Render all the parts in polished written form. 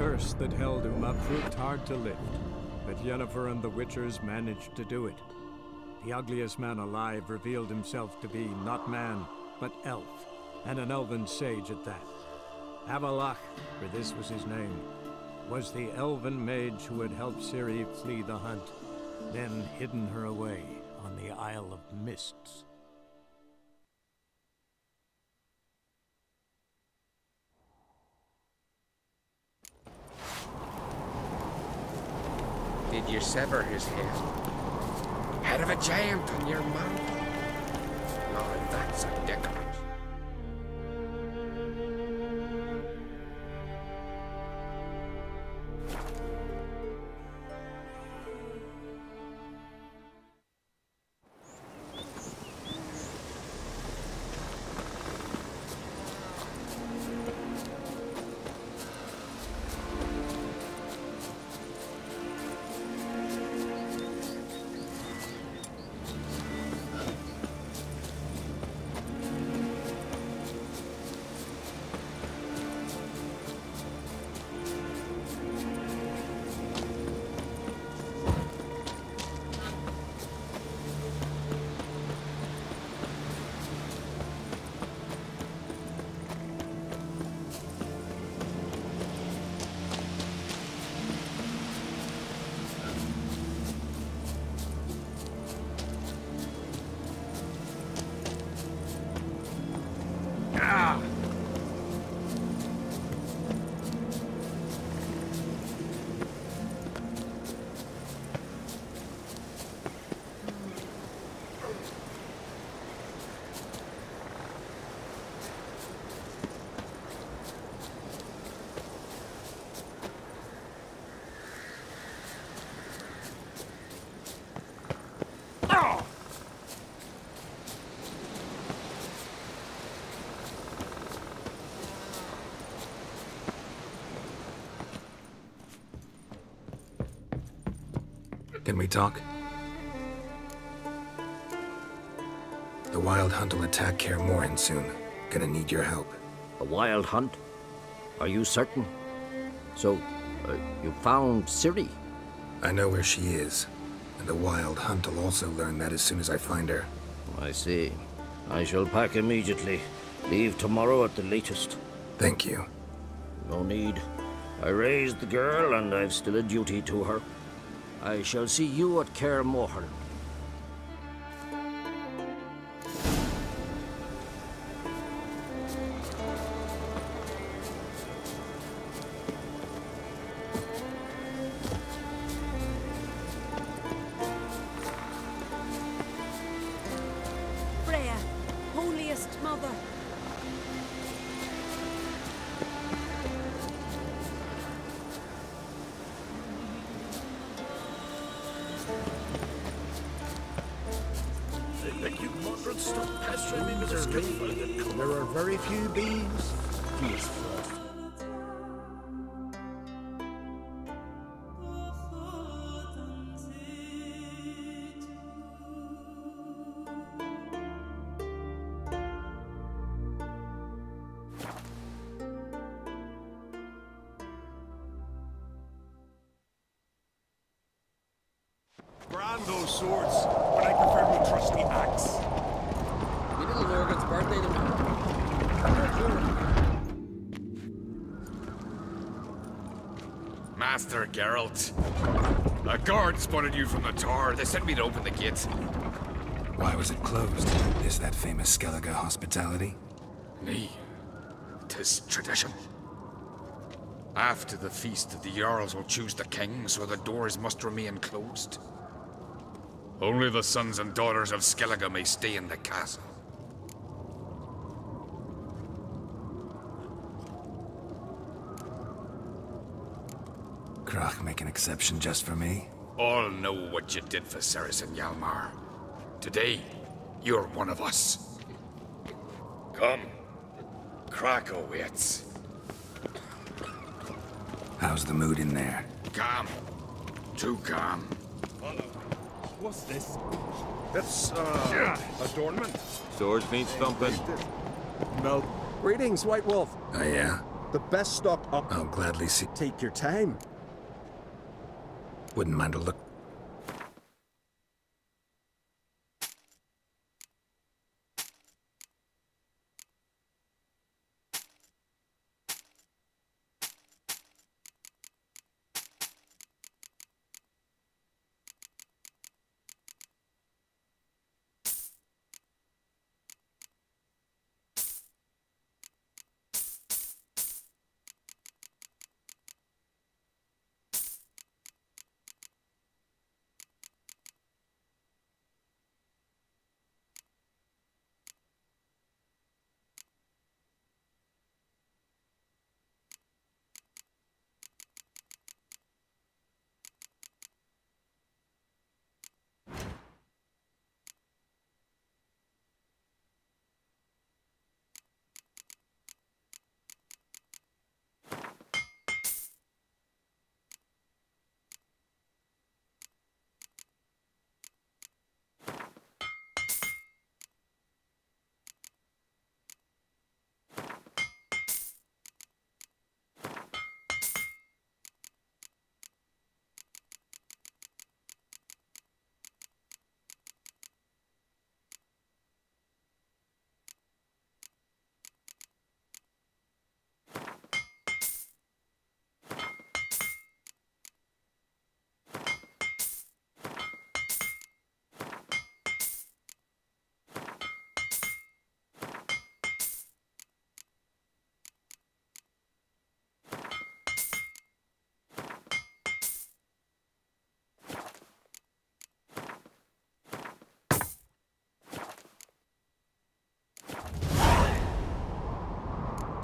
curse that held Uma proved hard to lift, but Yennefer and the Witchers managed to do it. The ugliest man alive revealed himself to be not man, but elf, and an elven sage at that. Avallac'h, for this was his name, was the elven mage who had helped Ciri flee the hunt, then hidden her away on the Isle of Mists. Did you sever his head? Head of a giant on your mount? Now that's a decorate. Can we talk? The Wild Hunt will attack Kaer Morhen soon. Gonna need your help. A Wild Hunt? Are you certain? So, you found Ciri? I know where she is. And the Wild Hunt will also learn that as soon as I find her. I see. I shall pack immediately. Leave tomorrow at the latest. Thank you. No need. I raised the girl, and I've still a duty to her. I shall see you at Kaer Morhen. Freya, holiest mother. Stop pestering me with this confounded. There are very few bees. Please, fluff. Grand those swords, but I prefer my trusty axe. We little Morgan's birthday tomorrow. Master Geralt. A guard spotted you from the tower. They sent me to open the gate. Why was it closed? Is that famous Skellige hospitality? Nay, 'tis tradition. After the feast, the Jarls will choose the king, so the doors must remain closed. Only the sons and daughters of Skellige may stay in the castle. Crach make an exception just for me? All know what you did for Cerys and Hjalmar. Today, you're one of us. Come. Crach awaits. How's the mood in there? Calm. Too calm. What's this? It's, adornment. Swords need thumping. No. Greetings, White Wolf. Oh yeah? The best stock up. I'll gladly see. Take your time. Wouldn't mind a look.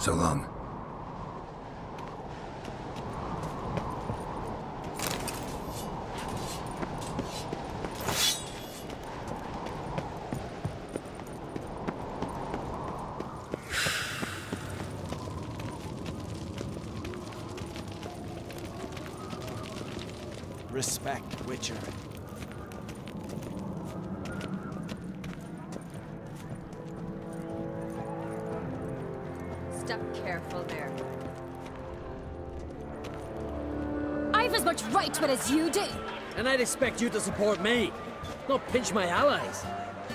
So long. Respect, Witcher. Step careful there. I've as much right to it as you do. And I'd expect you to support me, not pinch my allies.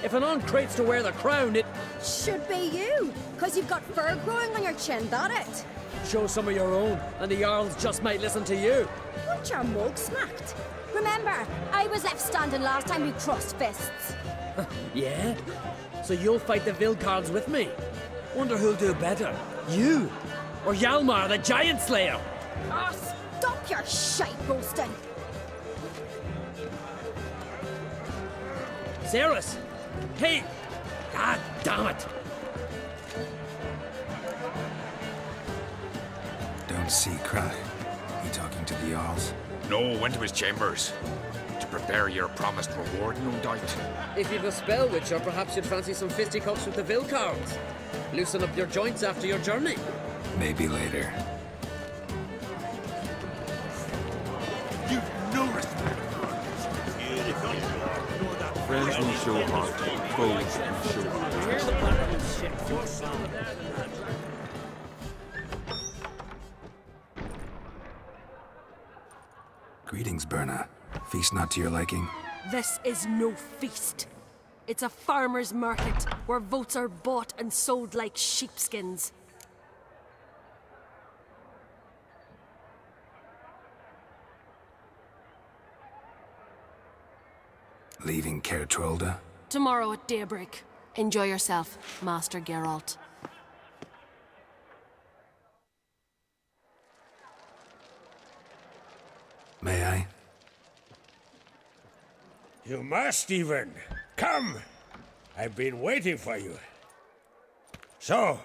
If an uncrate's to wear the crown, it... Should be you, because you've got fur growing on your chin, that it? Show some of your own, and the Jarls just might listen to you. Want your mug smacked? Remember, I was left standing last time we crossed fists. Yeah? So you'll fight the Vilcards with me? Wonder who'll do better, you or Hjalmar the Giant Slayer? Oh, stop your shite boasting. Cerys! Hey! God damn it! Don't see Crach. He talking to the Jarls? No, went to his chambers. To prepare your promised reward, no doubt. If you've a spell, Witcher, perhaps you'd fancy some fisticuffs with the Vilcards. Loosen up your joints after your journey. Maybe later. You've no respect for us. Friends will show heart, foes will show heart. Greetings, Berna. Feast not to your liking? This is no feast. It's a farmer's market where votes are bought and sold like sheepskins. Leaving Caer Trolda? Tomorrow at daybreak. Enjoy yourself, Master Geralt. May I? You must, even. Come! I've been waiting for you. So,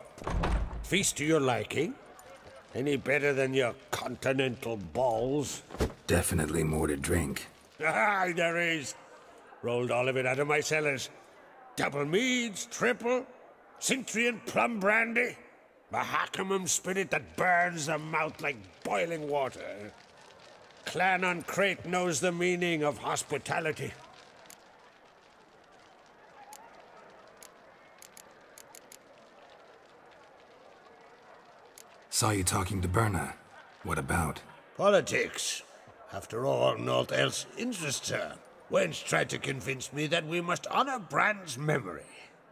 feast to your liking? Any better than your continental balls? Definitely more to drink. Ah, there is. Rolled all of it out of my cellars. Double meads, triple, Cintrian plum brandy, Mahakimum spirit that burns the mouth like boiling water. Clan on Crate knows the meaning of hospitality. Saw you talking to Berna. What about? Politics. After all, naught else interests her. Wench tried to convince me that we must honor Bran's memory.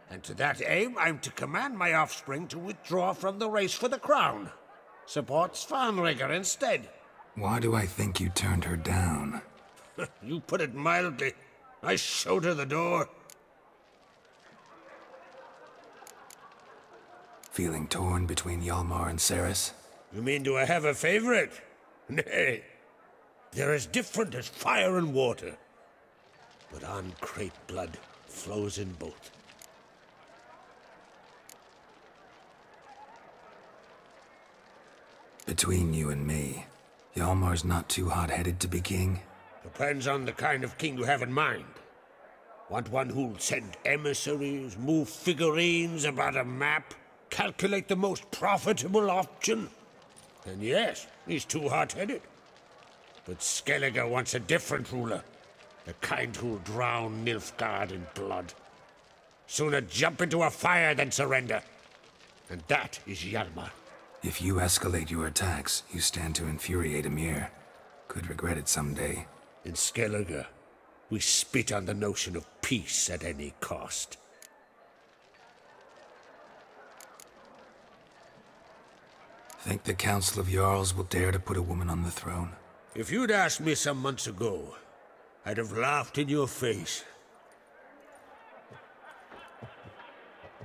And to that aim, I'm to command my offspring to withdraw from the race for the crown. Support Svanrigger instead. Why do I think you turned her down? You put it mildly. I showed her the door. Feeling torn between Hjalmar and Cerys? You mean, do I have a favorite? Nay. They're as different as fire and water. But An-Craite blood flows in both. Between you and me, Hjalmar's not too hot-headed to be king? Depends on the kind of king you have in mind. Want one who'll send emissaries, move figurines about a map, calculate the most profitable option? Then yes, he's too hot-headed. But Skellige wants a different ruler. The kind who'll drown Nilfgaard in blood. Sooner jump into a fire than surrender. And that is Hjalmar. If you escalate your attacks, you stand to infuriate Emhyr. Could regret it someday. In Skellige, we spit on the notion of peace at any cost. Think the Council of Jarls will dare to put a woman on the throne? If you'd asked me some months ago, I'd have laughed in your face.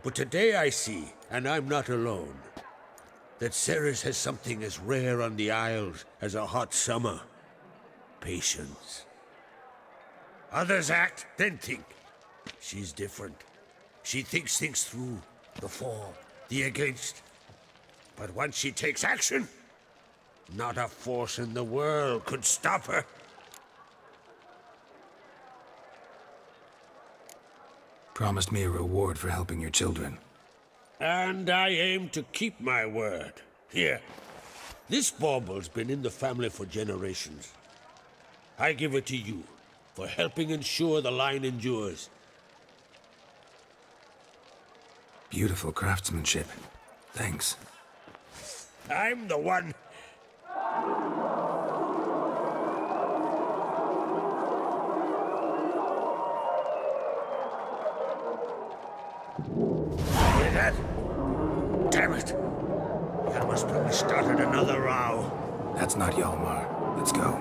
But today I see, and I'm not alone, that Cerys has something as rare on the Isles as a hot summer. Patience. Others act, then think. She's different. She thinks things through, the for, the against. But once she takes action, not a force in the world could stop her. Promised me a reward for helping your children. And I aim to keep my word. Here, this bauble's been in the family for generations. I give it to you for helping ensure the line endures. Beautiful craftsmanship. Thanks. I'm the one. Hear that? Damn it. Hjalmar's probably started another row. That's not Hjalmar. Let's go.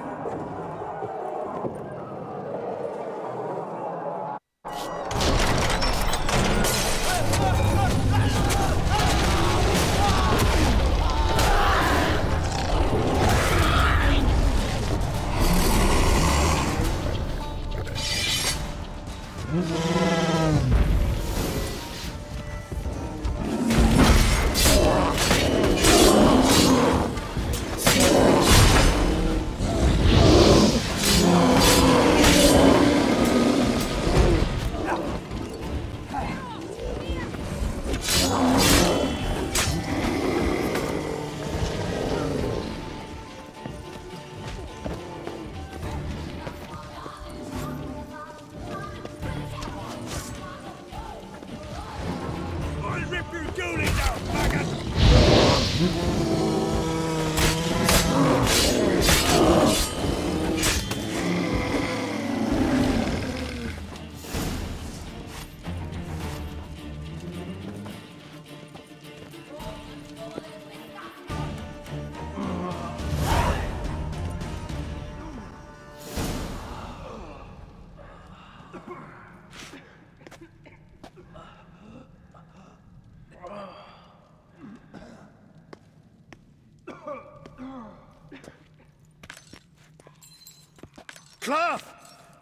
Cloth!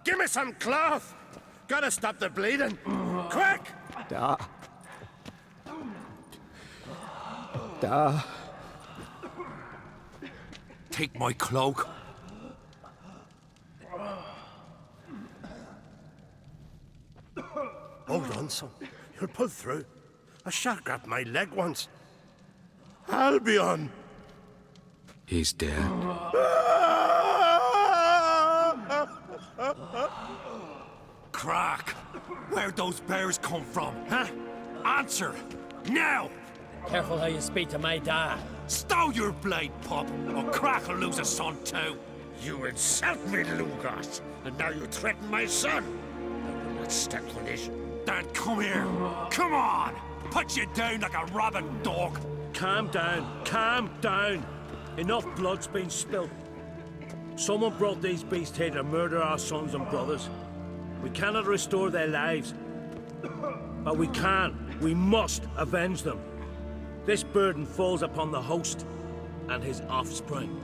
Give me some cloth! Gotta stop the bleeding! Quick! Take my cloak. Hold on, son. You'll pull through. A shark grabbed my leg once. Albion! He's dead. Crack! Where'd those bears come from, huh? Answer! Now! Careful how you speak to my dad. Stow your blade, pup, or Crack'll lose a son too. You insult me, Lugos, and now you threaten my son. I will not stand for this. Dad, come here. Come on. Put you down like a rabid dog. Calm down. Calm down. Enough blood's been spilled. Someone brought these beasts here to murder our sons and brothers. We cannot restore their lives. But we can. We must avenge them. This burden falls upon the host and his offspring.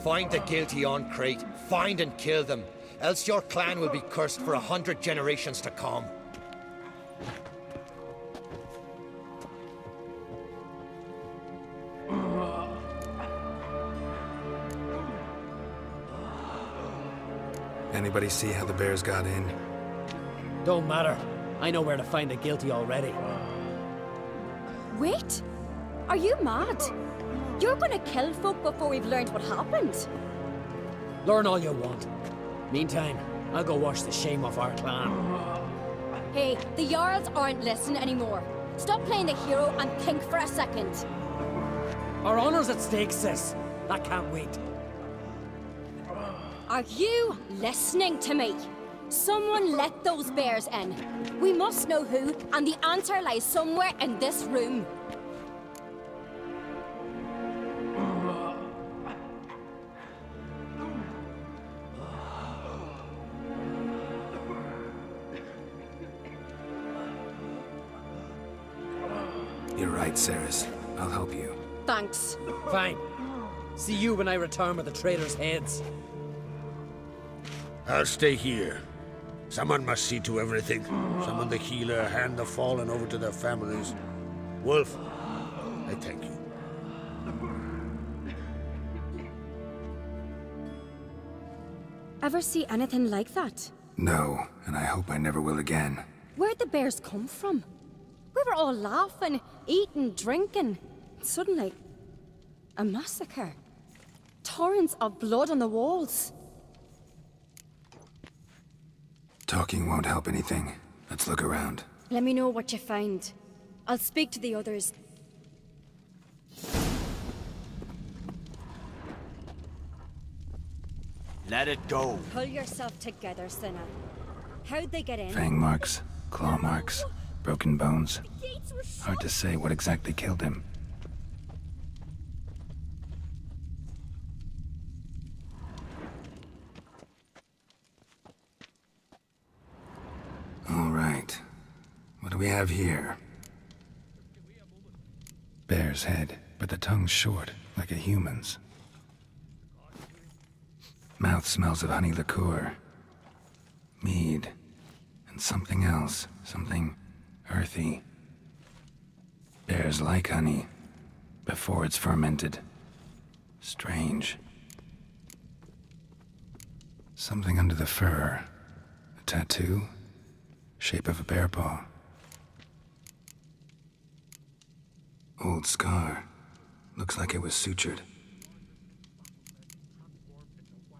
Find the guilty on Crate. Find and kill them. Else your clan will be cursed for 100 generations to come. Anybody see how the bears got in? Don't matter. I know where to find the guilty already. Wait! Are you mad? You're gonna kill folk before we've learned what happened. Learn all you want. Meantime, I'll go wash the shame off our clan. Hey, the Jarls aren't listening anymore. Stop playing the hero and think for a second. Our honor's at stake, sis. That can't wait. Are you listening to me? Someone let those bears in. We must know who, and the answer lies somewhere in this room. You're right, Cerys. I'll help you. Thanks. Fine. See you when I return with the traitors' heads. I'll stay here. Someone must see to everything. Summon the healer, hand the fallen over to their families. Wolf, I thank you. Ever see anything like that? No, and I hope I never will again. Where'd the bears come from? We were all laughing, eating, drinking. Suddenly, a massacre. Torrents of blood on the walls. Talking won't help anything. Let's look around. Let me know what you find. I'll speak to the others. Let it go. Pull yourself together, Cinna. How'd they get in? Fang marks, claw marks, broken bones. Hard to say what exactly killed him. All right. What do we have here? Bear's head, but the tongue's short, like a human's. Mouth smells of honey liqueur. Mead. And something else. Something earthy. Bears like honey. Before it's fermented. Strange. Something under the fur. A tattoo? Shape of a bear paw. Old scar. Looks like it was sutured.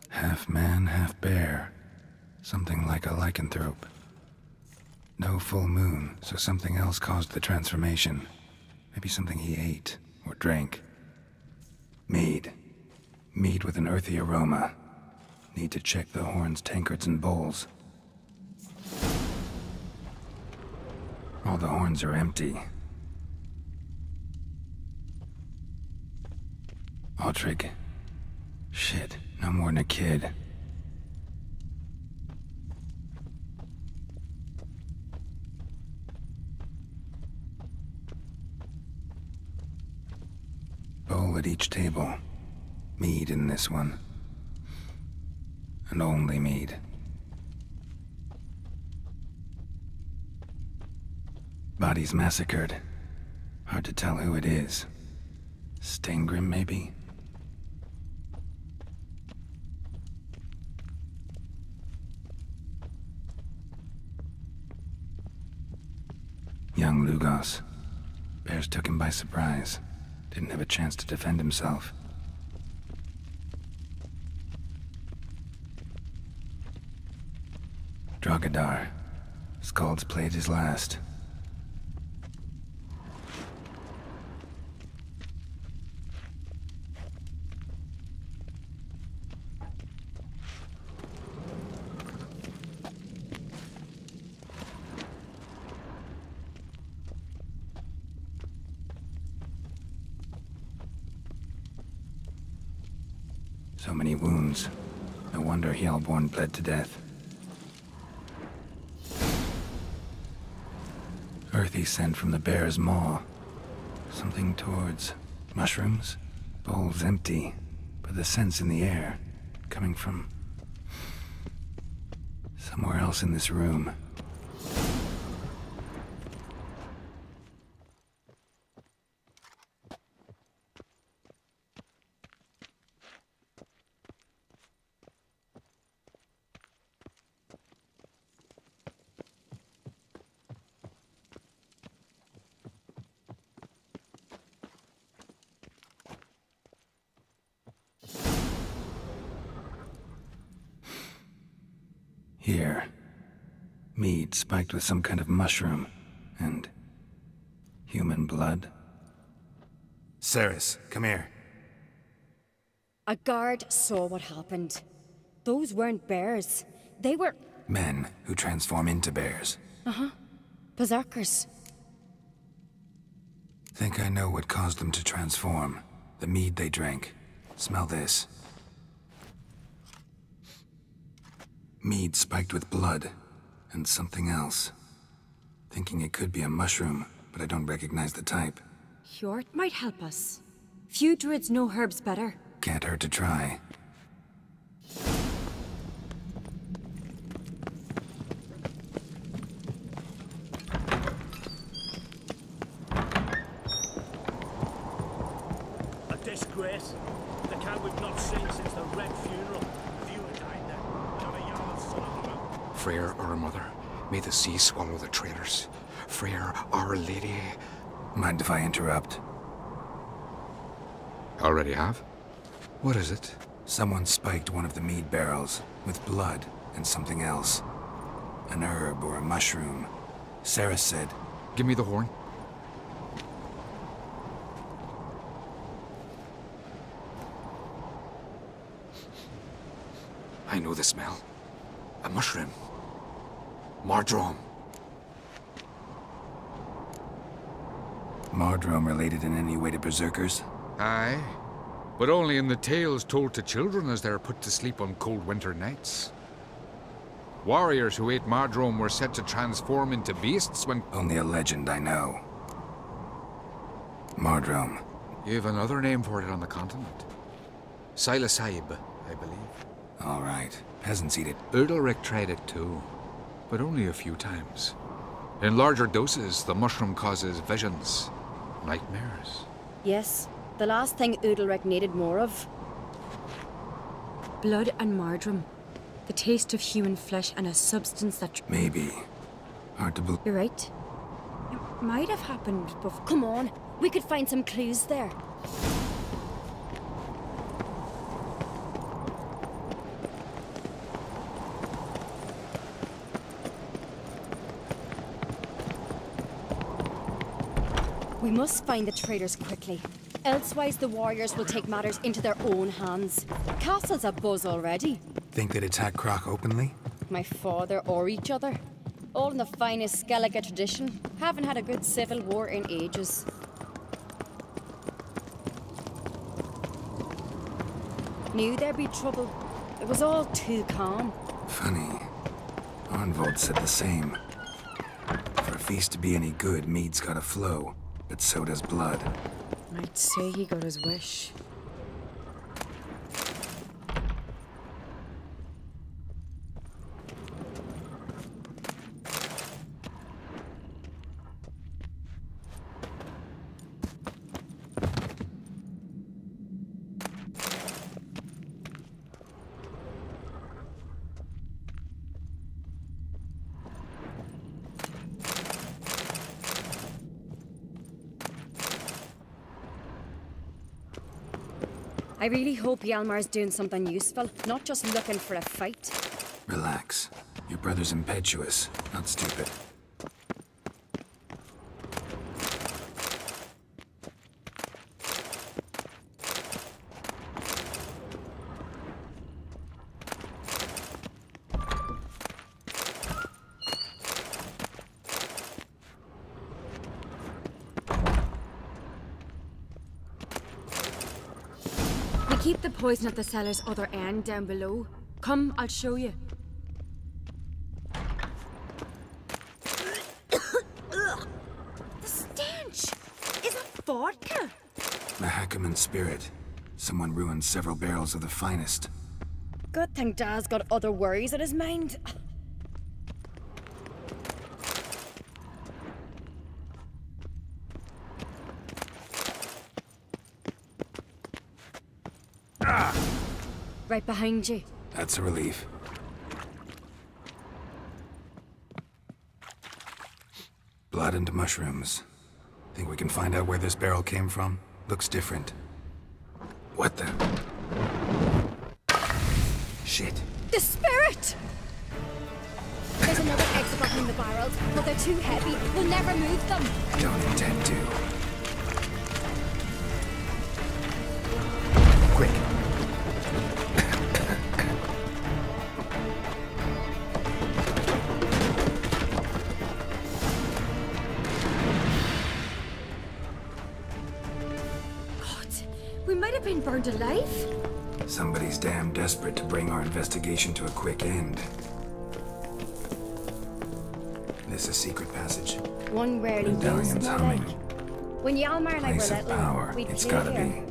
Half man, half bear. Something like a lycanthrope. No full moon, so something else caused the transformation. Maybe something he ate or drank. Mead. Mead with an earthy aroma. Need to check the horns, tankards, and bowls. All the horns are empty. Autrig. Shit, no more than a kid. Bowl at each table. Mead in this one. And only mead. Bodies massacred. Hard to tell who it is. Steingrim, maybe? Young Lugos. Bears took him by surprise. Didn't have a chance to defend himself. Drogadar. Skald's played his last. So many wounds. No wonder Hjalborn bled to death. Earthy scent from the bear's maw. Something towards mushrooms? Bowl's empty, but the scent's in the air. Coming from somewhere else in this room. Here. Mead spiked with some kind of mushroom. And human blood. Cerys, come here. A guard saw what happened. Those weren't bears. They were... Men who transform into bears. Uh-huh. Berserkers. Think I know what caused them to transform. The mead they drank. Smell this. Mead spiked with blood, and something else. Thinking it could be a mushroom, but I don't recognize the type. Hjort might help us. Few druids know herbs better. Can't hurt to try. A disgrace. The cat we've not seen since the Red Funeral. Freyr, our mother, may the sea swallow the traitors. Freyr, our lady. Mind if I interrupt? Already have? What is it? Someone spiked one of the mead barrels with blood and something else. An herb or a mushroom. Cerys said... Give me the horn. I know the smell. A mushroom. Mardrome. Mardrome related in any way to berserkers? Aye, but only in the tales told to children as they're put to sleep on cold winter nights. Warriors who ate Mardrome were said to transform into beasts when... Only a legend I know. Mardrome. You have another name for it on the continent. Silasib, I believe. All right. Peasants eat it. Udalric tried it too, but only a few times. In larger doses, the mushroom causes visions, nightmares. Yes, the last thing Udalric needed more of. Blood and Mardrome. The taste of human flesh and a substance that... Maybe. Hard to believe. You're right. It might have happened before. Come on, we could find some clues there. We must find the traitors quickly. Elsewise, the warriors will take matters into their own hands. Castle's abuzz already. Think they'd attack Croc openly? My father or each other. All in the finest Skellige tradition. Haven't had a good civil war in ages. Knew there'd be trouble. It was all too calm. Funny. Arnvold said the same. For a feast to be any good, mead's gotta flow. But so does blood. I'd say he got his wish. I really hope Hjalmar's doing something useful, not just looking for a fight. Relax. Your brother's impetuous, not stupid. We keep the poison at the cellar's other end down below. Come, I'll show you. The stench! Is it vodka? Mahakaman spirit. Someone ruined several barrels of the finest. Good thing Dad's got other worries in his mind. Right behind you. That's a relief. Blood and mushrooms. Think we can find out where this barrel came from? Looks different. What the? Shit. The spirit! There's another exit behind the barrels, but they're too heavy. We'll never move them. Don't intend to. Quick. We might have been burned alive. Somebody's damn desperate to bring our investigation to a quick end. This a secret passage? One rarely used, Medallion's no humming. like. When Yalmar and I were Place of little, power. we'd It's play gotta here. be.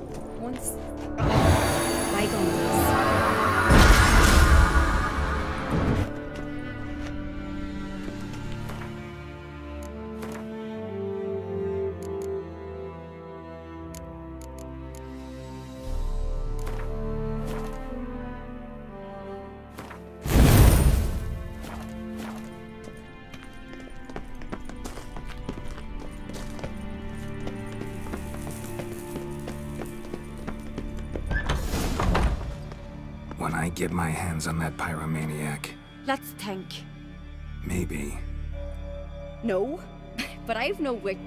Once... Bygone days. When I get my hands on that pyromaniac, Let's think. maybe. No, but I've no wit.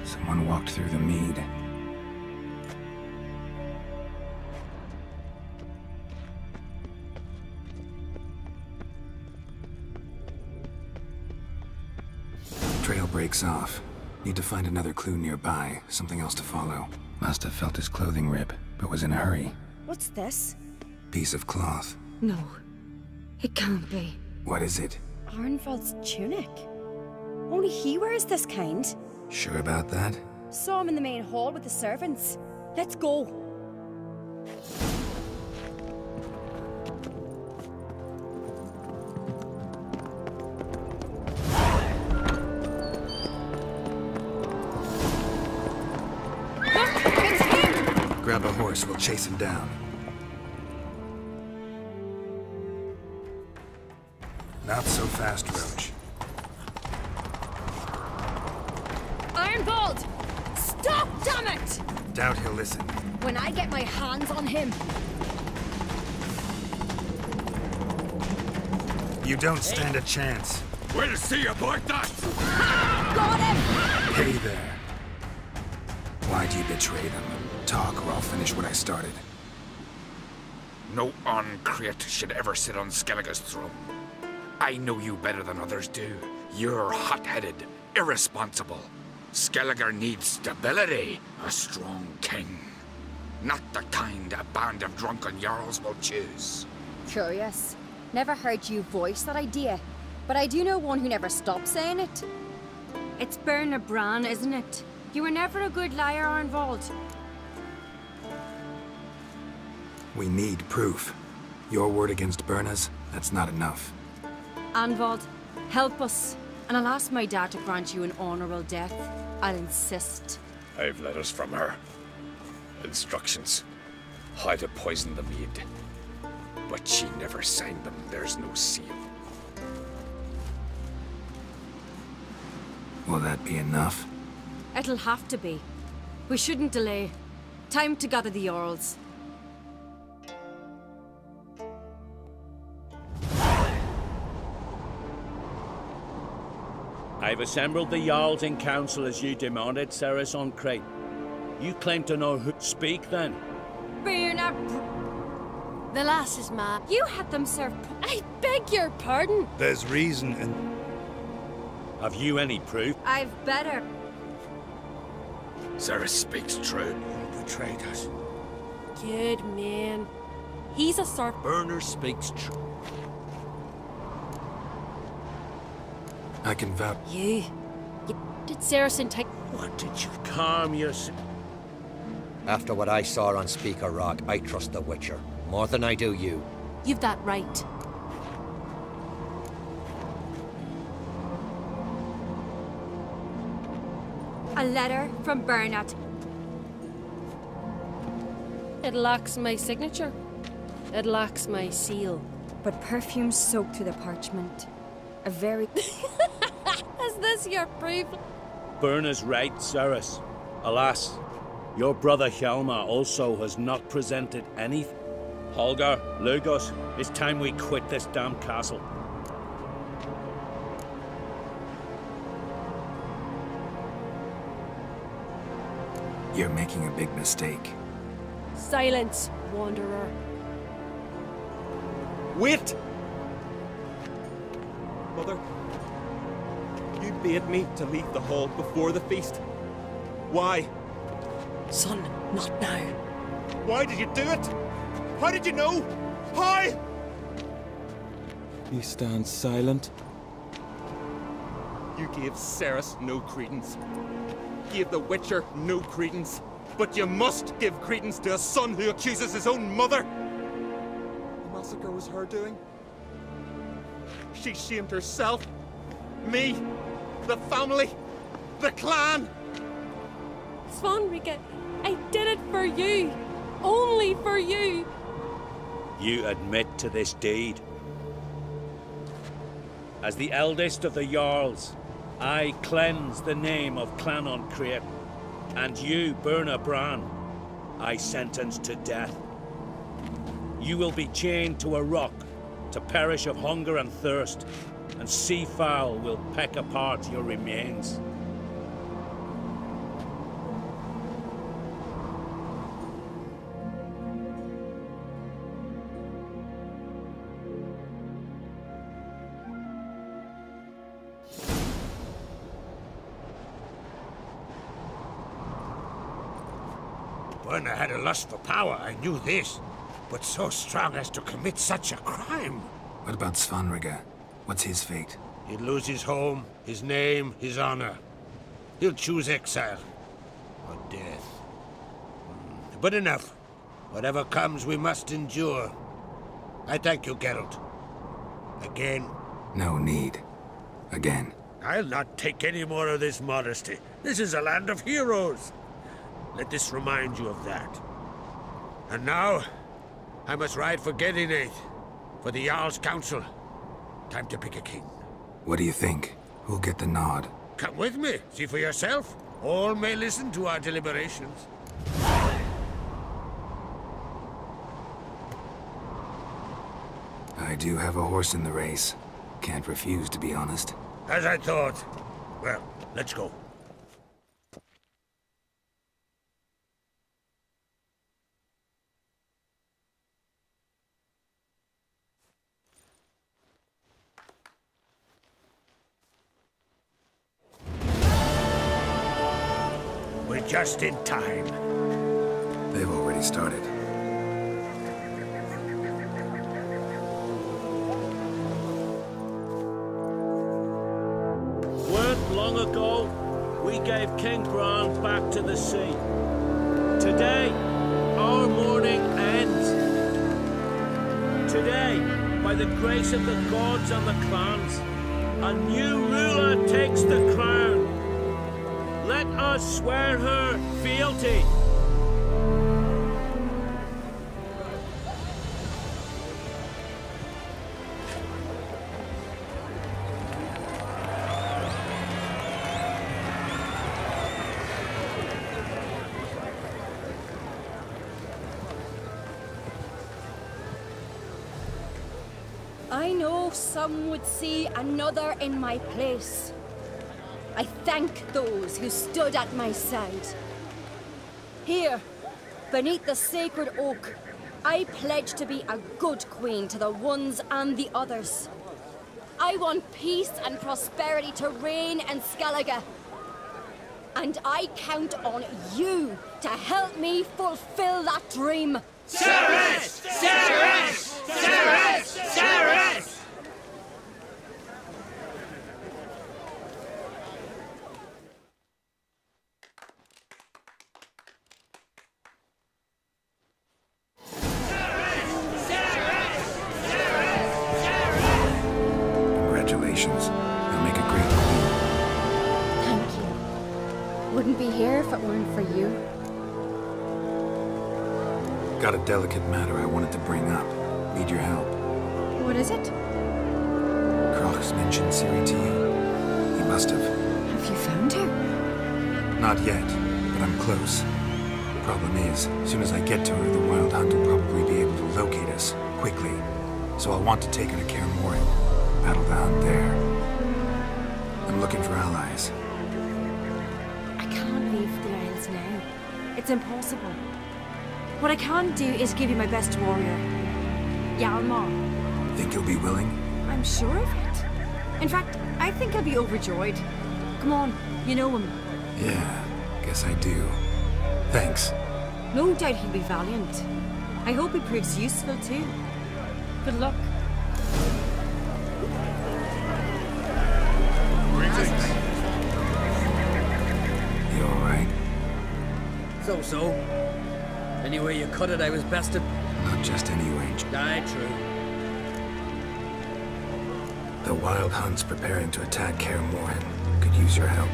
Someone walked through the mead. Trail breaks off. Need to find another clue nearby, something else to follow. Must have felt his clothing rip, but was in a hurry. What's this? Piece of cloth. No, it can't be. What is it? Arnvald's tunic. Only he wears this kind. Sure about that? Saw him in the main hall with the servants. Let's go. Grab a horse, we'll chase him down. Not so fast, Roach. Ironbolt! Stop, damn it! Doubt he'll listen. When I get my hands on him. You don't stand a chance. We'll see about that! Got him! Hey there. Why'd you betray them? Talk or I'll finish what I started. No An-Craite should ever sit on Skellige's throne. I know you better than others do. You're hot-headed, irresponsible. Skellige needs stability, a strong king. Not the kind a band of drunken jarls will choose. Curious. Never heard you voice that idea. But I do know one who never stops saying it. It's Bernard Bran, isn't it? You were never a good liar, Arnvald. We need proof. Your word against Birna's, that's not enough. Arnvald, help us. And I'll ask my dad to grant you an honorable death. I'll insist. I've letters from her. Instructions. How to poison the mead. But she never signed them. There's no seal. Will that be enough? It'll have to be. We shouldn't delay. Time to gather the Jarls. I've assembled the Jarls in council as you demanded, Cerys An-Craite. You claim to know who speak, then? Birna... The lass is mad. You had them served... I beg your pardon. There's reason in... Have you any proof? I've better. Cerys speaks true. You betrayed us. Good man. He's a sort... Birna speaks true. I can vouch. You did Saracen take... What did you... Calm yourself. After what I saw on Speaker Rock, I trust the Witcher. More than I do you. You've that right. A letter from Bernard. It lacks my signature. It lacks my seal. But perfume soaked through the parchment. A very... Is this your proof? Birna's right, Cerys. Alas, your brother Hjalmar also has not presented anything. Holger, Lugos, it's time we quit this damn castle. You're making a big mistake. Silence, wanderer. Wait! Mother, you bade me to leave the hall before the feast. Why? Son, not now. Why did you do it? How did you know? How? You stand silent. You gave Cerys no credence. Gave the Witcher no credence. But you must give credence to a son who accuses his own mother. The massacre was her doing. She shamed herself, me, the family, the clan. Svanrige, I did it for you. Only for you. You admit to this deed. As the eldest of the Jarls, I cleanse the name of Clan An-Craite, and you, Birna Bran, I sentence to death. You will be chained to a rock, to perish of hunger and thirst, and sea fowl will peck apart your remains. Birna had a lust for power, I knew this. But so strong as to commit such a crime. What about Svanrige? What's his fate? He'd lose his home, his name, his honor. He'll choose exile. Or death. But enough. Whatever comes, we must endure. I thank you, Geralt. Again. No need. Again. I'll not take any more of this modesty. This is a land of heroes. Let this remind you of that. And now, I must ride for Gedinaith, for the Jarl's Council. Time to pick a king. What do you think? Who'll get the nod? Come with me, see for yourself. All may listen to our deliberations. I do have a horse in the race. Can't refuse, to be honest. As I thought. Well, let's go. We're just in time. They've already started. Weren't long ago, we gave King Bran back to the sea. Today, our mourning ends. Today, by the grace of the gods and the clans, a new ruler takes the crown. Let us swear her fealty. I know some would see another in my place. I thank those who stood at my side. Here, beneath the sacred oak, I pledge to be a good queen to the ones and the others. I want peace and prosperity to reign in Skellige. And I count on you to help me fulfill that dream. Cerys! Cerys! Cerys! Cerys! Congratulations. You'll make a great queen. Thank you. Wouldn't be here if it weren't for you. Got a delicate matter I wanted to bring up. Need your help. What is it? Crach's mentioned Ciri to you? He must have. Have you found her? Not yet, but I'm close. Problem is, as soon as I get to her, the Wild Hunt will probably be able to locate us, quickly. So I'll want to take her to Kaer Morhen. Battle the hunt there. I'm looking for allies. I can't leave the Isles now. It's impossible. What I can do is give you my best warrior, Hjalmar. Think you'll be willing? I'm sure of it. In fact, I think I'll be overjoyed. Come on, you know him. Yeah, guess I do. Thanks. No doubt he'll be valiant. I hope he proves useful too. Good luck. You alright? So. Anyway you cut it, I was bested. Not just anyway. Aye, true. The Wild Hunt's preparing to attack Kaer Morhen. Could use your help.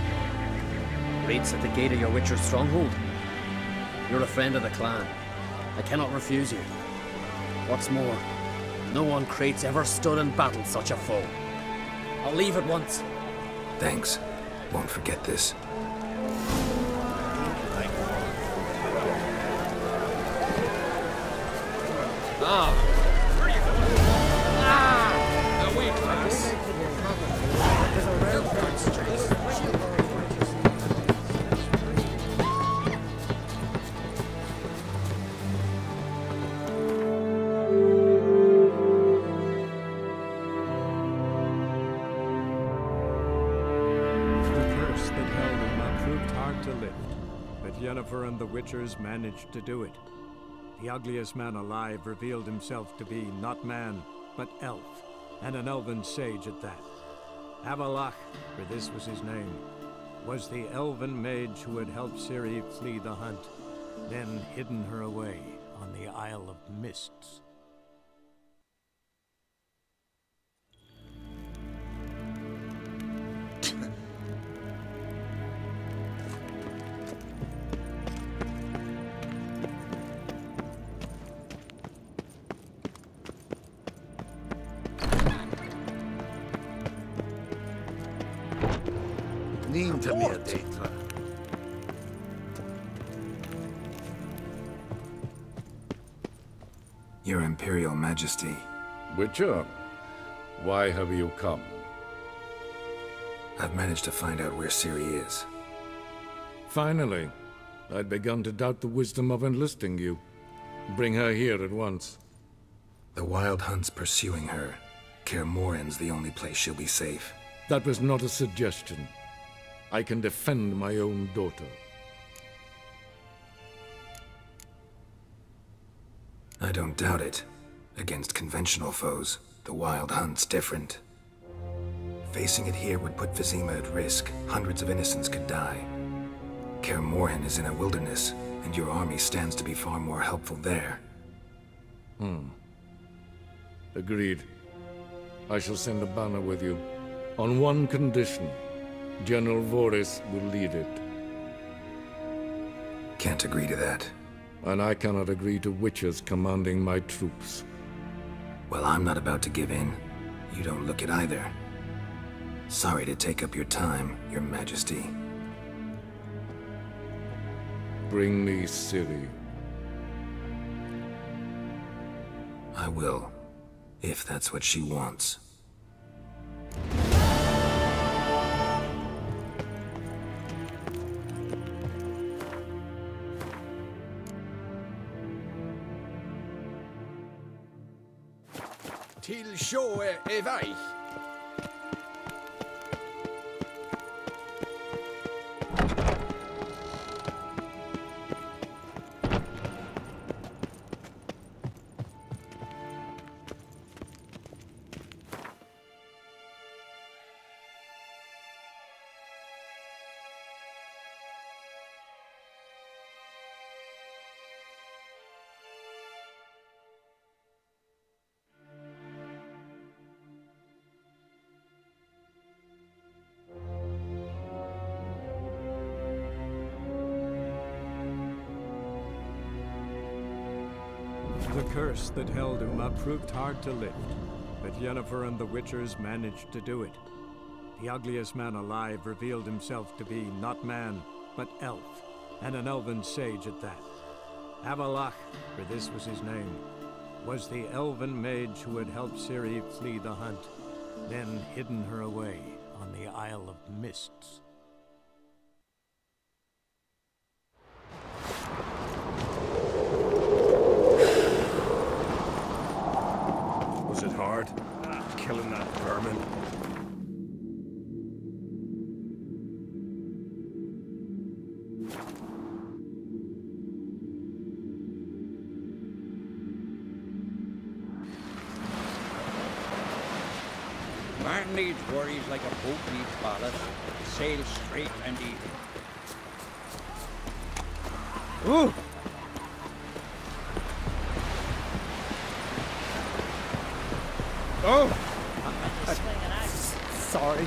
Raid's at the gate of your Witcher's stronghold. You're a friend of the clan. I cannot refuse you. What's more, no one Crate's ever stood and battled such a foe. I'll leave at once. Thanks. Won't forget this. Ah! Where are you going? Ah! Away, class. The curse that held him up proved hard to lift, but Yennefer and the Witchers managed to do it. The ugliest man alive revealed himself to be not man, but elf, and an elven sage at that. Avallac'h, for this was his name, was the elven mage who had helped Ciri flee the hunt, then hidden her away on the Isle of Mists. Your Imperial Majesty. Witcher, Why have you come? I've managed to find out where Ciri is. Finally. I'd begun to doubt the wisdom of enlisting you. Bring her here at once. The Wild Hunt's pursuing her. Kaer Morhen's the only place she'll be safe. That was not a suggestion. I can defend my own daughter. I don't doubt it. Against conventional foes, the Wild Hunt's different. Facing it here would put Vizima at risk. Hundreds of innocents could die. Kaer Morhen is in a wilderness, and your army stands to be far more helpful there. Agreed. I shall send a banner with you. On one condition. General Vorys will lead it. Can't agree to that. And I cannot agree to witches commanding my troops. Well, I'm not about to give in. You don't look it either. Sorry to take up your time, Your Majesty. Bring me Ciri. I will, if that's what she wants. Til sjå er vei. The curse that held Uma proved hard to lift, but Yennefer and the Witchers managed to do it. The ugliest man alive revealed himself to be not man, but elf, and an elven sage at that. Avallac'h, for this was his name, was the elven mage who had helped Ciri flee the hunt, then hidden her away on the Isle of Mists. Was it hard? Killing that vermin? Man needs worries like a boat needs ballast. Sail straight and even. Ooh! Oh! Sorry.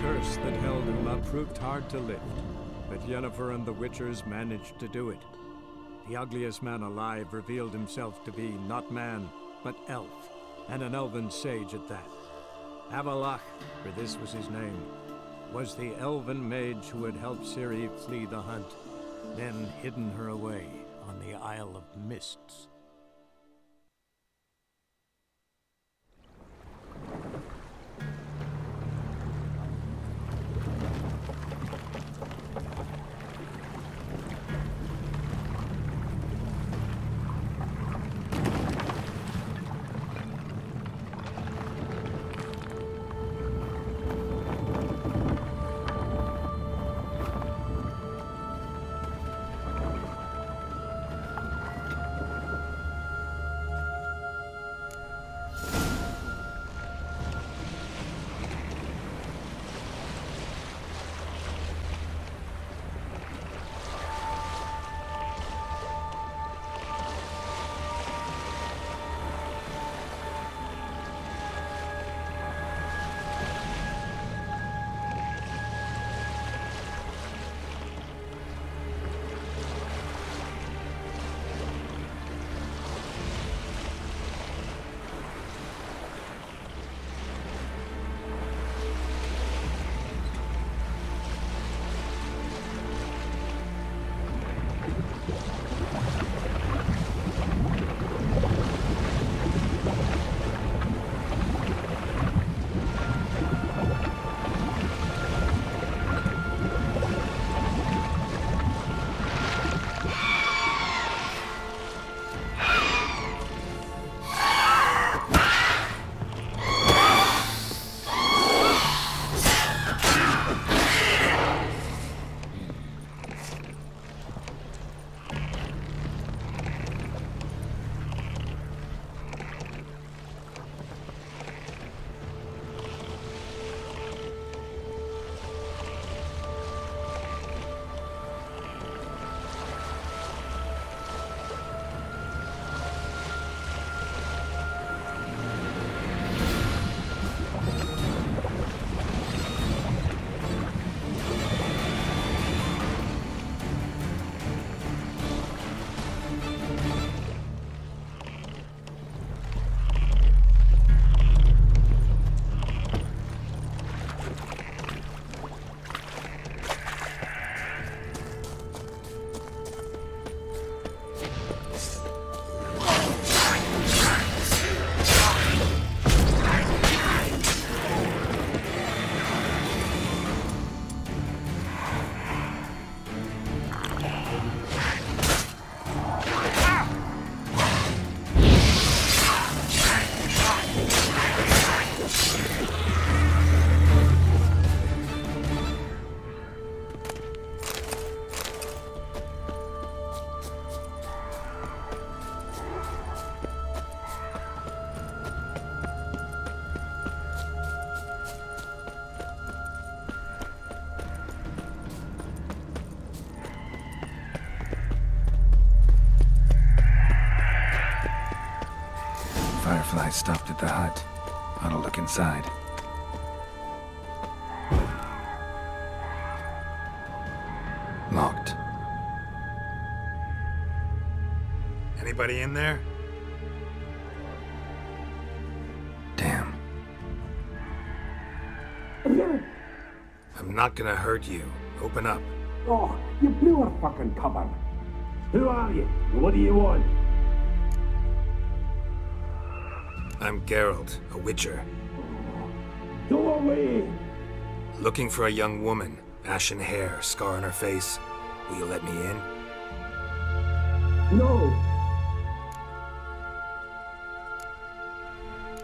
curse that held him up proved hard to lift, but Yennefer and the Witchers managed to do it. The ugliest man alive revealed himself to be not man, but elf, and an elven sage at that. Havelach, for this was his name, was the elven mage who had helped Ciri flee the hunt, then hidden her away on the Isle of Mists. Firefly stopped at the hut. Ought to look inside. Locked. Anybody in there? Damn. I'm not gonna hurt you. Open up. Oh, you blew our fucking cover. Who are you? What do you want? I'm Geralt, a witcher. Go away! Looking for a young woman. Ashen hair, scar on her face. Will you let me in? No!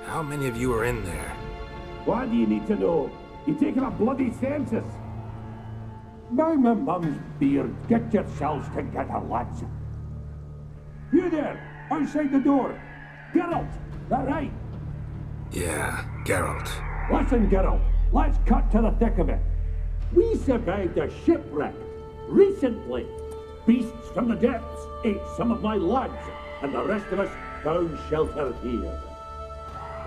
How many of you are in there? Why do you need to know? You're taking a bloody census! By my mum's beard, get yourselves together, lads. You there, outside the door. Geralt, that right? Yeah, Geralt. Listen, Geralt, let's cut to the thick of it. We survived a shipwreck recently. Beasts from the depths ate some of my lads, and the rest of us found shelter here.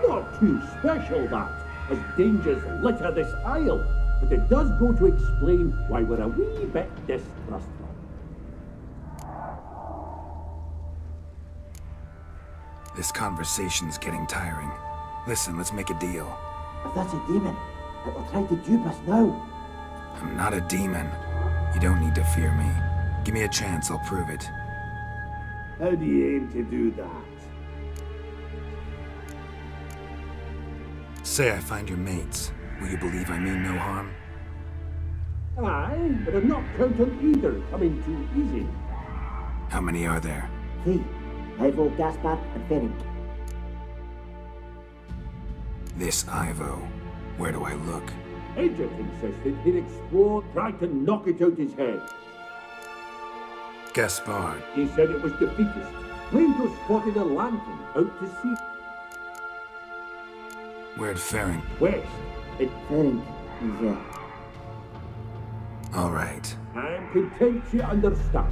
Not too special, that, as dangers litter this isle, but it does go to explain why we're a wee bit distrustful. This conversation's getting tiring. Listen, let's make a deal. If that's a demon, it will try to dupe us now. I'm not a demon. You don't need to fear me. Give me a chance, I'll prove it. How do you aim to do that? Say I find your mates. Will you believe I mean no harm? Aye, but I'm not counting either coming too easy. How many are there? 3. Ivo, Gaspar, and Ferenc. This Ivo. Where do I look? Agent insisted he'd explore, try to knock it out his head. Gaspard. He said it was defeatist. Claimed to have spotted a lantern out to sea. Where'd Ferenc? West. Ferenc is there. All right. I'm content you understand.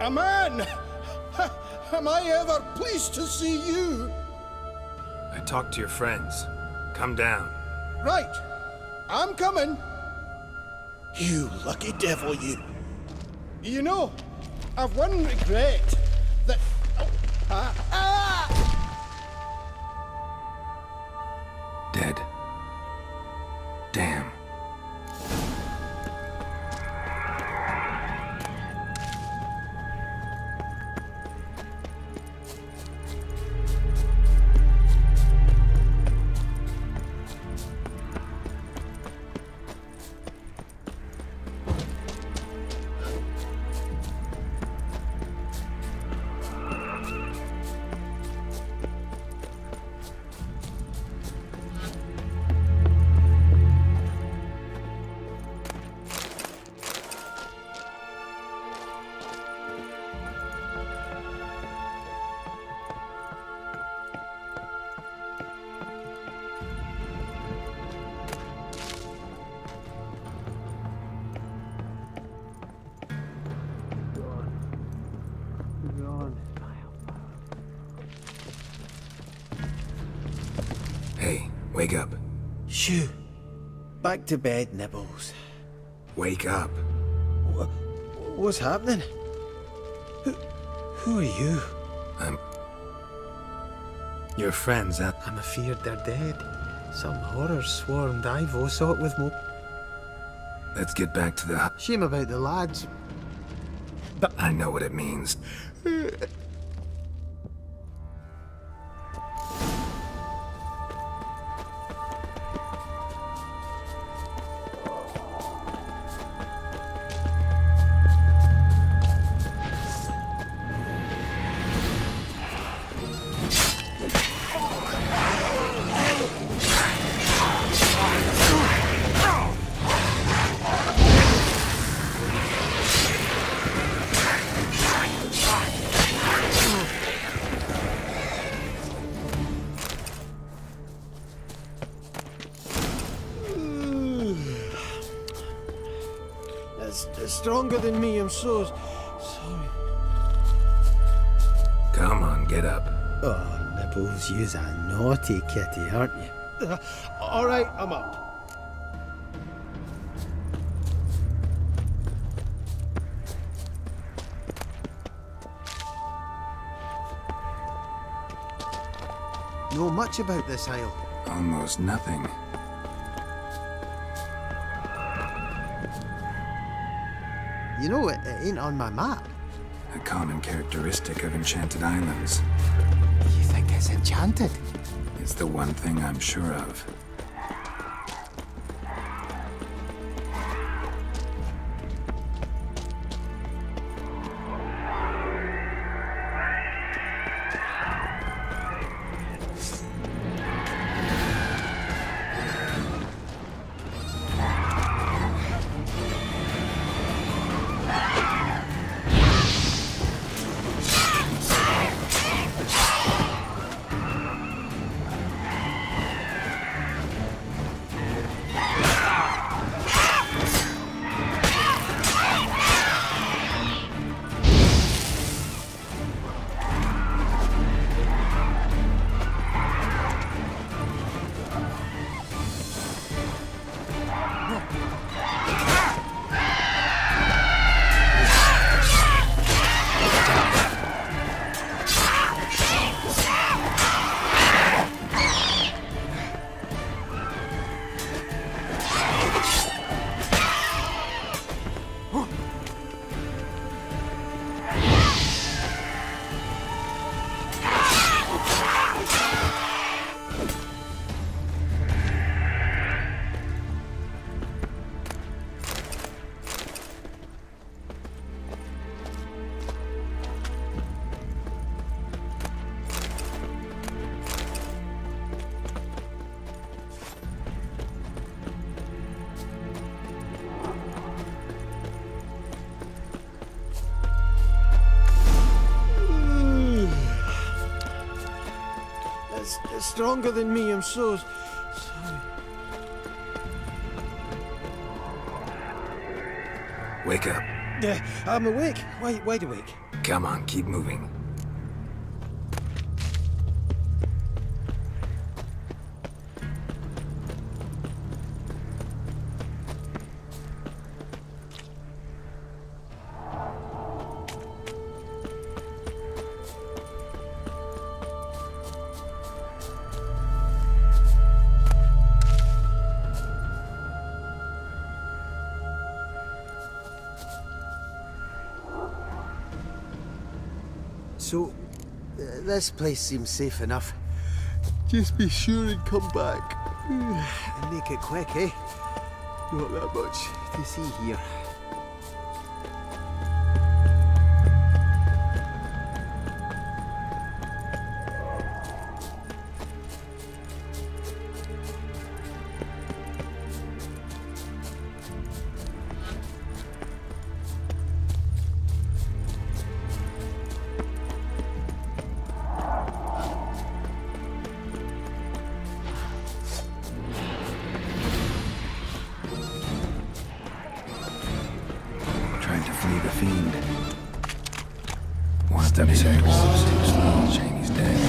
A man! Am I ever pleased to see you? I talked to your friends. Come down. Right. I'm coming. You lucky devil, you. You know, I've one regret. That... Dead. Damn. Hey, wake up. Shoo. Back to bed, Nibbles. Wake up. What's happening? Who are you? I'm... your friends, huh? I'm afeard they're dead. Some horrors swarmed Ivo, saw it with Mo. Let's get back to the... Shame about the lads. But I know what it means. It's stronger than me, I'm so sorry. Come on, get up. Oh, Nibbles, you's a naughty kitty, aren't you? All right, I'm up. Know much about this isle? Almost nothing. You know, it ain't on my map. A common characteristic of enchanted islands. You think it's enchanted? It's the one thing I'm sure of. It's stronger than me, I'm so sorry. Wake up. I'm awake. Wide awake. Come on, keep moving. So, this place seems safe enough. Just be sure and come back. And make it quick, eh? Not that much to see here. The fiend. One step too slow, Janie's dead.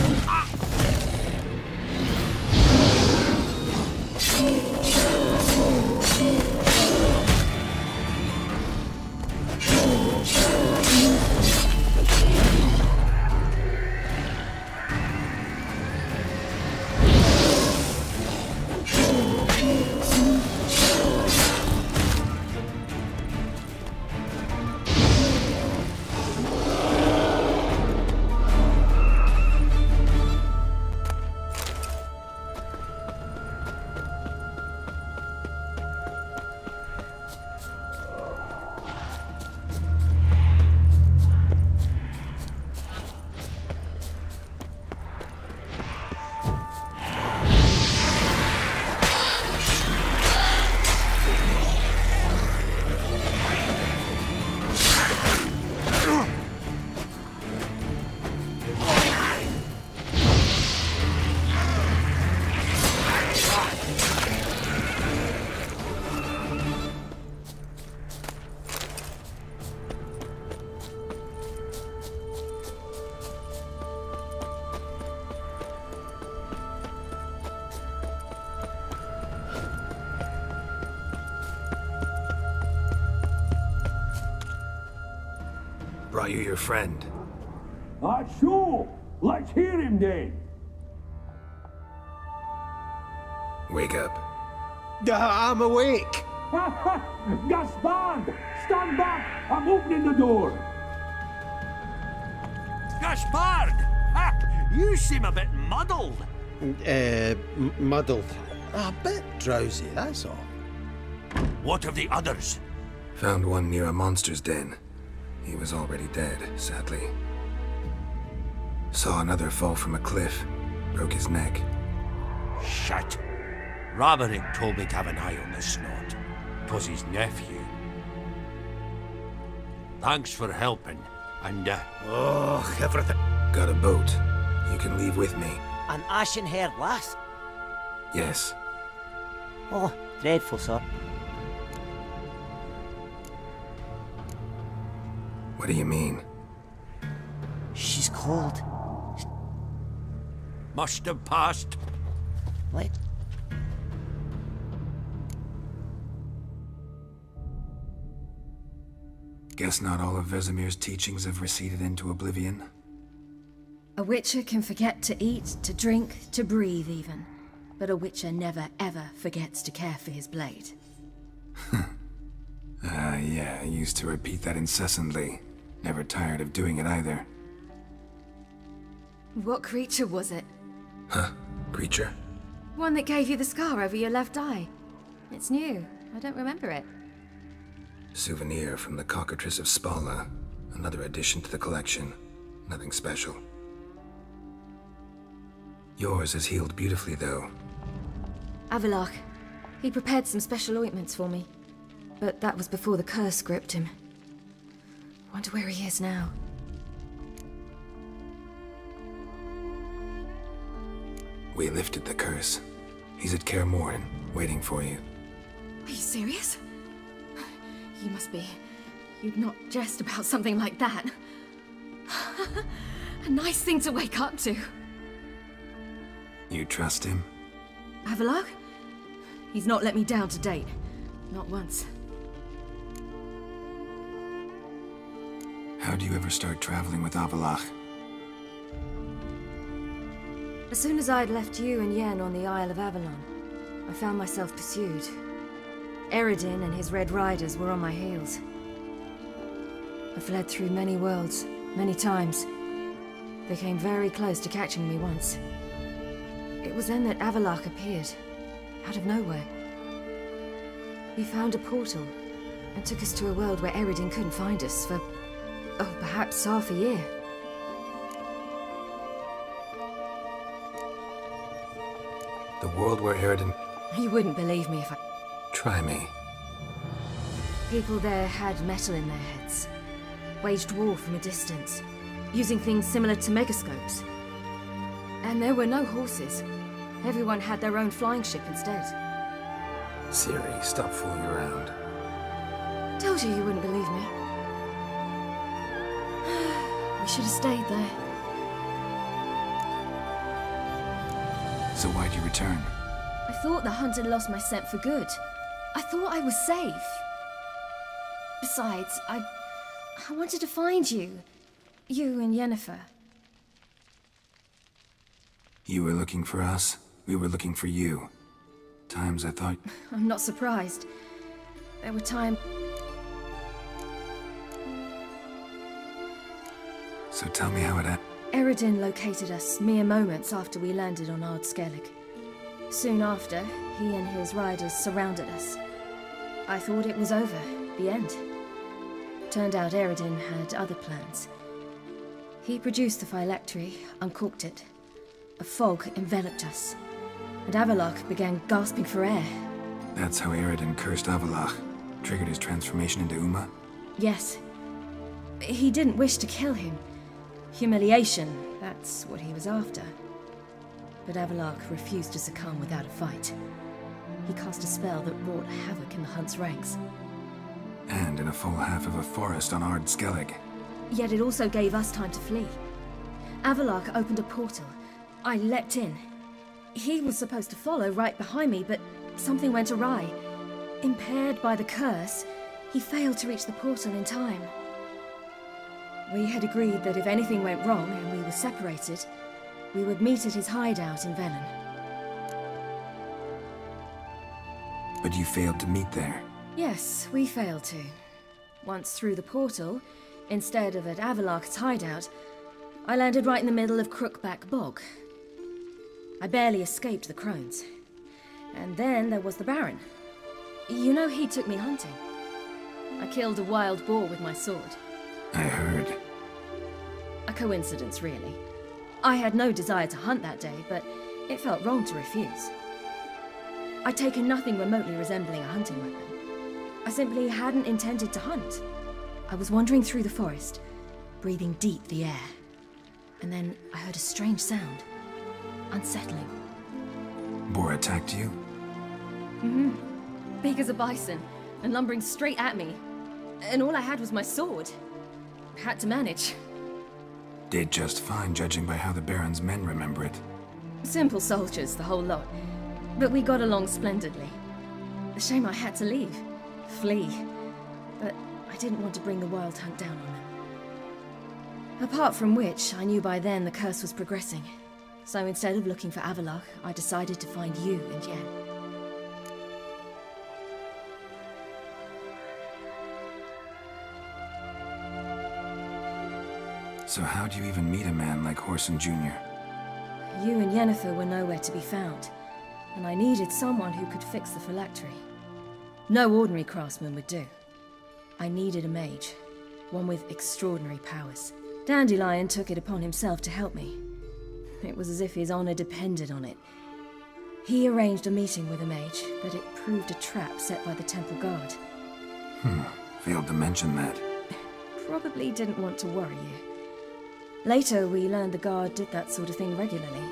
Brought you your friend. Sure. Let's hear him then. Wake up. I'm awake. Gaspard! Stand back! I'm opening the door. Gaspard! Ha! You seem a bit muddled. Muddled. A bit drowsy, that's all. What of the others? Found one near a monster's den. He was already dead, sadly. Saw another fall from a cliff. Broke his neck. Shit. Roderick told me to have an eye on the snot. 'Twas his nephew. Thanks for helping, and, everything. Got a boat. You can leave with me. An ashen-haired lass? Yes. Oh, dreadful, sir. What do you mean? She's cold. Must have passed. What? Guess not all of Vesemir's teachings have receded into oblivion. A witcher can forget to eat, to drink, to breathe even. But a witcher never ever forgets to care for his blade. Yeah, I used to repeat that incessantly. Never tired of doing it either. What creature was it? Huh? Creature? One that gave you the scar over your left eye. It's new. I don't remember it. Souvenir from the Cockatrice of Spala. Another addition to the collection. Nothing special. Yours has healed beautifully, though. Avallac'h. He prepared some special ointments for me. But that was before the curse gripped him. Wonder where he is now. We lifted the curse. He's at Kaer Morhen, waiting for you. Are you serious? You must be. You'd not jest about something like that. A nice thing to wake up to. You trust him? Avallac'h? He's not let me down to date. Not once. How'd you ever start traveling with Avallac'h? As soon as I'd left you and Yen on the Isle of Avalon, I found myself pursued. Eredin and his Red Riders were on my heels. I fled through many worlds, many times. They came very close to catching me once. It was then that Avallac'h appeared, out of nowhere. He found a portal, and took us to a world where Eredin couldn't find us for, perhaps half a year. The world where Eredin... You wouldn't believe me if I... Try me. People there had metal in their heads. Waged war from a distance, using things similar to megascopes. And there were no horses. Everyone had their own flying ship instead. Ciri, stop fooling around. Told you wouldn't believe me. We should have stayed there. So why'd you return? I thought the hunt had lost my scent for good. I thought I was safe. Besides, I wanted to find you. You and Yennefer. You were looking for us. We were looking for you. Times I thought... I'm not surprised. There were times... So tell me how it happened. Eredin located us mere moments after we landed on Ard Skellig. Soon after, he and his riders surrounded us. I thought it was over, the end. Turned out Eredin had other plans. He produced the phylactery, uncorked it. A fog enveloped us, and Avallac'h began gasping for air. That's how Eredin cursed Avallac'h. Triggered his transformation into Uma? Yes. He didn't wish to kill him. Humiliation, that's what he was after. But Avallac'h refused to succumb without a fight. He cast a spell that wrought havoc in the Hunt's ranks. And in a full half of a forest on Ard Skellig. Yet it also gave us time to flee. Avallac'h opened a portal. I leapt in. He was supposed to follow right behind me, but something went awry. Impaired by the curse, he failed to reach the portal in time. We had agreed that if anything went wrong and we were separated, we would meet at his hideout in Velen. But you failed to meet there. Yes, we failed to. Once through the portal, instead of at Avallac'h's hideout, I landed right in the middle of Crookback Bog. I barely escaped the crones. And then there was the Baron. You know, he took me hunting. I killed a wild boar with my sword. I heard. A coincidence, really. I had no desire to hunt that day, but it felt wrong to refuse. I'd taken nothing remotely resembling a hunting weapon. I simply hadn't intended to hunt. I was wandering through the forest, breathing deep the air. And then I heard a strange sound. Unsettling. Boar attacked you? Mm-hmm. Big as a bison, and lumbering straight at me. And all I had was my sword. Had to manage. Did just fine, judging by how the Baron's men remember it. Simple soldiers, the whole lot. But we got along splendidly. A shame I had to leave. Flee. But I didn't want to bring the Wild Hunt down on them. Apart from which, I knew by then the curse was progressing. So instead of looking for Avallac'h, I decided to find you and Yen. So how'd you even meet a man like Whoreson Jr.? You and Yennefer were nowhere to be found, and I needed someone who could fix the phylactery. No ordinary craftsman would do. I needed a mage, one with extraordinary powers. Dandelion took it upon himself to help me. It was as if his honor depended on it. He arranged a meeting with a mage, but it proved a trap set by the temple guard. Failed to mention that. Probably didn't want to worry you. Later, we learned the guard did that sort of thing regularly,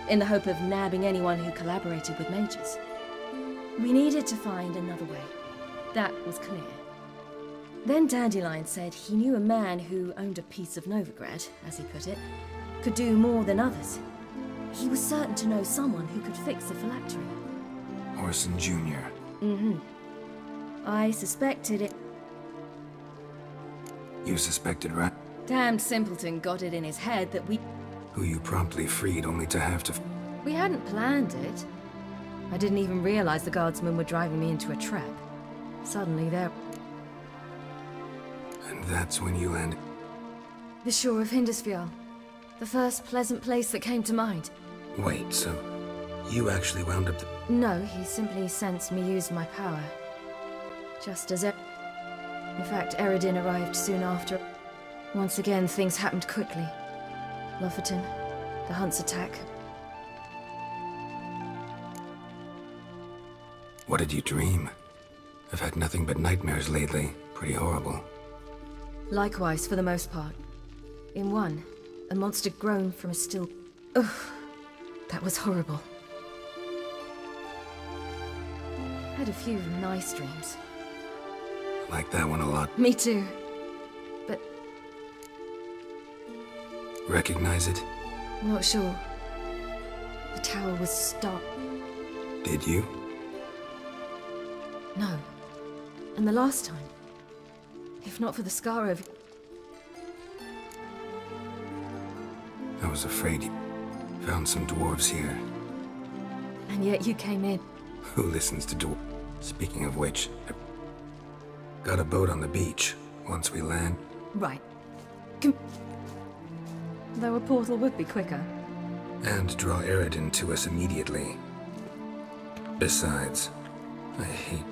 in the hope of nabbing anyone who collaborated with mages. We needed to find another way. That was clear. Then Dandelion said he knew a man who owned a piece of Novigrad, as he put it, could do more than others. He was certain to know someone who could fix the phylactery. Whoreson Jr. Mm-hmm. I suspected it. You suspected, right? Damned simpleton got it in his head that we... Who you promptly freed only to have to... We hadn't planned it. I didn't even realize the guardsmen were driving me into a trap. Suddenly there... And that's when you landed... The shore of Hindisfjall. The first pleasant place that came to mind. Wait, so... you actually wound up the... No, he simply sensed me use my power. Just as In fact, Eredin arrived soon after. Once again, things happened quickly. Lofoten, the Hunt's attack. What did you dream? I've had nothing but nightmares lately. Pretty horrible. Likewise, for the most part. In one, a monster grown from a still... Ugh, that was horrible. Had a few nice dreams. Like that one a lot. Me too. But... Recognize it? Not sure. The tower was stark. Did you? No. And the last time. If not for the scar over... I was afraid you found some dwarves here. And yet you came in. Who listens to dwarves? Speaking of which, I've got a boat on the beach. Once we land... Right. Though a portal would be quicker. And draw Eredin to us immediately. Besides, I hate...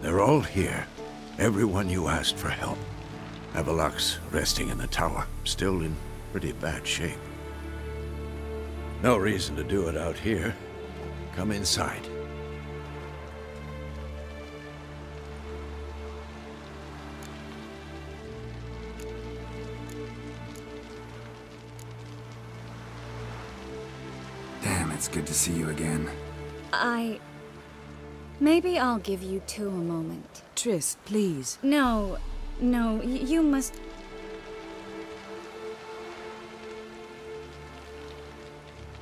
They're all here. Everyone you asked for help. Avallac'h's resting in the tower, still in pretty bad shape. No reason to do it out here. Come inside. Damn, it's good to see you again. Maybe I'll give you two a moment. Triss, please. No, you must...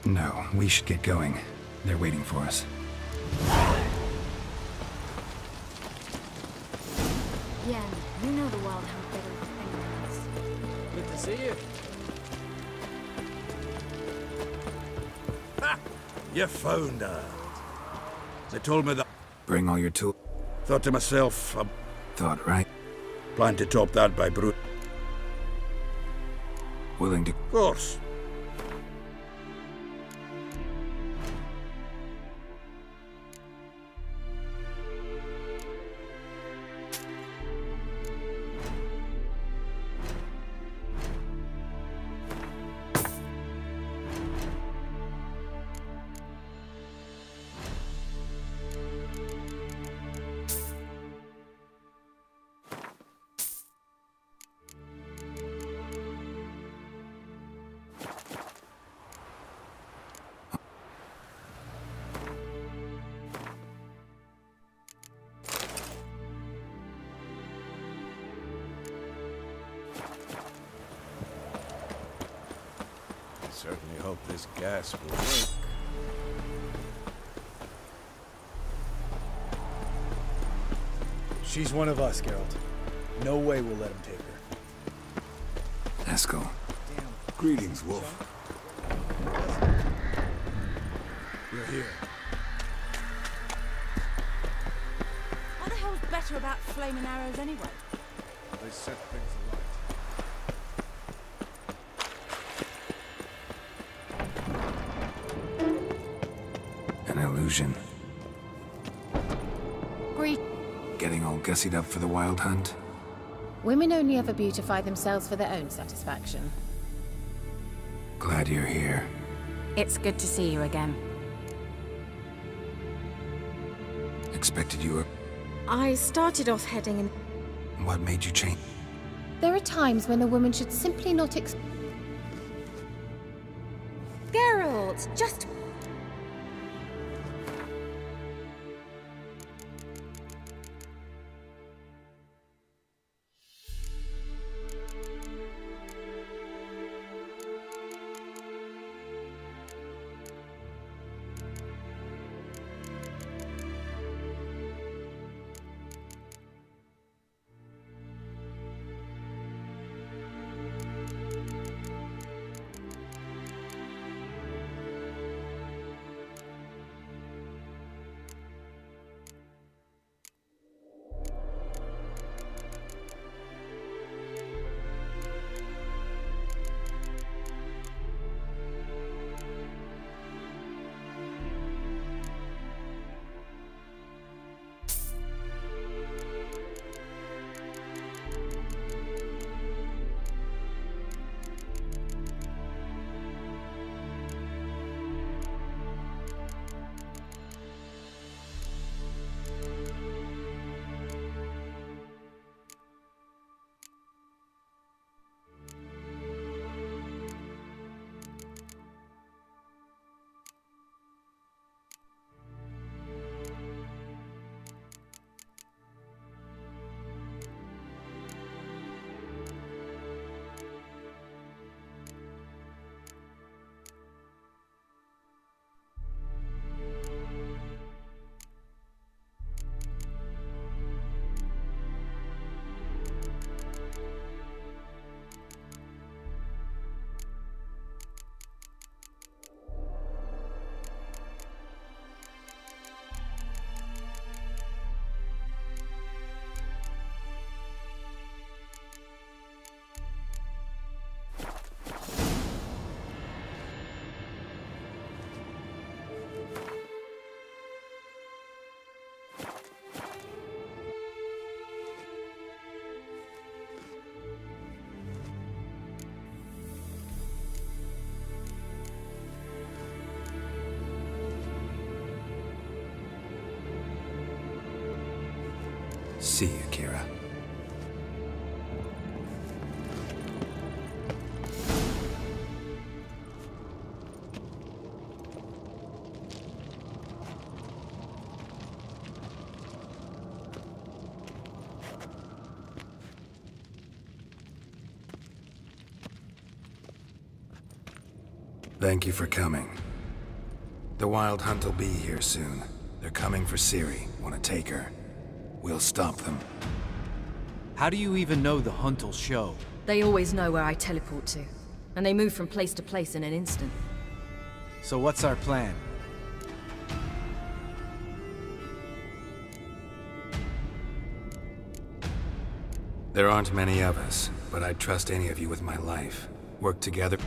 No, we should get going. They're waiting for us. Yen, you know the Wild Hunt better than anyone else. Good to see you. Ha! You found her. They told me that. Bring all your tools. Thought to myself, Thought, right? plan to top that by brute. Willing to... Of course. Certainly hope this gas will work. She's one of us, Geralt. No way we'll let him take her. Eskel. Greetings, Wolf. We're here. What the hell's better about flaming arrows anyway? They set things alight. An illusion. Greet. Getting all gussied up for the Wild Hunt? Women only ever beautify themselves for their own satisfaction. Glad you're here. It's good to see you again. Expected you were... I started off heading in... What made you change? There are times when a woman should simply not Geralt, just... See you, Kira. Thank you for coming. The Wild Hunt will be here soon. They're coming for Ciri. Want to take her? We'll stop them. How do you even know the Hunt will show? They always know where I teleport to. And they move from place to place in an instant. So what's our plan? There aren't many of us, but I'd trust any of you with my life. Work together.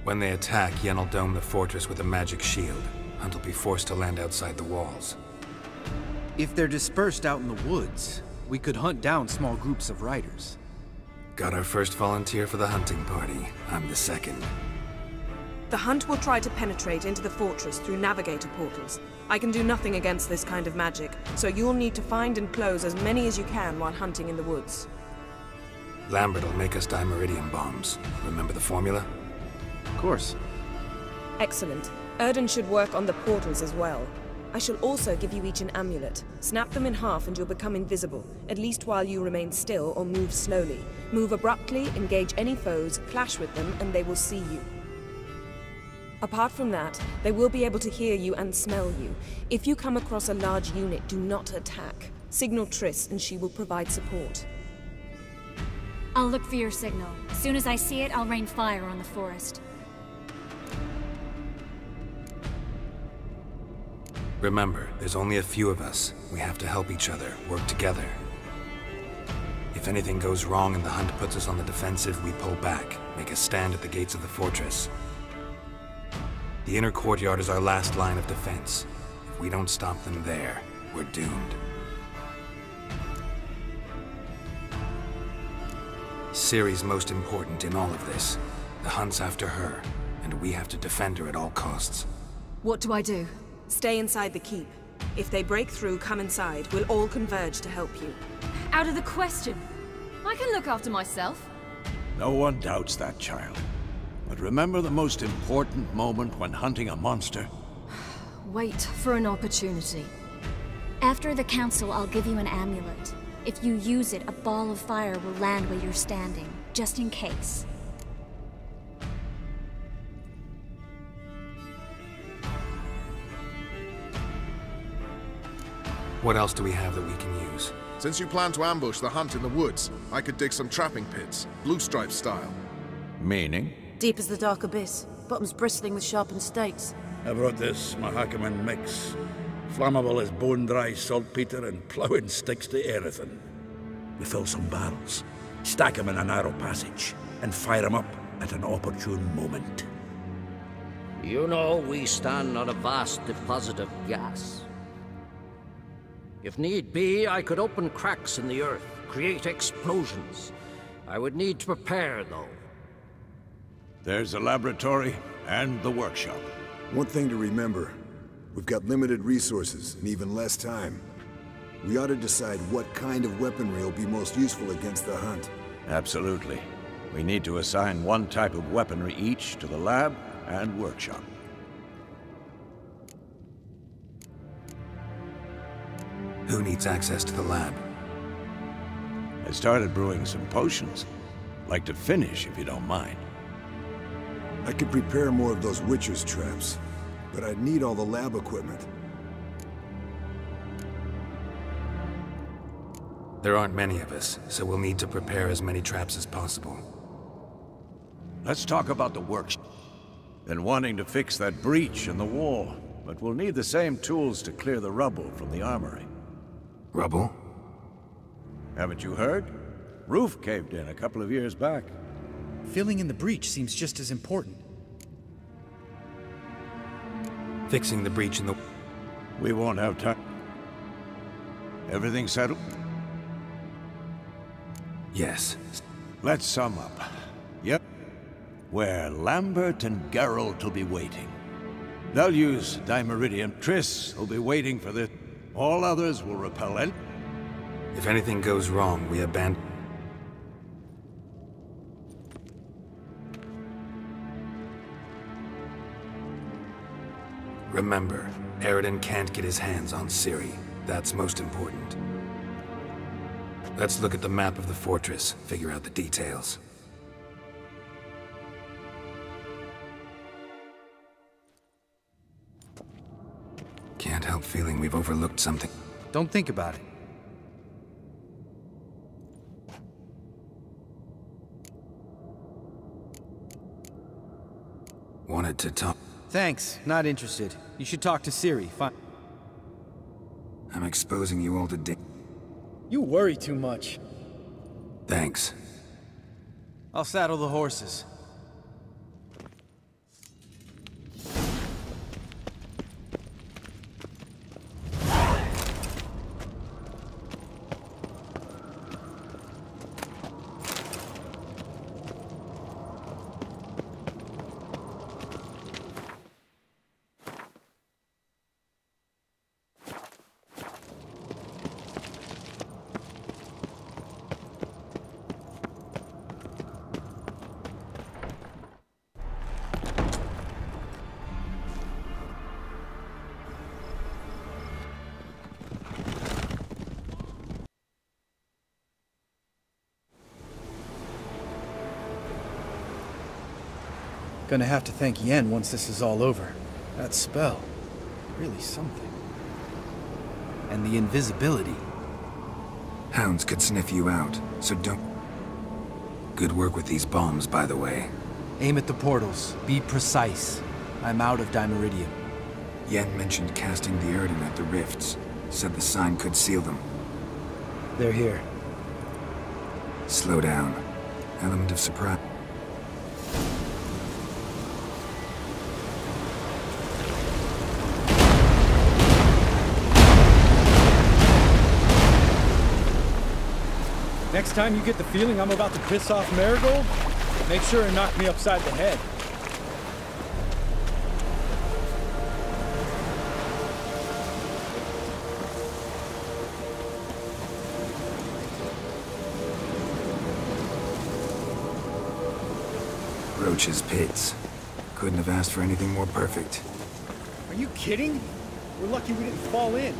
When they attack, Yen will dome the fortress with a magic shield. Hunt will be forced to land outside the walls. If they're dispersed out in the woods, we could hunt down small groups of riders. Got our first volunteer for the hunting party. I'm the second. The Hunt will try to penetrate into the fortress through navigator portals. I can do nothing against this kind of magic, so you'll need to find and close as many as you can while hunting in the woods. Lambert will make us dimeridium bombs. Remember the formula? Of course. Excellent. Erden should work on the portals as well. I shall also give you each an amulet. Snap them in half and you'll become invisible, at least while you remain still or move slowly. Move abruptly, engage any foes, clash with them, and they will see you. Apart from that, they will be able to hear you and smell you. If you come across a large unit, do not attack. Signal Triss and she will provide support. I'll look for your signal. As soon as I see it, I'll rain fire on the forest. Remember, there's only a few of us. We have to help each other, work together. If anything goes wrong and the Hunt puts us on the defensive, we pull back, make a stand at the gates of the fortress. The inner courtyard is our last line of defense. If we don't stop them there, we're doomed. Ciri's most important in all of this. The Hunt's after her, and we have to defend her at all costs. What do I do? Stay inside the keep. If they break through, come inside. We'll all converge to help you. Out of the question. I can look after myself. No one doubts that, child. But remember the most important moment when hunting a monster? Wait for an opportunity. After the council, I'll give you an amulet. If you use it, a ball of fire will land where you're standing, just in case. What else do we have that we can use? Since you plan to ambush the Hunt in the woods, I could dig some trapping pits, Blue Stripe style. Meaning? Deep as the dark abyss, bottoms bristling with sharpened stakes. I brought this Mahakaman mix. Flammable as bone-dry saltpeter and ploughing sticks to anything. We fill some barrels, stack them in a narrow passage, and fire them up at an opportune moment. You know, we stand on a vast deposit of gas. If need be, I could open cracks in the earth, create explosions. I would need to prepare, though. There's the laboratory and the workshop. One thing to remember, we've got limited resources and even less time. We ought to decide what kind of weaponry will be most useful against the Hunt. Absolutely. We need to assign one type of weaponry each to the lab and workshop. Who needs access to the lab? I started brewing some potions. Like to finish, if you don't mind. I could prepare more of those Witcher's traps, but I'd need all the lab equipment. There aren't many of us, so we'll need to prepare as many traps as possible. Let's talk about the workshop. Been wanting to fix that breach in the wall, but we'll need the same tools to clear the rubble from the armory. Rubble? Haven't you heard? Roof caved in a couple of years back. Filling in the breach seems just as important. Fixing the breach in the... We won't have time. Everything settled? Yes. Let's sum up. Yep. Where Lambert and Geralt will be waiting. They'll use dimeridium. Triss will be waiting for this. All others will repel it. If anything goes wrong, we abandon... Remember, Aroden can't get his hands on Ciri. That's most important. Let's look at the map of the fortress, figure out the details. help feeling we've overlooked something. Don't think about it. Wanted to talk. Thanks, not interested. You should talk to Ciri. Fine. I'm exposing you all to You worry too much. Thanks. I'll saddle the horses. Gonna have to thank Yen once this is all over. That spell, really something. And the invisibility. Hounds could sniff you out, so don't... Good work with these bombs, by the way. Aim at the portals. Be precise. I'm out of Dimeridium. Yen mentioned casting the Erden at the rifts. Said the sign could seal them. They're here. Slow down. Element of surprise. Next time you get the feeling I'm about to piss off Marigold, make sure and knock me upside the head. Roach's pits. Couldn't have asked for anything more perfect. Are you kidding? We're lucky we didn't fall in.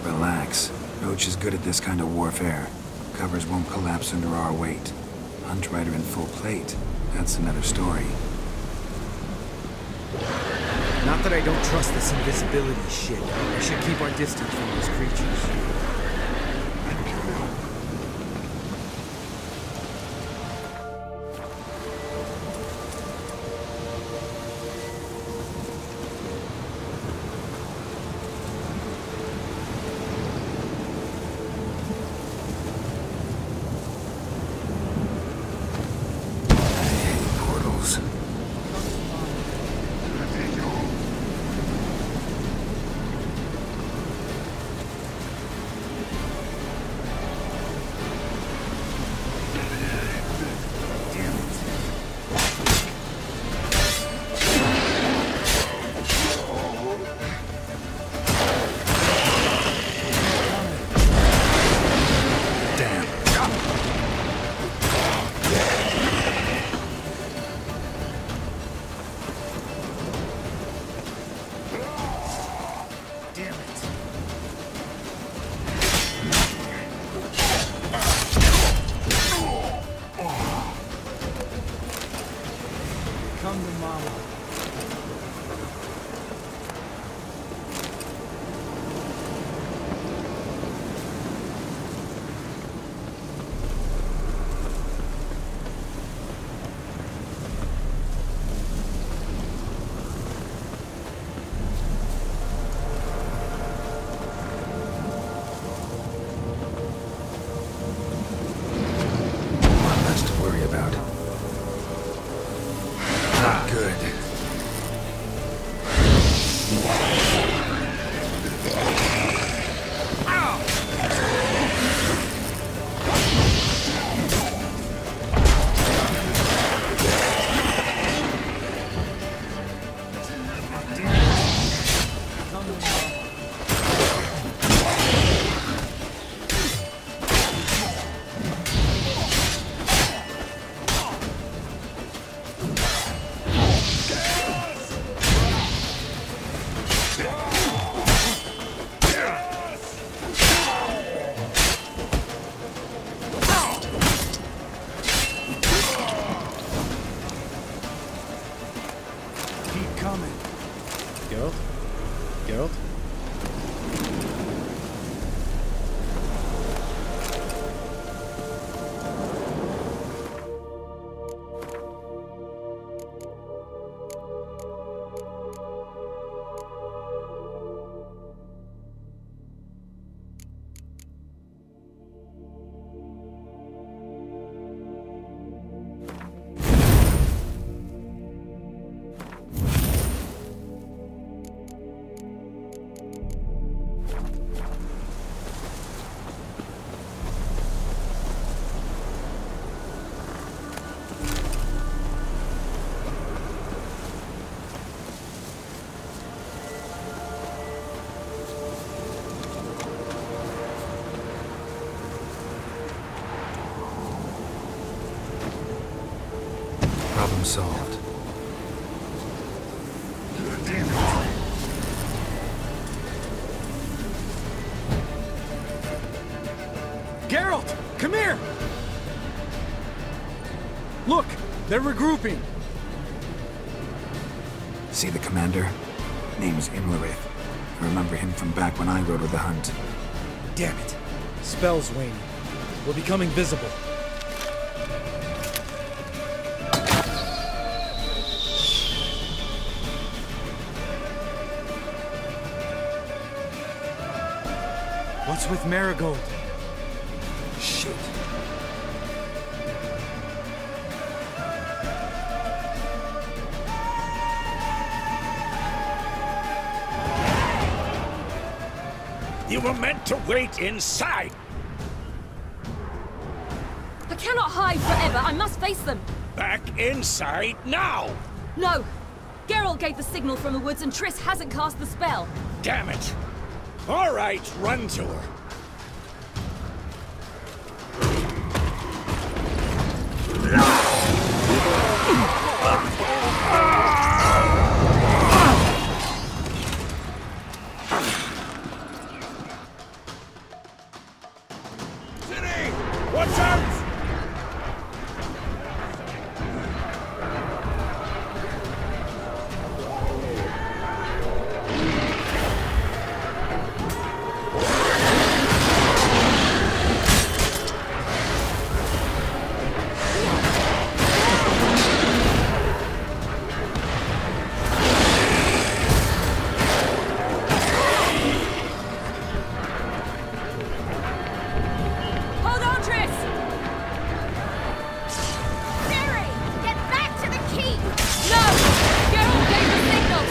Relax. Roach is good at this kind of warfare. Covers won't collapse under our weight. Hunt Rider in full plate. That's another story. Not that I don't trust this invisibility shit. I should keep our distance from those creatures. Geralt? Problem solved. Damn it. Geralt, come here! Look, they're regrouping. See the commander? Name's Imlerith. I remember him from back when I rode with the Hunt. Damn it. Spell's waning. We're becoming visible. What's with Marigold? Shit. You were meant to wait inside! I cannot hide forever. I must face them. Back inside now! No! Geralt gave the signal from the woods and Triss hasn't cast the spell. Damn it! All right, run to her. City! Watch out! Hold on, Triss! Ciri! Get back to the keep! No! Geralt gave the signal!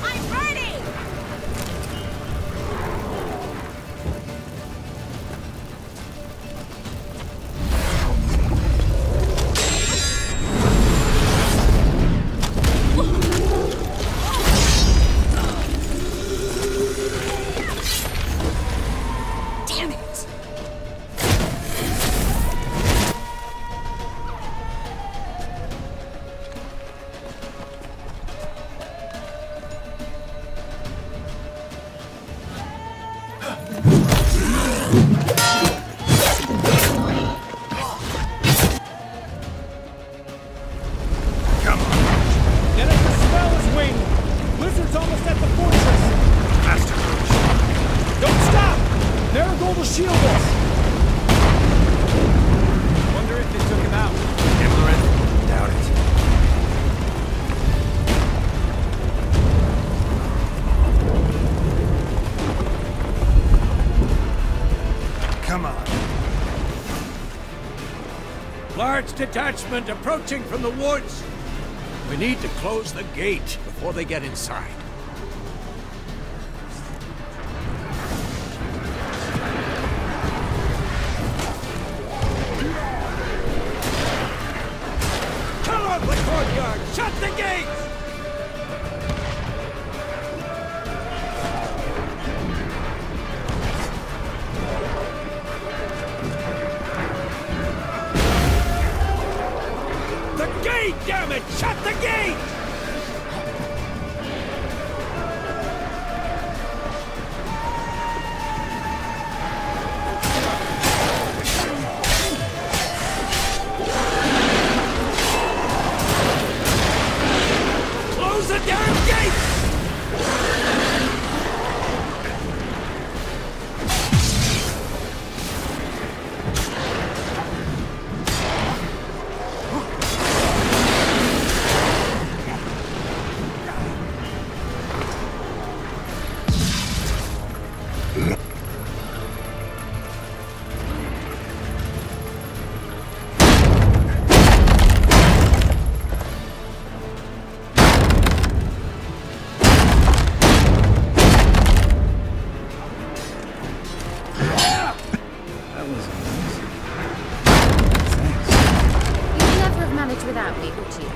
I'm ready! Damn it! Get it, the spell is waning! Blizzard's almost at the fortress! Master Roach. Don't stop! Marigold will shield us! Wonder if they took him out. Imlerith? Doubt it. Come on. Large detachment approaching from the woods. We need to close the gate before they get inside. Kill off the courtyard! Shut the gates! The gate! me, damn it! Shut the gate! Close the damn gate! Without me, would you?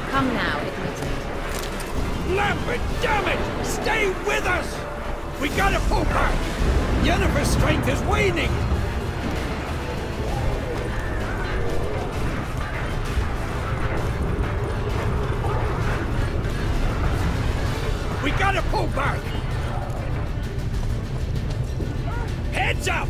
Come now, admit it. Lambert, damn it! Stay with us! We gotta pull back! Yennefer's strength is waning! We gotta pull back! Heads up!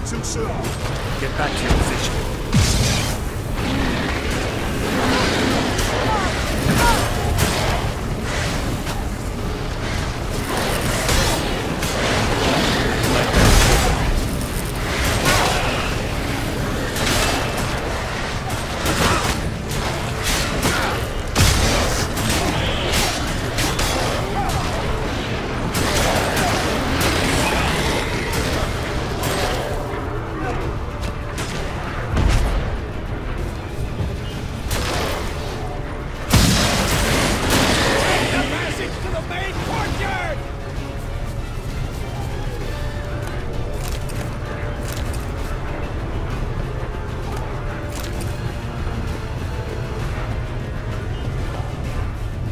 Too soon. Get back to your position.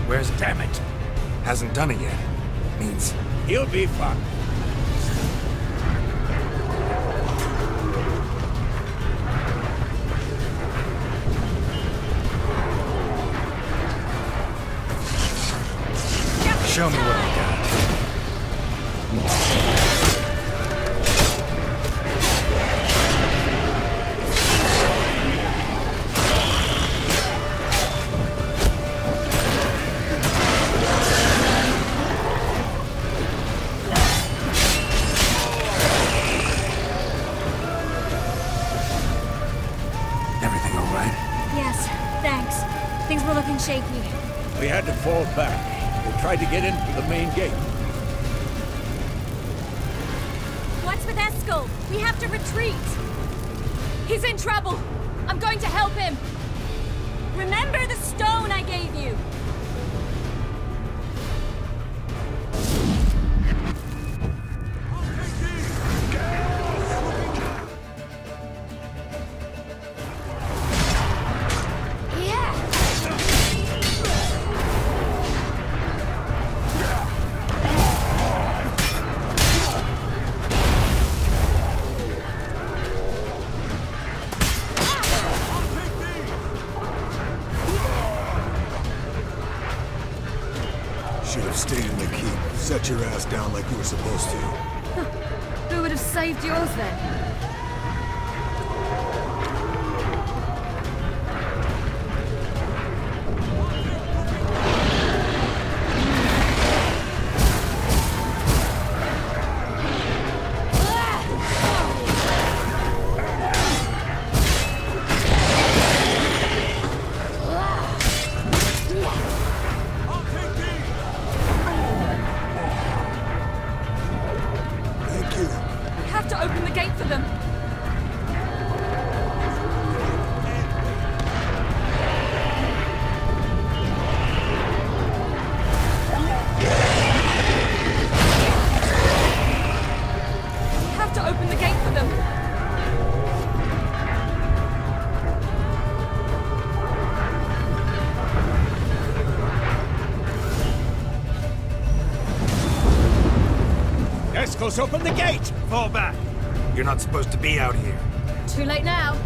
Where's Dammit? Hasn't done it yet. Means he'll be fine. show me what you got. Everything all right? Yes, thanks. Things were looking shaky. We had to fall back. They tried to get in through the main gate. What's with Eskel? We have to retreat. He's in trouble. I'm going to help him. Remember the stone I gave you. Should have stayed in the keep. Set your ass down like you were supposed to. Who would have saved yours then? Carlos, open the gate! Fall back. You're not supposed to be out here. Too late now.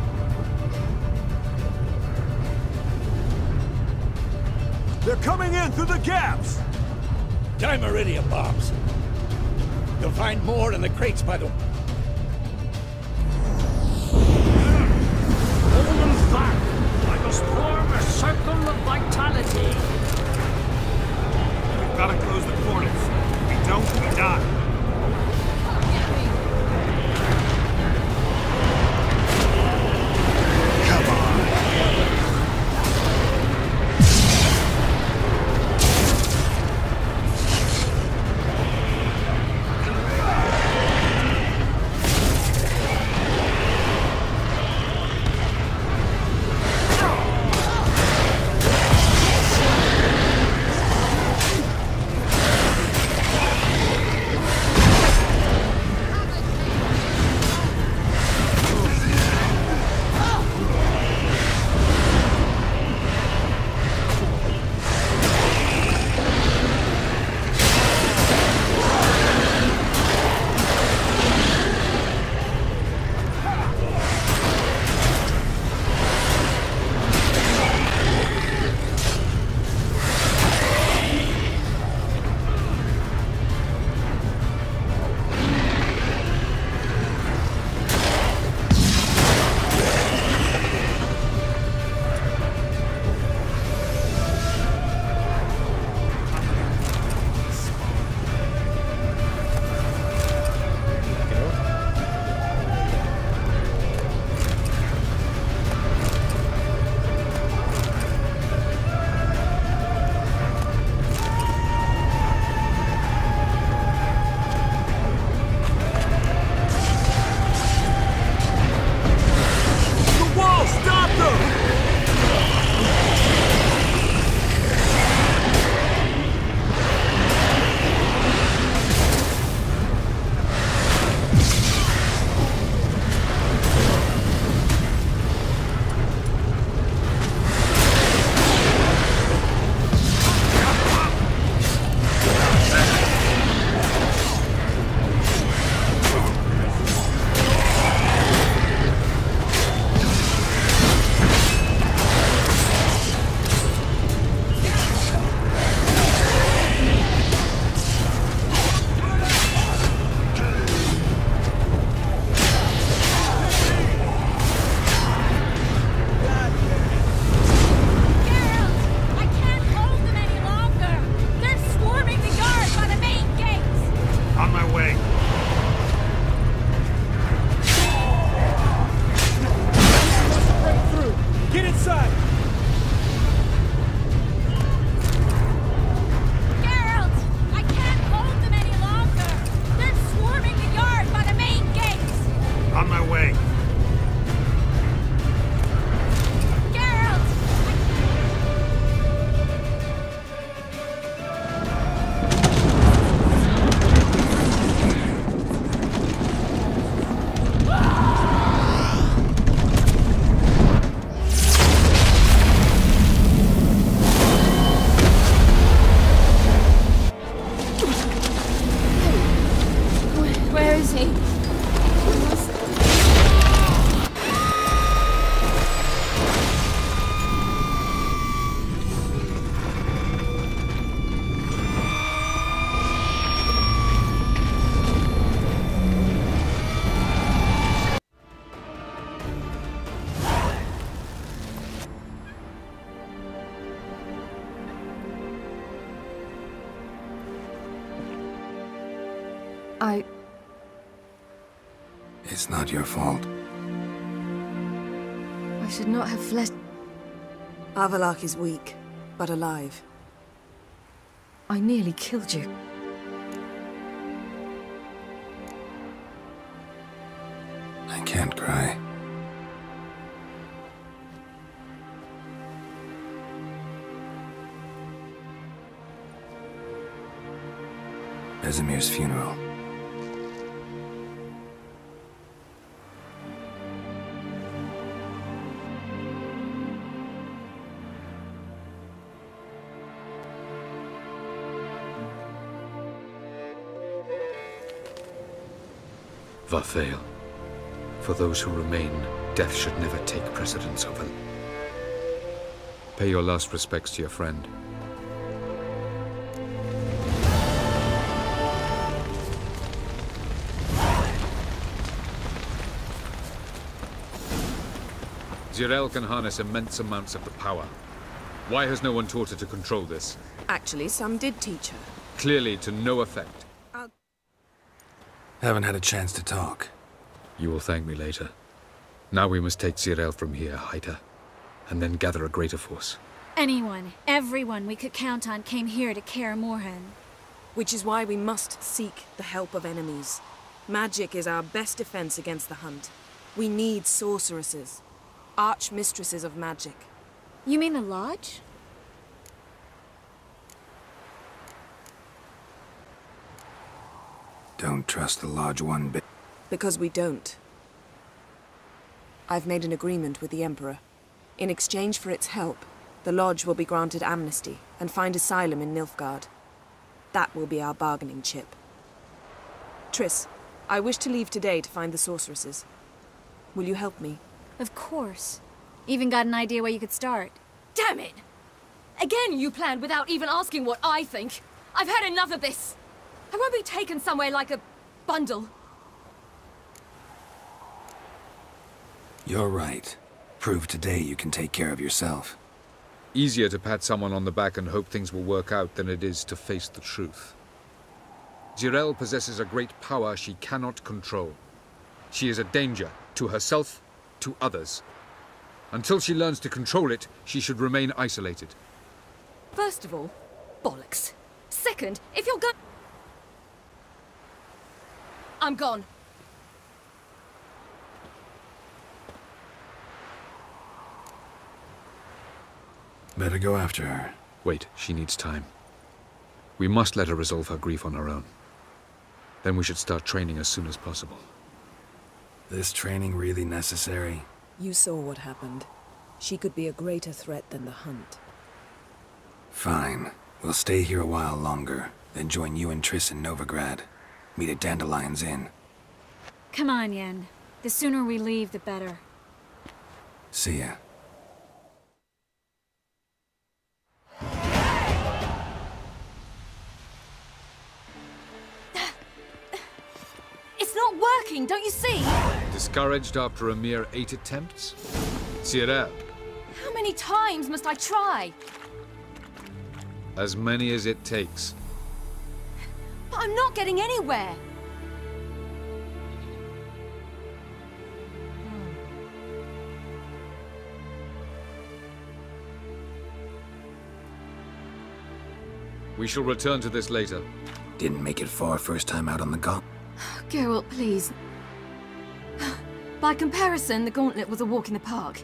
They're coming in through the gaps! Dimeridium bombs. You'll find more in the crates by the... Hold them back! I must form a circle of vitality. We've got to close the portals. If we don't, we die. It's not your fault. I should not have fled. Avallac'h is weak, but alive. I nearly killed you. I can't cry. Vesemir's funeral. Vathael. For those who remain, death should never take precedence over. Pay your last respects to your friend. Zirael can harness immense amounts of the power. Why has no one taught her to control this? Actually, some did teach her. Clearly to no effect. Haven't had a chance to talk. You will thank me later. Now we must take Zirael from here, hide her, and then gather a greater force. Anyone, everyone we could count on came here to Kaer Morhen. Which is why we must seek the help of enemies. Magic is our best defense against the Hunt. We need sorceresses. Archmistresses of magic. You mean the Lodge? Don't trust the Lodge one bit. Because we don't. I've made an agreement with the Emperor. In exchange for its help, the Lodge will be granted amnesty and find asylum in Nilfgaard. That will be our bargaining chip. Triss, I wish to leave today to find the sorceresses. Will you help me? Of course. Even got an idea where you could start. Damn it! Again you planned without even asking what I think. I've had enough of this. I won't be taken somewhere like a bundle. You're right. Prove today you can take care of yourself. Easier to pat someone on the back and hope things will work out than it is to face the truth. Zirael possesses a great power she cannot control. She is a danger to herself, to others. Until she learns to control it, she should remain isolated. First of all, bollocks. Second, if you're going... I'm gone. Better go after her. Wait, she needs time. We must let her resolve her grief on her own. Then we should start training as soon as possible. This training really necessary? You saw what happened. She could be a greater threat than the Hunt. Fine. We'll stay here a while longer, then join you and Triss in Novigrad. Meet at Dandelion's Inn. Come on, Yen. The sooner we leave, the better. See ya. It's not working, don't you see? Discouraged after a mere 8 attempts? Zirael. How many times must I try? As many as it takes. But I'm not getting anywhere. We shall return to this later. Didn't make it far first time out on the gauntlet. Geralt, please. By comparison, the gauntlet was a walk in the park.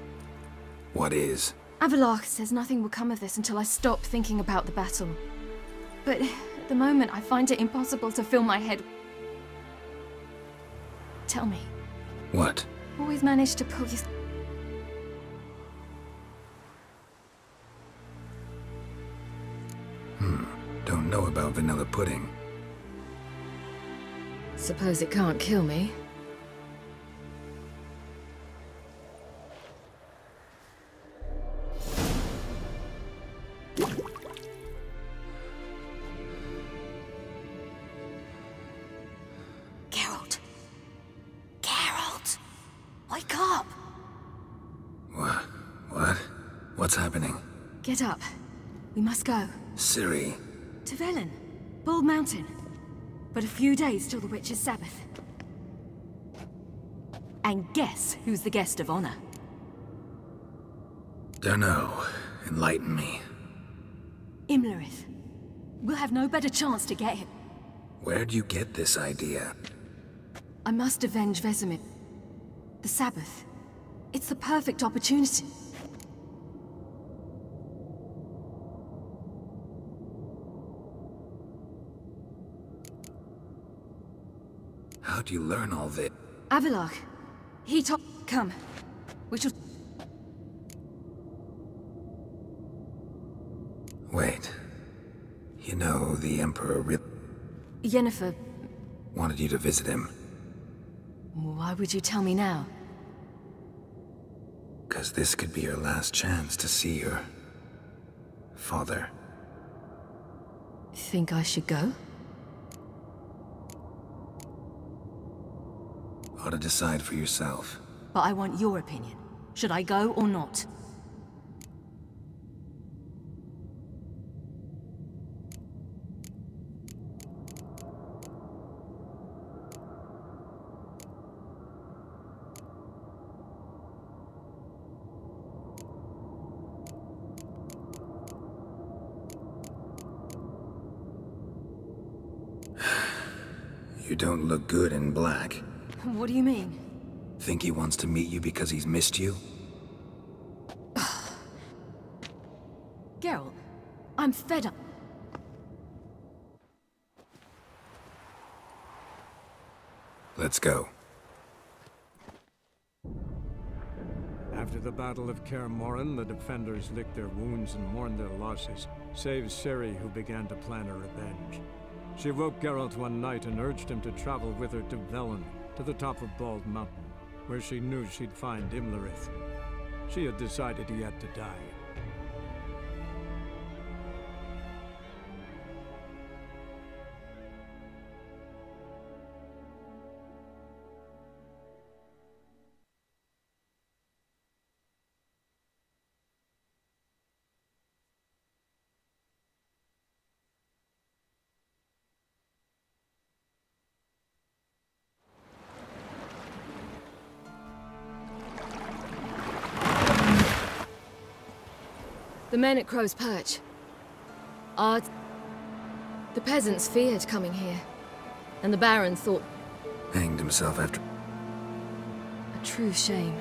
What is? Avallac'h says nothing will come of this until I stop thinking about the battle. But at the moment, I find it impossible to fill my head. Tell me. What? Always manage to pull your... Don't know about vanilla pudding. Suppose it can't kill me. Geralt! Geralt! Wake up! What? What's happening? Get up. We must go. Ciri. To Velen. Bald Mountain. But a few days till the Witch's Sabbath. And guess who's the guest of honor? Dunno. Enlighten me. Imlerith. We'll have no better chance to get him. Where'd you get this idea? I must avenge Vesemir. The Sabbath. It's the perfect opportunity. How'd you learn all this? Avallac'h. He told... Come. We shall... Wait. You know, the Emperor Yennefer... wanted you to visit him. Why would you tell me now? Because this could be your last chance to see your father. Think I should go? Ought to decide for yourself. But I want your opinion. Should I go or not? You don't look good in black. What do you mean? Think he wants to meet you because he's missed you? Geralt, I'm fed up. Let's go. After the Battle of Kaer Morhen, the defenders licked their wounds and mourned their losses, save Ciri, who began to plan her revenge. She woke Geralt one night and urged him to travel with her to Velen, to the top of Bald Mountain, where she knew she'd find Imlerith. She had decided he had to die. The men at Crow's Perch. The peasants feared coming here. And the Baron thought... Hanged himself after... A true shame.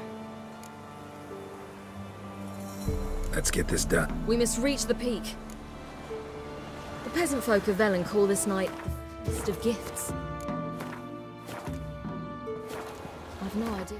Let's get this done. We must reach the peak. The peasant folk of Velen call this night the Feast of Gifts. I've no idea.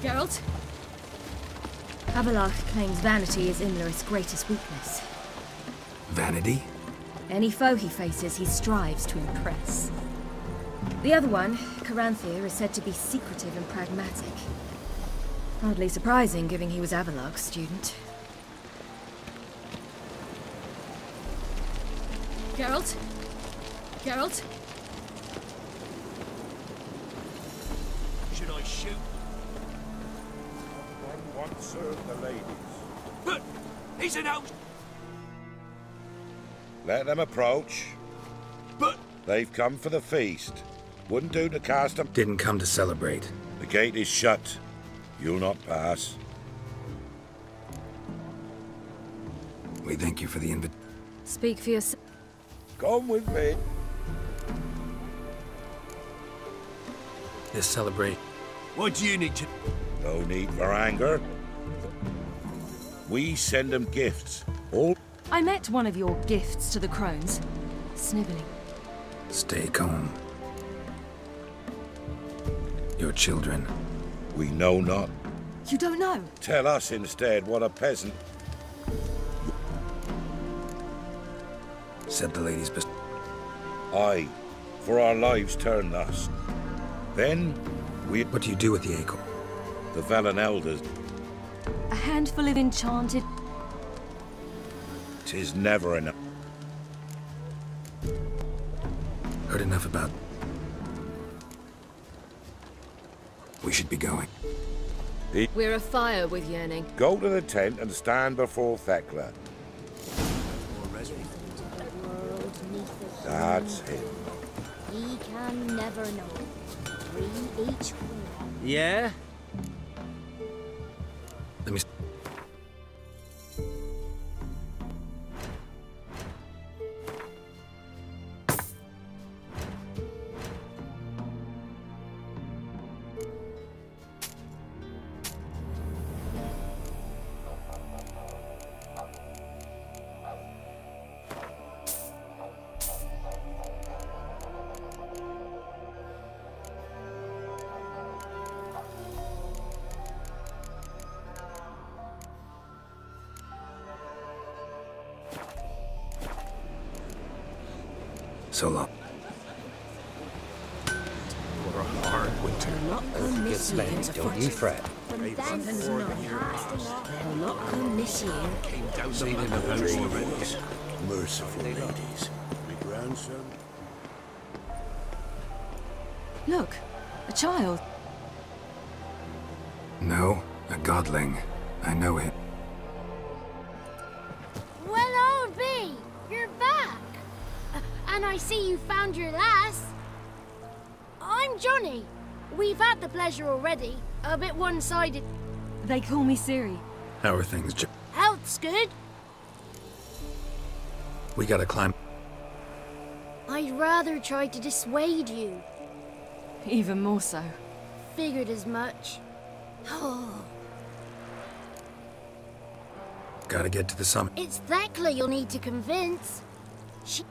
Geralt? Avallac'h claims vanity is Imlerith's greatest weakness. Vanity? Any foe he faces, he strives to impress. The other one, Caranthir, is said to be secretive and pragmatic. Hardly surprising, given he was Avallac'h's student. Geralt? Geralt? Should I shoot? One serve the ladies. But he's an out. Let them approach. But they've come for the feast. Wouldn't do to cast them. Didn't come to celebrate. The gate is shut. You'll not pass. We thank you for the invitation. Speak for yourself. Come with me. This celebrate. What do you need to... No need for anger. We send them gifts. All... I met one of your gifts to the crones. Sniveling. Stay calm. Your children. We know not. You don't know? Tell us instead what a peasant... Said the ladies... Aye, for our lives turn thus. Then, we... What do you do with the Acorn? The Velen elders... A handful of enchanted... 'Tis never enough. Heard enough about... We should be going. We're afire with yearning. Go to the tent and stand before Thekla. That's him. He can never know. 3 each way. Yeah? Let me... So long. For a hard winter. As it gets late, don't you fret. Something's not. They'll not come this year. Came down the mountain already. Merciful ladies. My grandson. Look, a child. No, a godling. I know him. Well, old B, you're back. And I see you found your lass. I'm Johnny. We've had the pleasure already. A bit one-sided. They call me Ciri. How are things, Health's good. We gotta climb. I'd rather try to dissuade you. Even more so. Figured as much. Oh. Gotta get to the summit. It's Thekla you'll need to convince.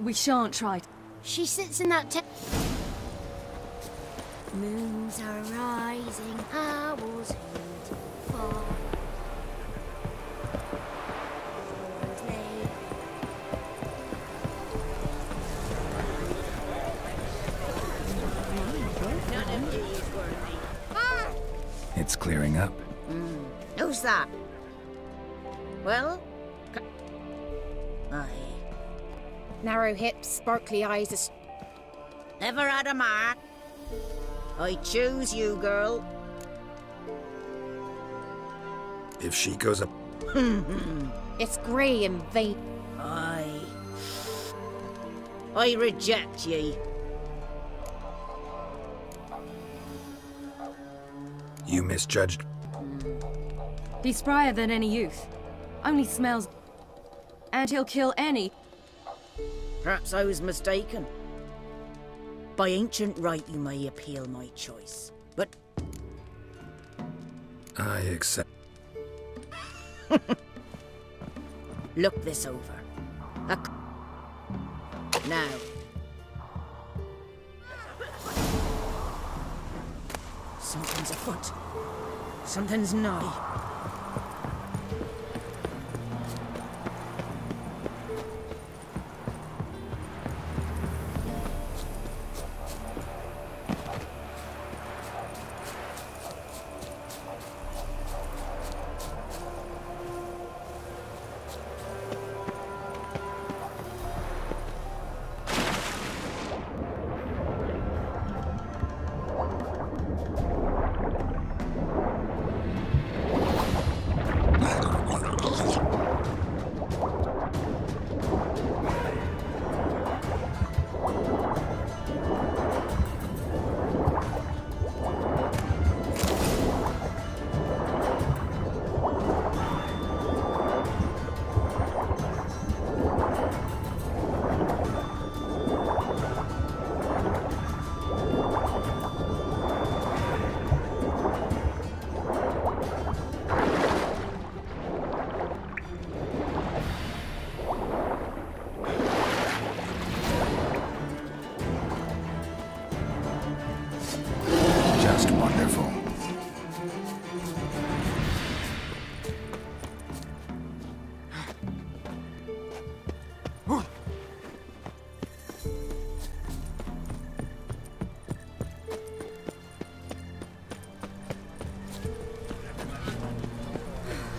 We shan't try. She sits in that Moons are rising, owls hoot, fall. It's clearing up. Who's that? Well? Aye. Narrow hips, sparkly eyes. Never had a mark. I choose you, girl. If she goes up... It's grey and vain. Aye. I reject ye. You misjudged. He's sprier than any youth. Only smells... And he'll kill any... Perhaps I was mistaken. By ancient right, you may appeal my choice, but... I accept. Look this over. Now. Something's afoot. Something's nigh. Just wonderful.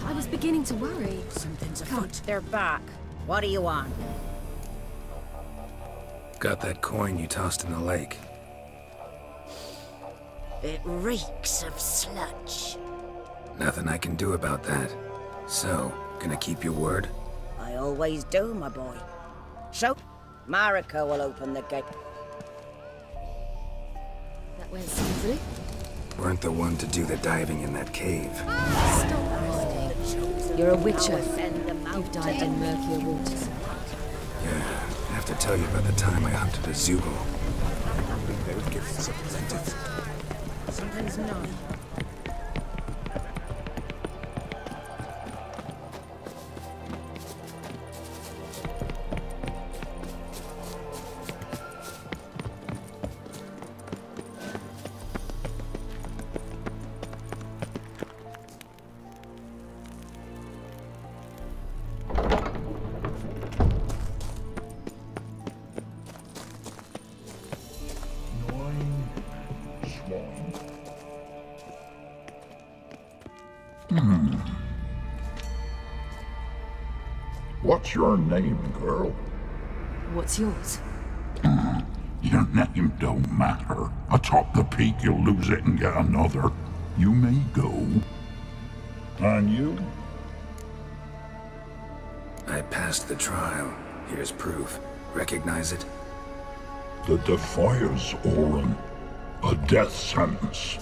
I was beginning to worry. Something's afoot. They're back. What do you want? Got that coin you tossed in the lake. It reeks of sludge. Nothing I can do about that. So, gonna keep your word? I always do, my boy. So, Mariko will open the gate. That went smoothly. Weren't the one to do the diving in that cave. You're a witcher. You've dived in murkier waters. Yeah, I have to tell you about the time I hunted a Zoogle. They would give us a plenty. Something's nigh. What's your name, girl? What's yours? Your name don't matter. Atop the peak, you'll lose it and get another. You may go. And you? I passed the trial. Here's proof. Recognize it? The Defiers, Orin. A death sentence.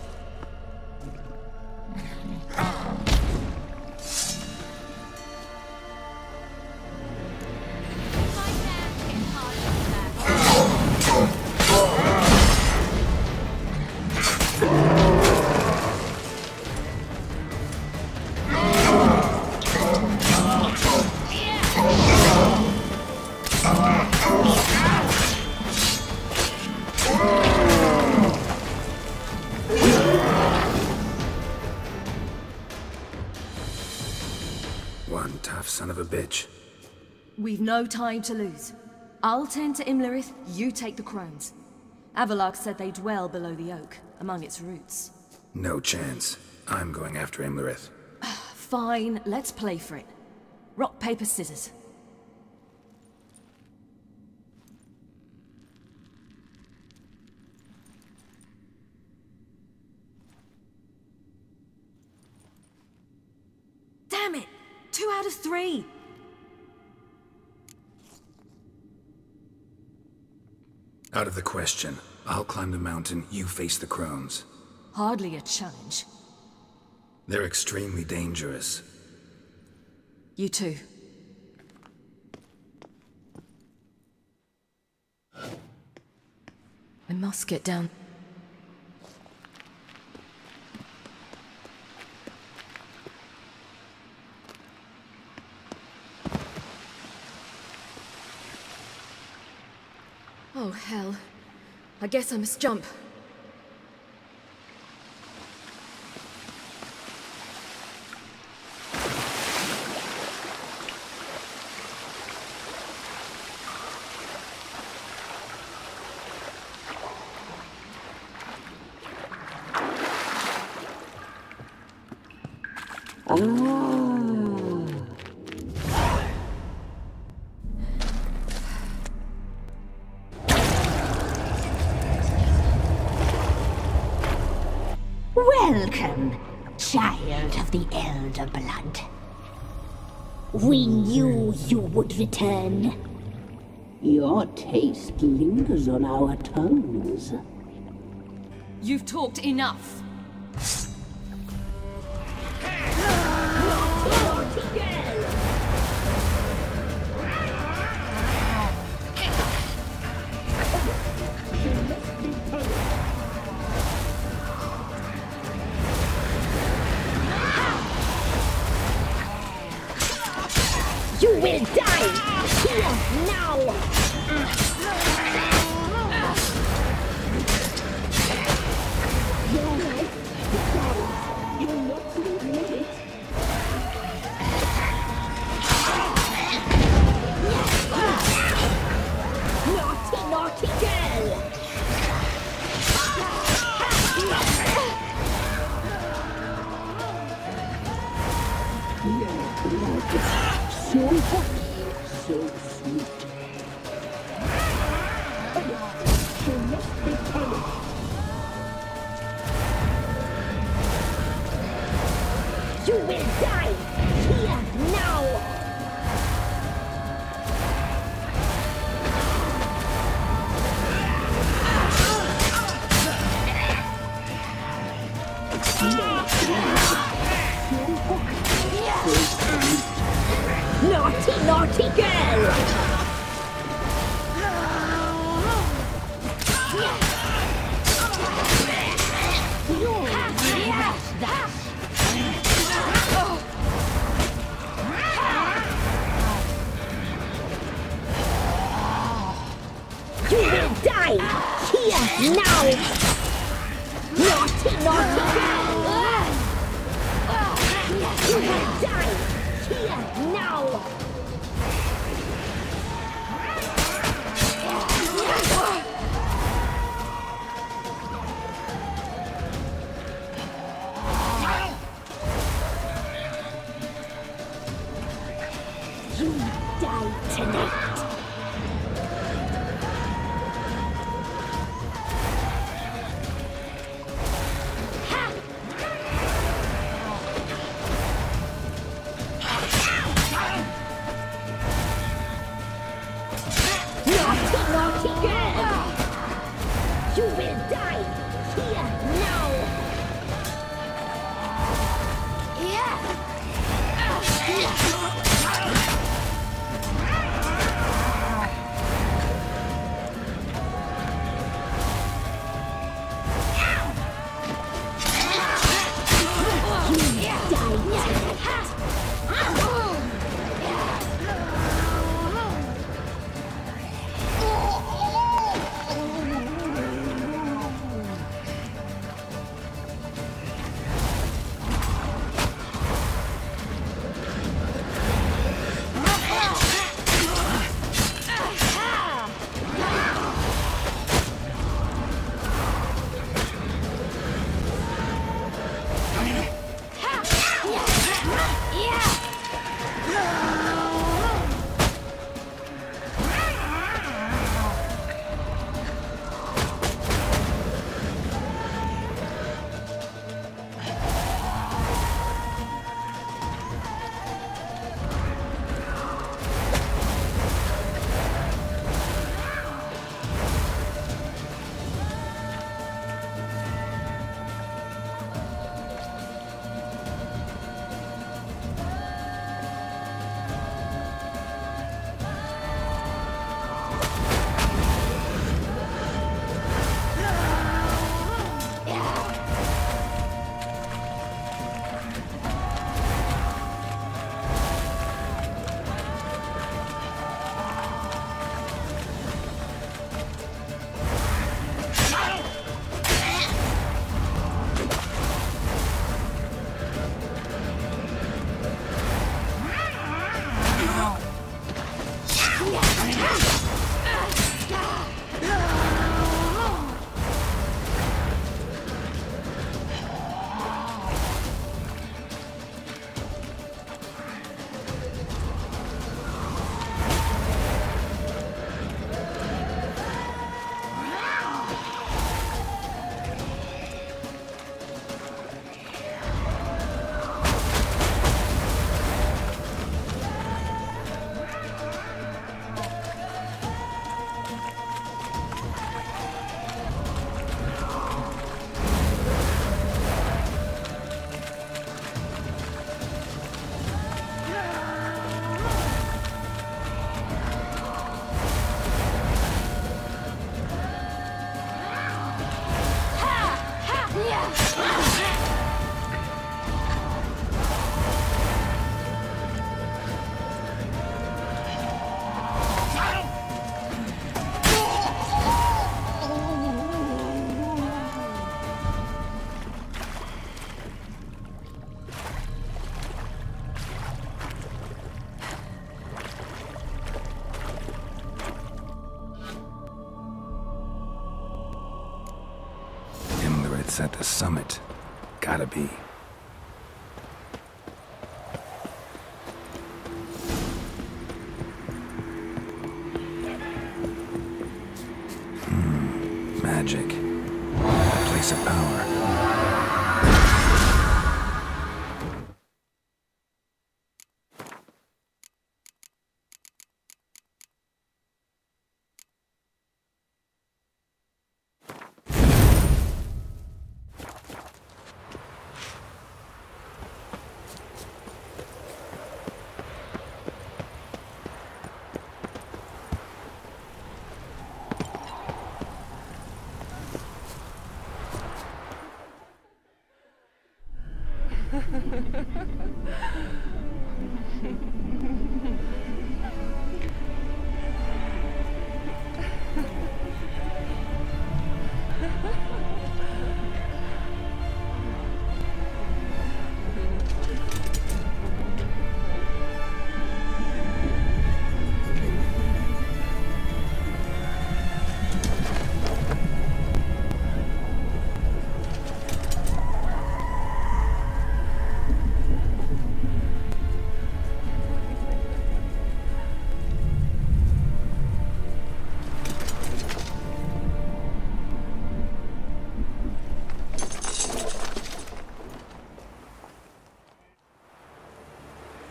One tough son of a bitch. We've no time to lose. I'll tend to Imlerith, you take the crones. Avallac'h said they dwell below the oak, among its roots. No chance. I'm going after Imlerith. Fine, let's play for it. Rock, paper, scissors. Damn it! 2 out of 3! Out of the question. I'll climb the mountain, you face the crones. Hardly a challenge. They're extremely dangerous. You too. I must get down. Oh, hell. I guess I must jump. Welcome, child of the Elder Blood. We knew you would return. Your taste lingers on our tongues. You've talked enough. You will die here now! Naughty, naughty girl! So hot, so sweet. She must be punished. You will die here now. Naughty, naughty girl! You will die here now! Naughty, naughty girl! You will die here now! this at the summit. Gotta be. Magic. A place of power.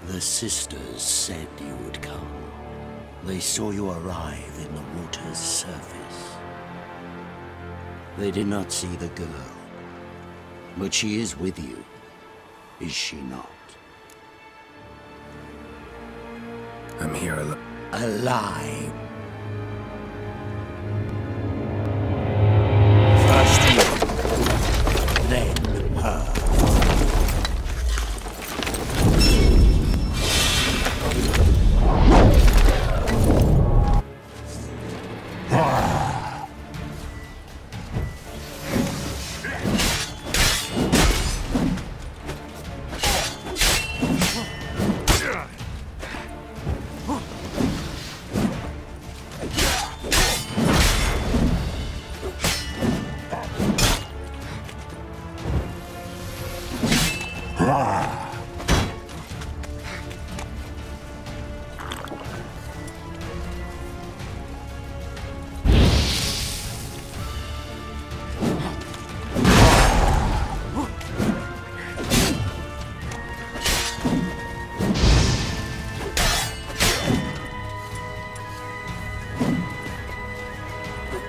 The sisters said you would come. They saw you arrive in the water's surface. They did not see the girl. But she is with you, is she not? I'm here alive. First you, then her.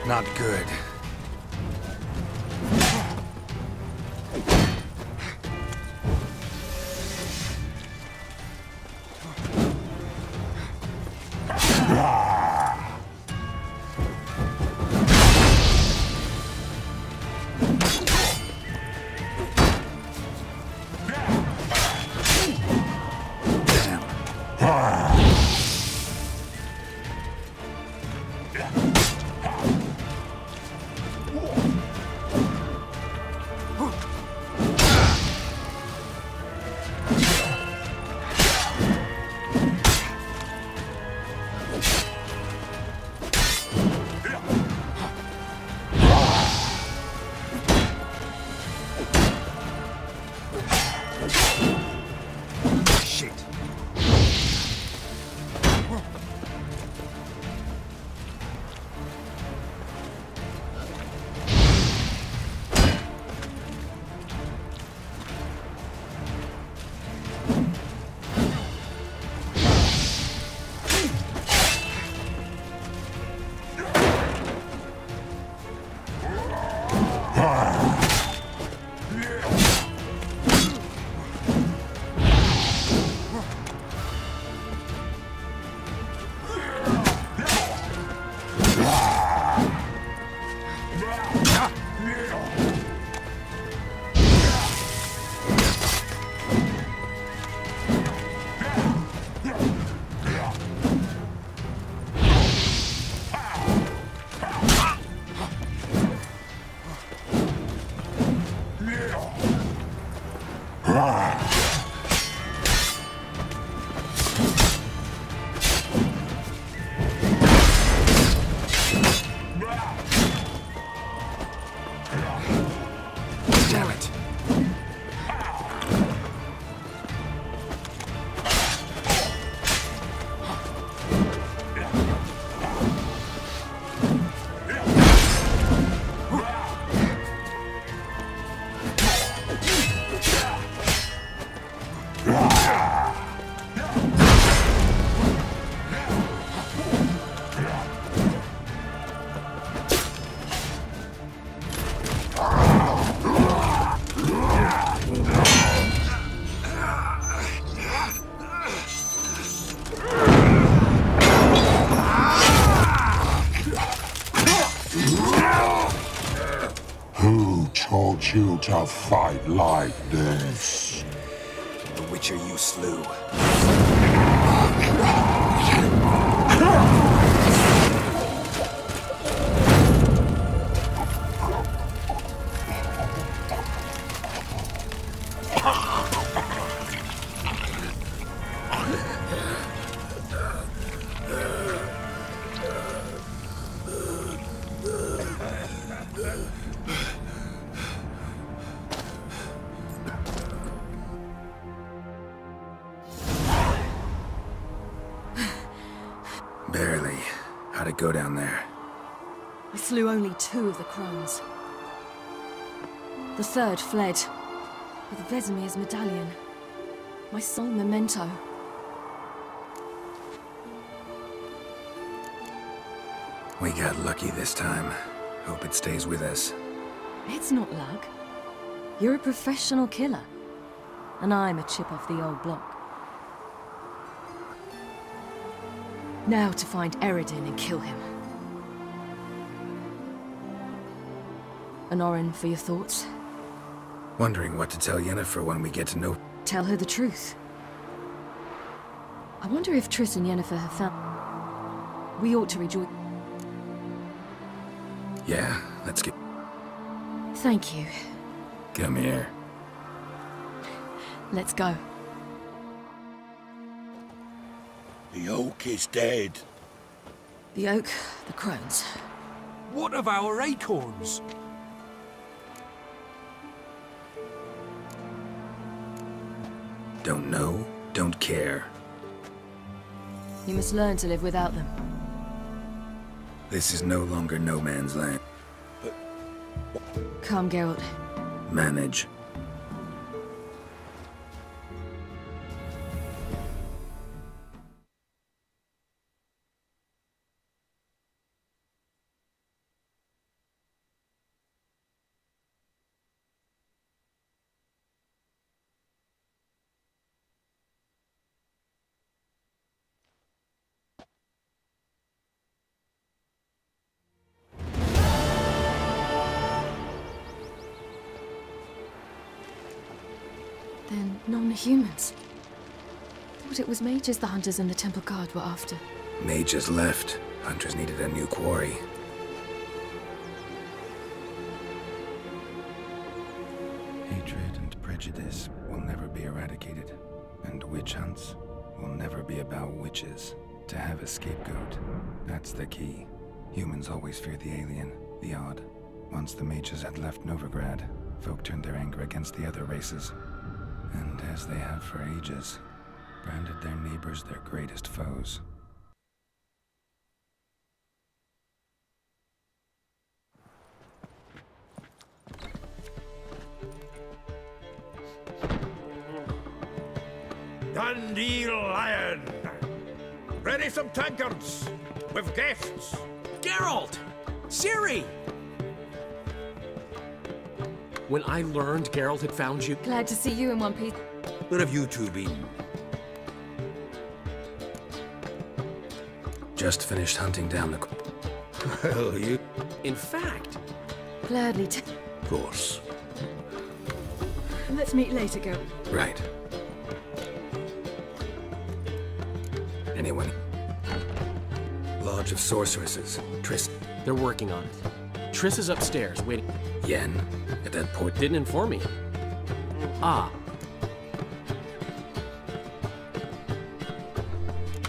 Not good. to fight like this. The Witcher you slew. Barely. How'd it go down there? I slew only 2 of the crones. The third fled, with Vesemir's medallion. My sole memento. We got lucky this time. Hope it stays with us. It's not luck. You're a professional killer. And I'm a chip off the old block. Now to find Eredin and kill him. Honorin, for your thoughts? Wondering what to tell Yennefer when we get to know... Tell her the truth. I wonder if Triss and Yennefer have found... We ought to rejoice... Yeah, let's get... Thank you. Come here. Let's go. The oak is dead. The oak, the crones. What of our acorns? Don't know, don't care. You must learn to live without them. This is no longer no man's land. Come, Geralt. Manage. Then non-humans. Thought it was mages the hunters and the Temple Guard were after. Mages left. Hunters needed a new quarry. Hatred and prejudice will never be eradicated. And witch hunts will never be about witches. To have a scapegoat, that's the key. Humans always fear the alien, the odd. Once the mages had left Novigrad, folk turned their anger against the other races. And as they have for ages, branded their neighbors their greatest foes. Dandelion! Ready some tankards with guests. Geralt! Ciri! When I learned Geralt had found you... Glad to see you in one piece. Where have you two been? Just finished hunting down the... Well, you... In fact... Gladly Of course. Let's meet later, Geralt. Right. Anyone? Lodge of Sorceresses. Triss. They're working on it. Triss is upstairs, waiting. Yen? At that port? Didn't inform me. Ah.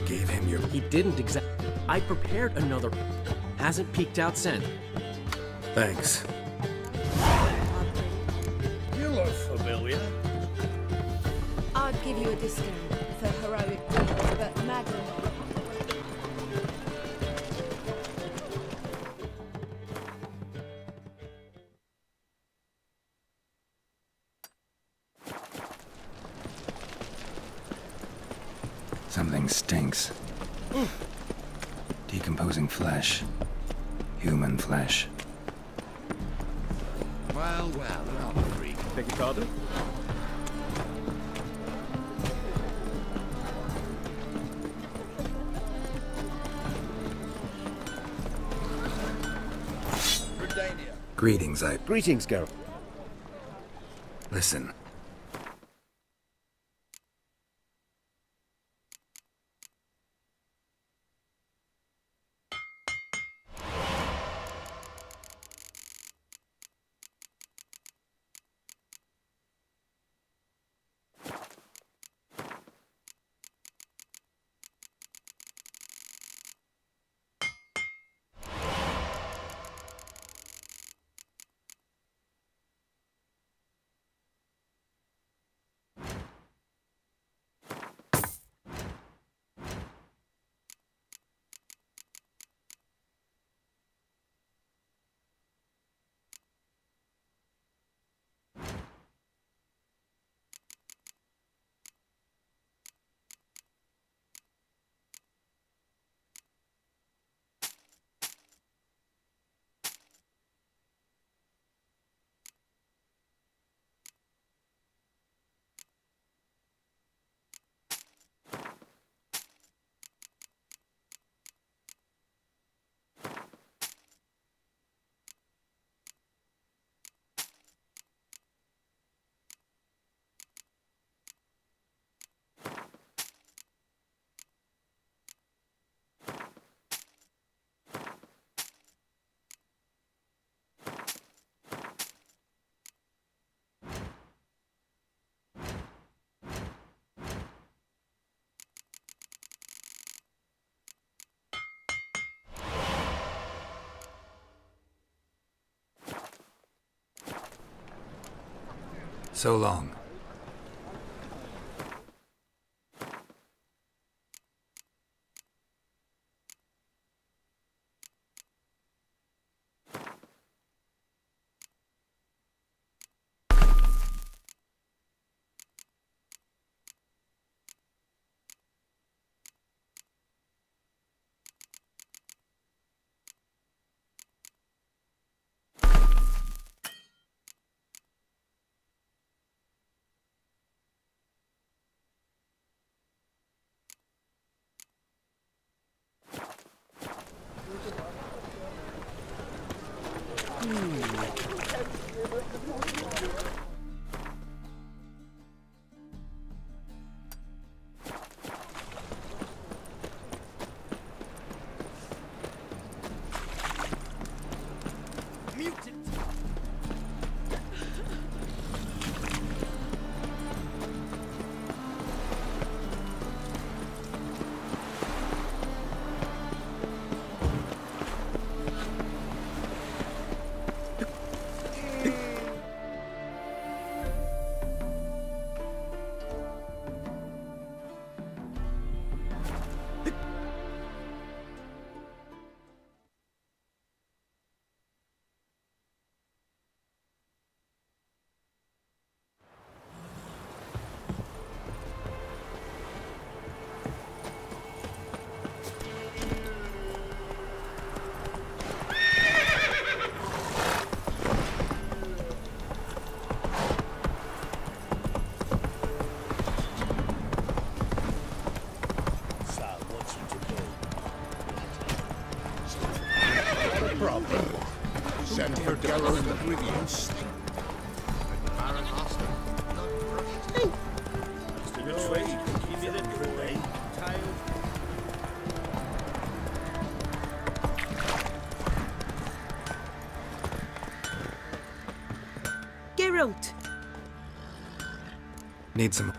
Gave him your... He didn't exactly. I prepared another. Hasn't peeked out since. Thanks. You look familiar. I'd give you a discount for heroic deeds, but madam... Something stinks. Decomposing flesh. Human flesh. Well, I'll agree. Beg your pardon? Greetings, Greetings, Geralt. Listen. So long. Send for Gallo and Oblivion. Geralt! Need some...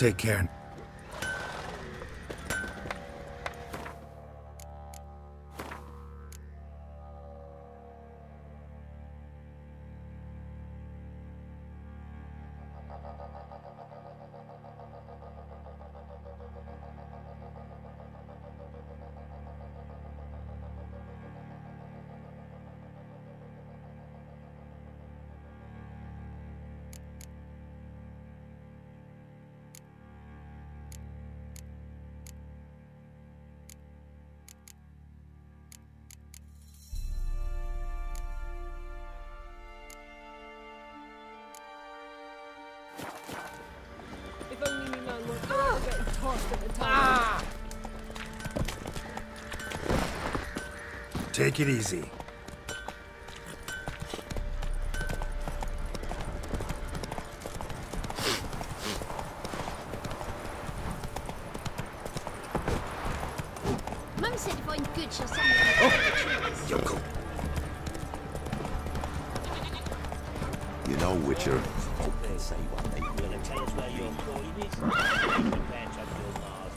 Take care. If only me man were getting tossed at the time. Take it easy. Mum said if I'm good, she'll send me a Yokel. You know, Witcher, They say what they will. It tells where your coin is. Depends on your Mars.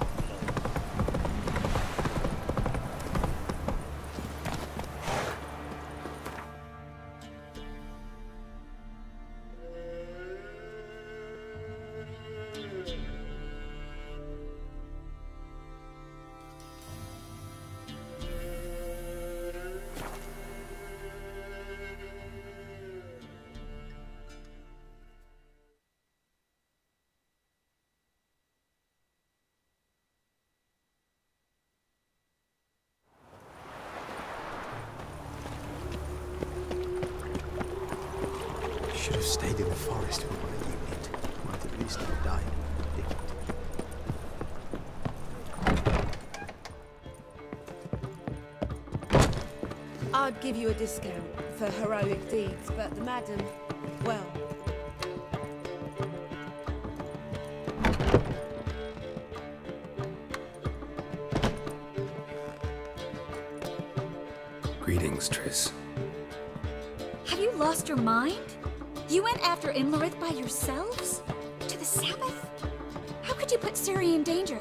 Should have stayed in the forest with my unit. Might at least have died. I'd give you a discount for heroic deeds, but the madam, well... Greetings, Triss. Have you lost your mind? You went after Imlerith by yourselves? To the Sabbath? How could you put Ciri in danger?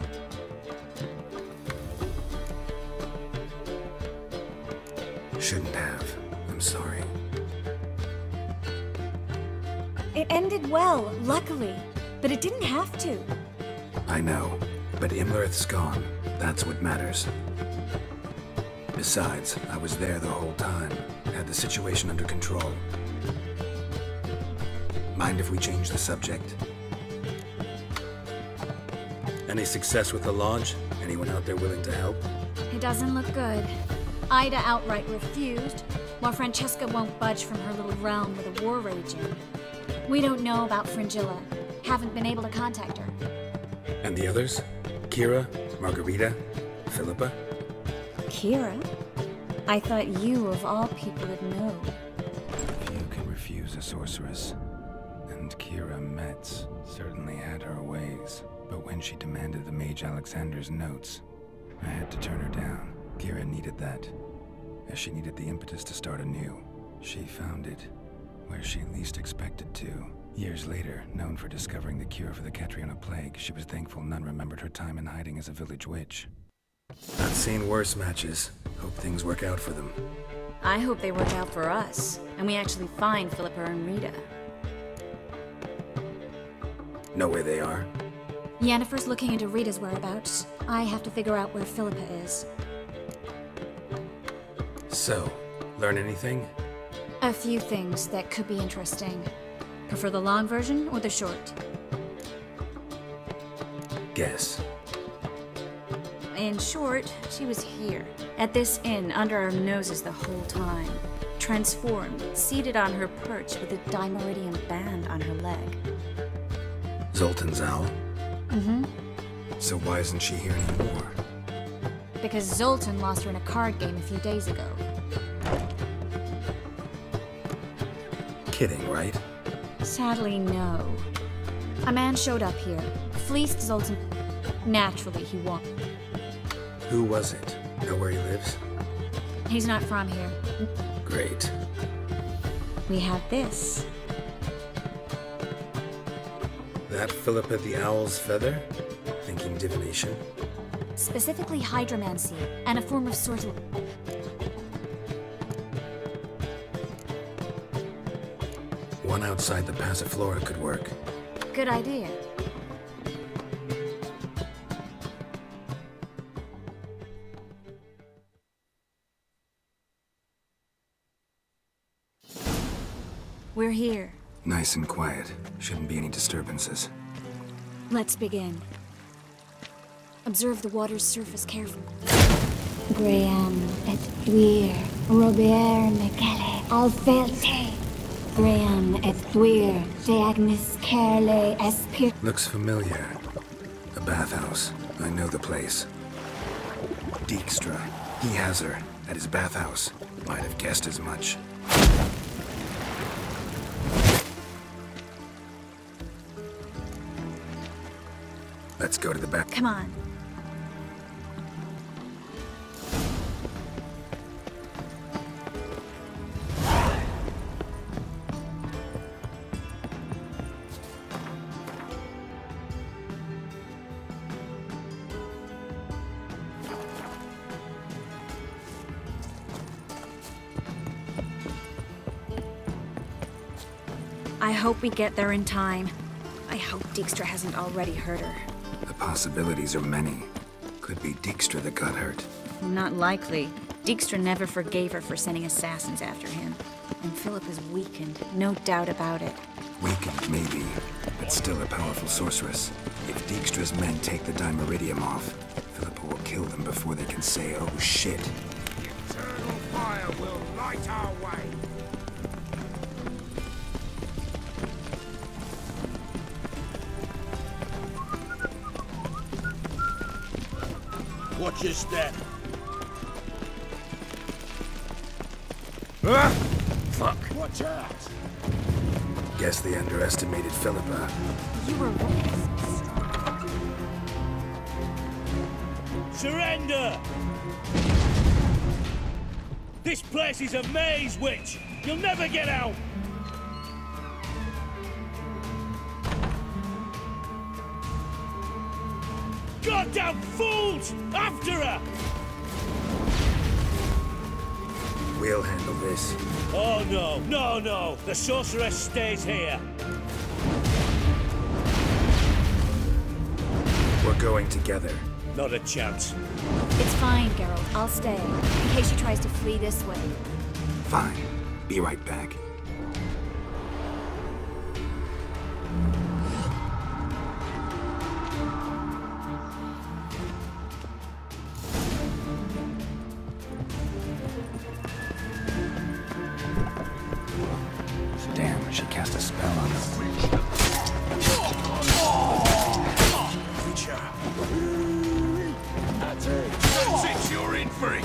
Shouldn't have. I'm sorry. It ended well, luckily. But it didn't have to. I know, but Imlerith's gone. That's what matters. Besides, I was there the whole time. Had the situation under control. Mind if we change the subject? Any success with the Lodge? Anyone out there willing to help? It doesn't look good. Ida outright refused, while Francesca won't budge from her little realm with a war raging. We don't know about Fringilla. Haven't been able to contact her. And the others? Kira? Margarita? Philippa? Kira? I thought you, of all people, would know. Few can refuse a sorceress. And Kira Metz certainly had her ways. But when she demanded the Mage Alexander's notes, I had to turn her down. Kira needed that, as she needed the impetus to start anew. She found it where she least expected to. Years later, known for discovering the cure for the Catriona plague, she was thankful none remembered her time in hiding as a village witch. I've seen worse matches. Hope things work out for them. I hope they work out for us, and we actually find Philippa and Rita. Know where they are? Yennefer's looking into Rita's whereabouts. I have to figure out where Philippa is. So, learn anything? A few things that could be interesting. Prefer the long version or the short? Guess. In short, she was here, at this inn, under our noses the whole time. Transformed, seated on her perch with a Dimeridian band on her leg. Zoltan's owl? Mm-hmm. So why isn't she here anymore? Because Zoltan lost her in a card game a few days ago. Kidding, right? Sadly, no. A man showed up here, fleeced Zoltan. Naturally, he won. Who was it? Know where he lives? He's not from here. Great. We have this. That Philippa the Owl's feather? Thinking divination? Specifically hydromancy, and a form of sorcery. One outside the Passiflora could work. Good idea. We're here. Nice and quiet. Shouldn't be any disturbances. Let's begin. Observe the water's surface carefully. Graham et Dwyer, Robert Mckelly, Alfelte. Graham et Dwyer, Deagnis Kerle Espir. Looks familiar. A bathhouse. I know the place. Dijkstra. He has her at his bathhouse. Might have guessed as much. Let's go to the back. Come on. I hope we get there in time. I hope Dijkstra hasn't already hurt her. The possibilities are many. Could be Dijkstra that got hurt. Not likely. Dijkstra never forgave her for sending assassins after him. And Philip is weakened, no doubt about it. Weakened, maybe, but still a powerful sorceress. If Dijkstra's men take the Dimeridium off, Philippa will kill them before they can say, oh shit. The eternal fire will light our way. Watch your step. Ah! Fuck. Watch out. Guess they underestimated Philippa. You were right. Surrender! This place is a maze, witch! You'll never get out! Goddamn fools! After her! We'll handle this. Oh no, no, no! The sorceress stays here! We're going together. Not a chance. It's fine, Geralt. I'll stay, in case she tries to flee this way. Fine. Be right back. Damn, she cast a spell on them. That's it, you're in for it.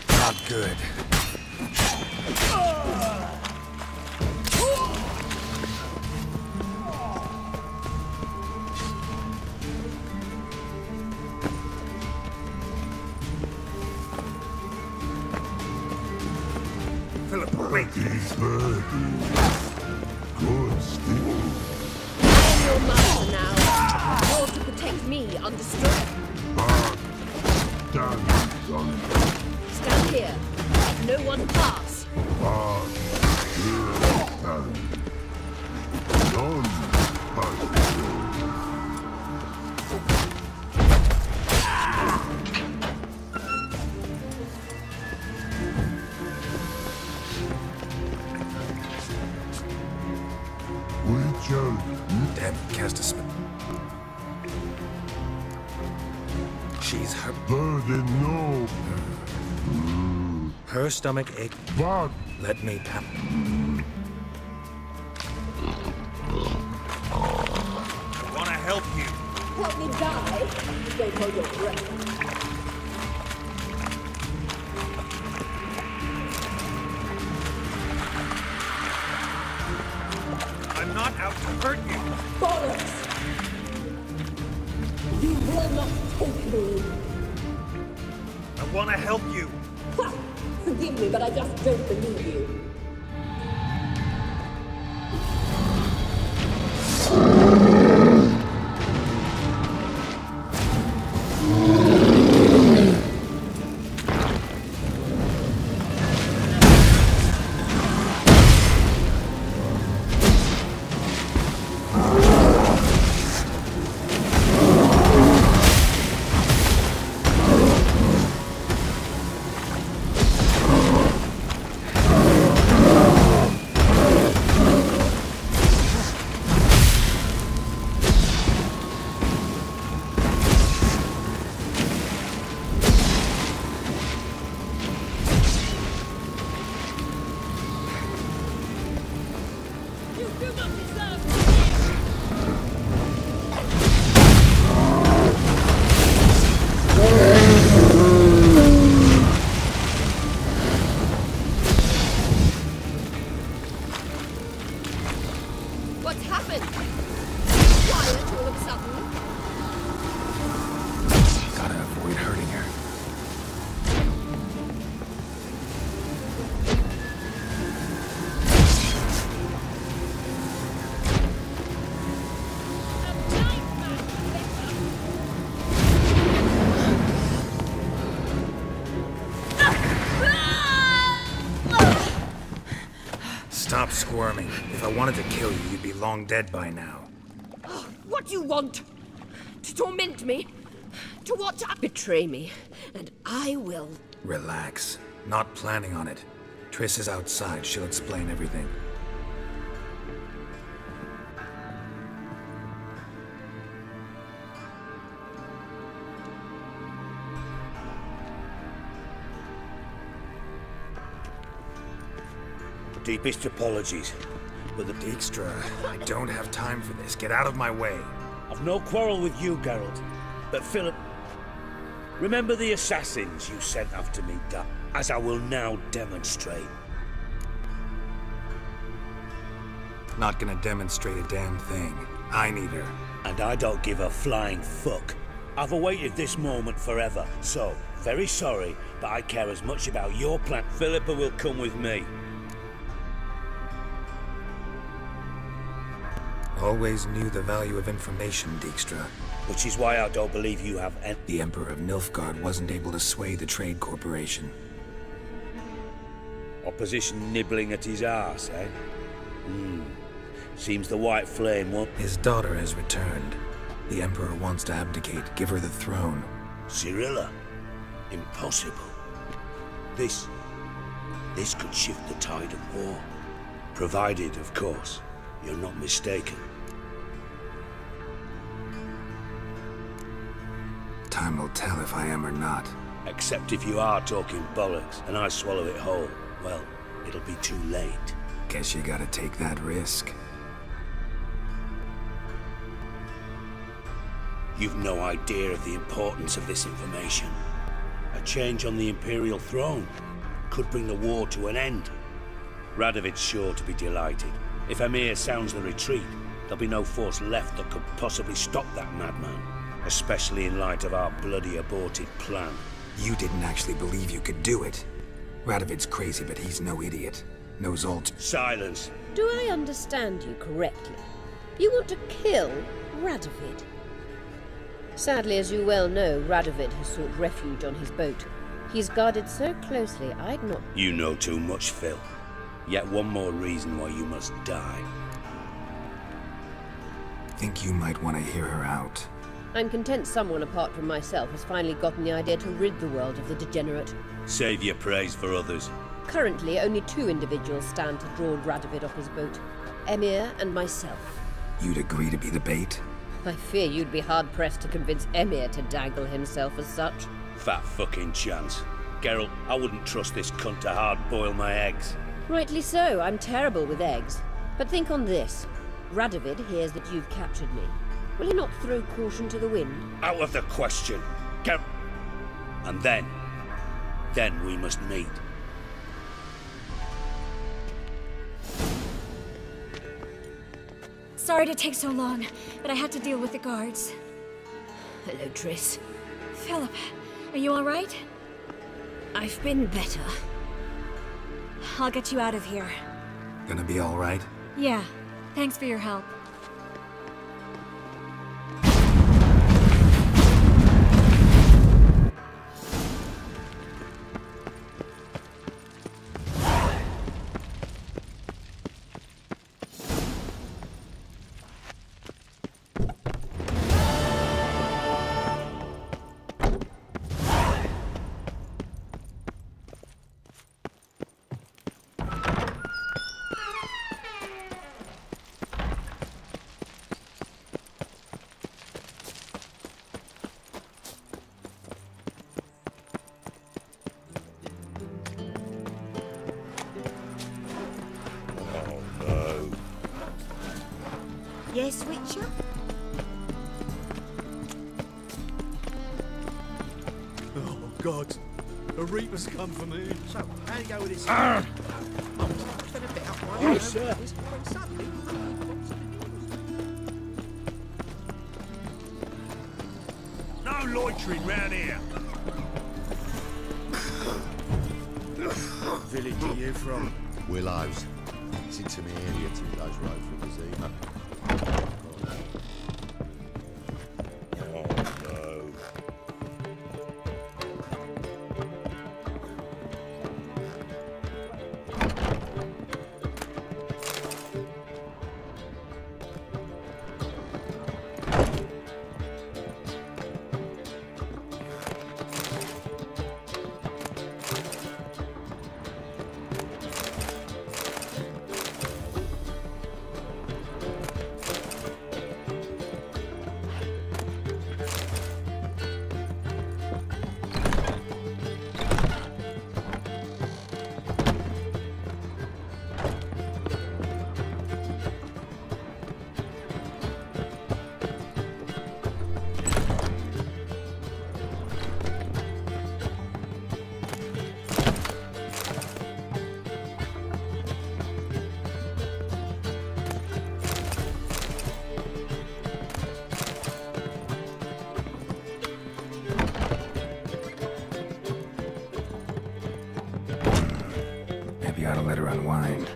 Not good. Philippa, wait. Good still. I'm your master now. You're to protect me, understood? Done, son. Stand here. Let no one pass. Done. Deb cast a spell. She's her. Burden, no. Her stomach ache. But let me tap. Wanna help you? Help me die. Don't hold your breath. I'm not out to hurt you. Bollocks! You will not take me. I wanna help you. Ha! Forgive me, but I just don't believe you. Stop squirming. If I wanted to kill you, you'd be long dead by now. Oh, what do you want? To torment me? To what? Betray me, and I will. Relax. Not planning on it. Triss is outside. She'll explain everything. Deepest apologies, but the Dijkstra, I don't have time for this. Get out of my way. I've no quarrel with you, Geralt. But Philip, remember the assassins you sent after me, as I will now demonstrate. Not gonna demonstrate a damn thing. I need her. And I don't give a flying fuck. I've awaited this moment forever, so, very sorry, but I care as much about your plan. Philippa will come with me. Always knew the value of information, Dijkstra. Which is why I don't believe you have any— The Emperor of Nilfgaard wasn't able to sway the Trade Corporation. Opposition nibbling at his arse, eh? Seems the White Flame won't— His daughter has returned. The Emperor wants to abdicate, give her the throne. Cirilla? Impossible. This could shift the tide of war. Provided, of course, you're not mistaken. Time will tell if I am or not. Except if you are talking bollocks, and I swallow it whole. Well, it'll be too late. Guess you gotta take that risk. You've no idea of the importance of this information. A change on the Imperial throne could bring the war to an end. Radovid's sure to be delighted. If Emhyr sounds the retreat, there'll be no force left that could possibly stop that madman. Especially in light of our bloody aborted plan. You didn't actually believe you could do it. Radovid's crazy, but he's no idiot. Knows all— Silence! Do I understand you correctly? You want to kill Radovid? Sadly, as you well know, Radovid has sought refuge on his boat. He's guarded so closely, I'd not— You know too much, Phil. Yet one more reason why you must die. Think you might want to hear her out. I'm content someone apart from myself has finally gotten the idea to rid the world of the degenerate. Save your praise for others. Currently, only 2 individuals stand to draw Radovid off his boat. Emhyr and myself. You'd agree to be the bait? I fear you'd be hard-pressed to convince Emhyr to dangle himself as such. Fat fucking chance. Geralt, I wouldn't trust this cunt to hard-boil my eggs. Rightly so, I'm terrible with eggs. But think on this. Radovid hears that you've captured me. Will he not throw caution to the wind? Out of the question. And then we must meet. Sorry to take so long, but I had to deal with the guards. Hello, Triss. Philip, are you all right? I've been better. I'll get you out of here. Gonna be all right? Yeah. Thanks for your help. Yes, Witcher? Oh, God. A Reaper's come for me. So, how do you go with this? Yes, sir. No loitering round here. What village are you from? Willows. It's into my area, 2 days road from Vizima. You ought to let her unwind.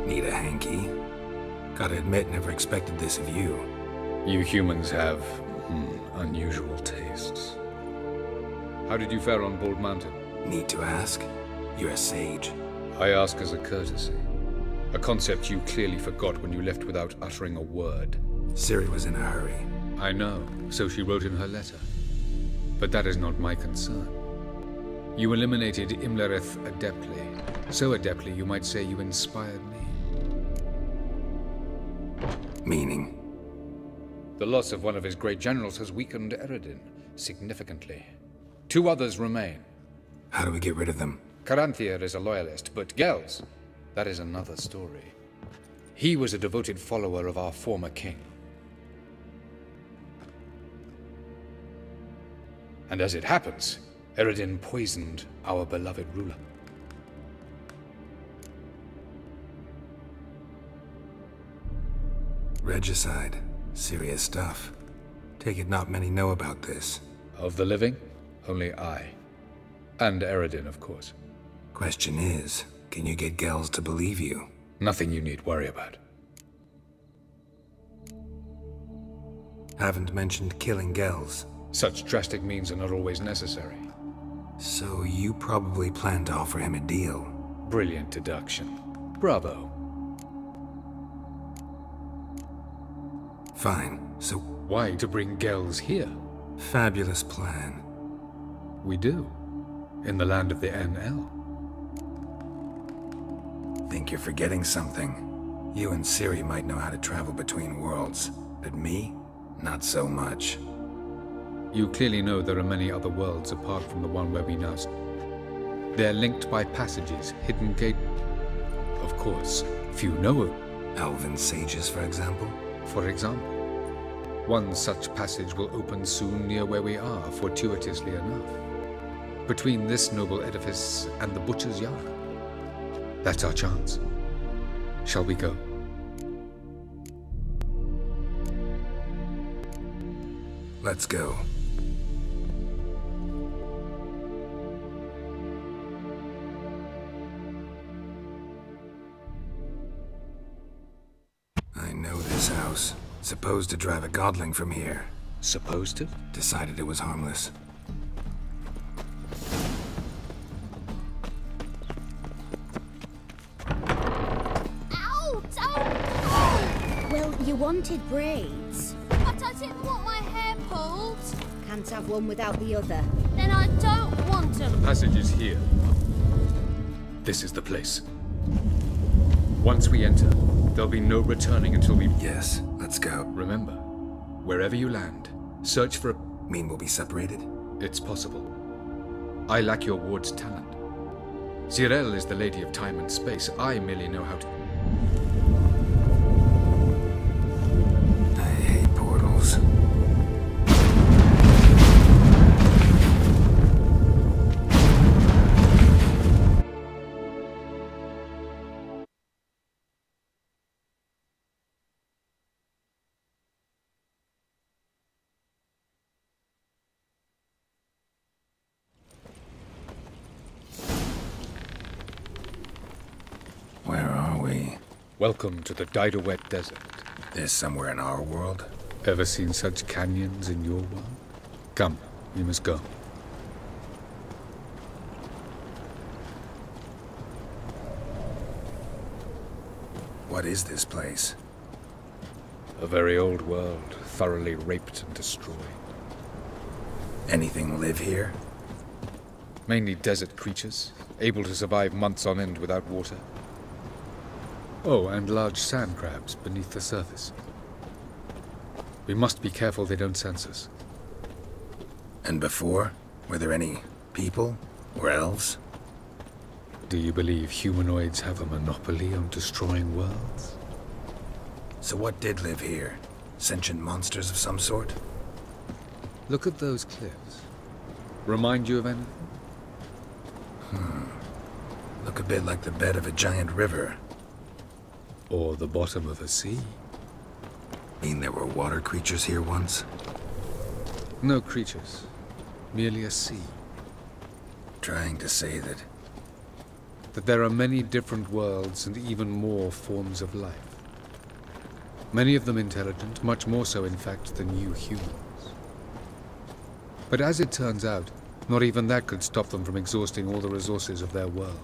Need a hanky? Gotta admit, never expected this of you. You humans have, unusual tastes. How did you fare on Bald Mountain? Need to ask? You're a sage. I ask as a courtesy. A concept you clearly forgot when you left without uttering a word. Ciri was in a hurry. I know, so she wrote in her letter. But that is not my concern. You eliminated Imlerith adeptly. So adeptly, you might say you inspired me. Meaning? The loss of one of his great generals has weakened Eredin significantly. 2 others remain. How do we get rid of them? Caranthir is a loyalist, but Gels, that is another story. He was a devoted follower of our former king. And as it happens, Eredin poisoned our beloved ruler. Regicide. Serious stuff. Take it not many know about this. Of the living, only I. And Eredin, of course. Question is, can you get Gels to believe you? Nothing you need worry about. Haven't mentioned killing Gels. Such drastic means are not always necessary. So you probably plan to offer him a deal. Brilliant deduction. Bravo. Fine, so... Why to bring Gels here? Fabulous plan. We do. In the land of the NL. Think you're forgetting something. You and Ciri might know how to travel between worlds, but me? Not so much. You clearly know there are many other worlds apart from the one where we now stand. They're linked by passages, hidden gate... Of course, few know of... Elven sages, for example? For example. One such passage will open soon near where we are, fortuitously enough. Between this noble edifice and the Butcher's Yard. That's our chance. Shall we go? Let's go. I know this house. Supposed to drive a godling from here. Supposed to? Decided it was harmless. Ow! Oh! Well, you wanted braids. But I didn't want my hair pulled. Can't have one without the other. Then I don't want them. The passage is here. This is the place. Once we enter, there'll be no returning until we... Yes, let's go. Remember, wherever you land, search for a... Mean we'll be separated? It's possible. I lack your ward's talent. Zyrel is the lady of time and space. I merely know how to... I hate portals. Where are we? Welcome to the Didowet Desert. This somewhere in our world? Ever seen such canyons in your world? Come, we must go. What is this place? A very old world, thoroughly raped and destroyed. Anything live here? Mainly desert creatures, able to survive months on end without water. Oh, and large sand crabs beneath the surface. We must be careful they don't sense us. And before? Were there any people? Or elves? Do you believe humanoids have a monopoly on destroying worlds? So what did live here? Sentient monsters of some sort? Look at those cliffs. Remind you of anything? Look a bit like the bed of a giant river. Or the bottom of a sea. Mean there were water creatures here once? No creatures. Merely a sea. Trying to say that there are many different worlds and even more forms of life. Many of them intelligent, much more so in fact than you humans. But as it turns out, not even that could stop them from exhausting all the resources of their world.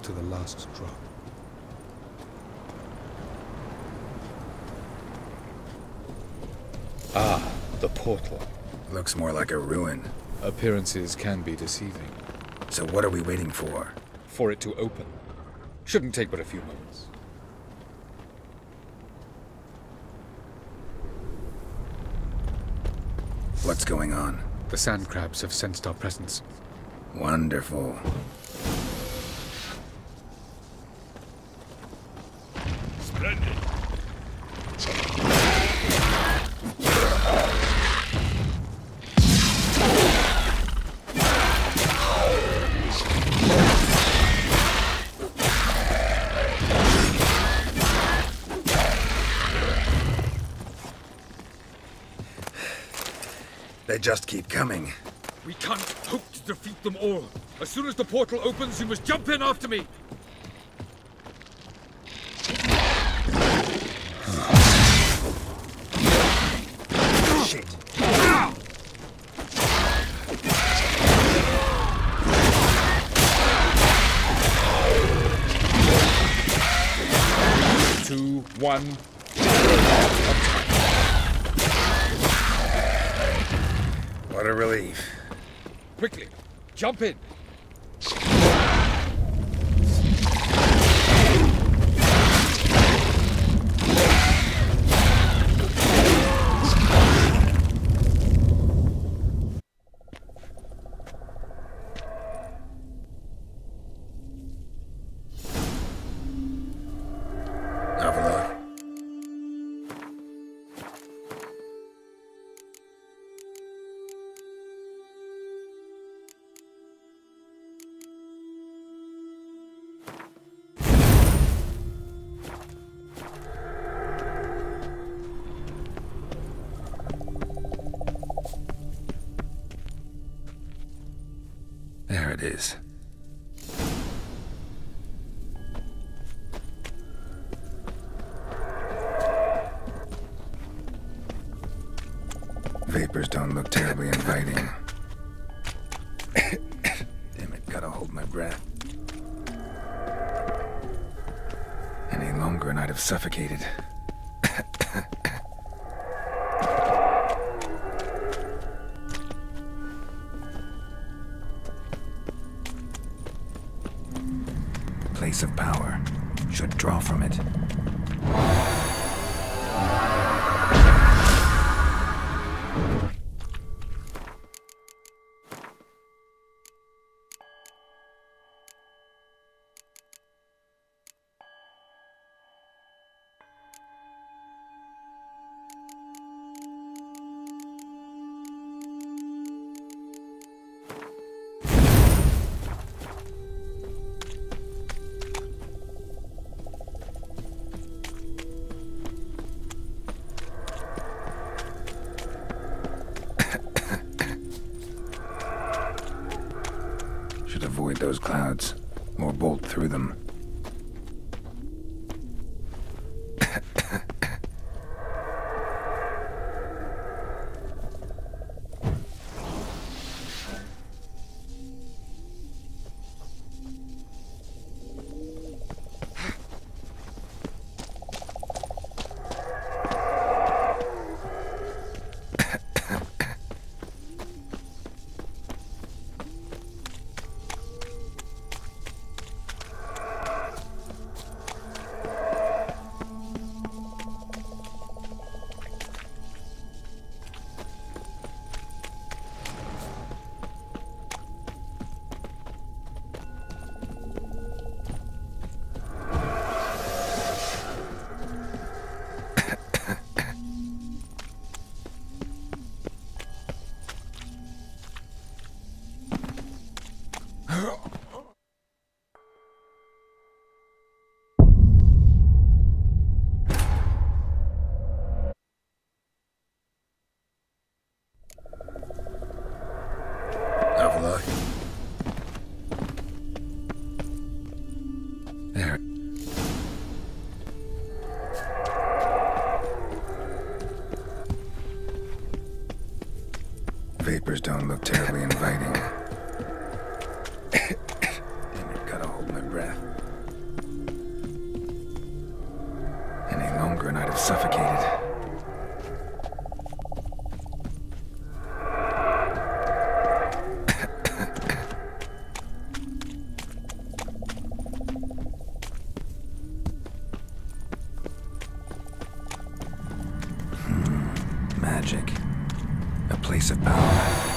To the last drop. Ah, the portal. Looks more like a ruin. Appearances can be deceiving. So what are we waiting for? For it to open. Shouldn't take but a few moments. What's going on? The sand crabs have sensed our presence. Wonderful. Splendid. They just keep coming. We can't hope to defeat them all. As soon as the portal opens, you must jump in after me. Shit. 2, 1. What a relief. Quickly, jump in. Avila. There it is. Vapors don't look terribly inviting. Damn it, gotta hold my breath. Any longer and I'd have suffocated. Place of power. Should draw from it. Should avoid those clouds, or bolt through them. There. Vapors don't look terribly inviting. Damn it, gotta hold my breath. Any longer and I'd have suffocated. Magic. A place of power.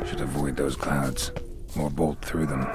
Should avoid those clouds, or bolt through them.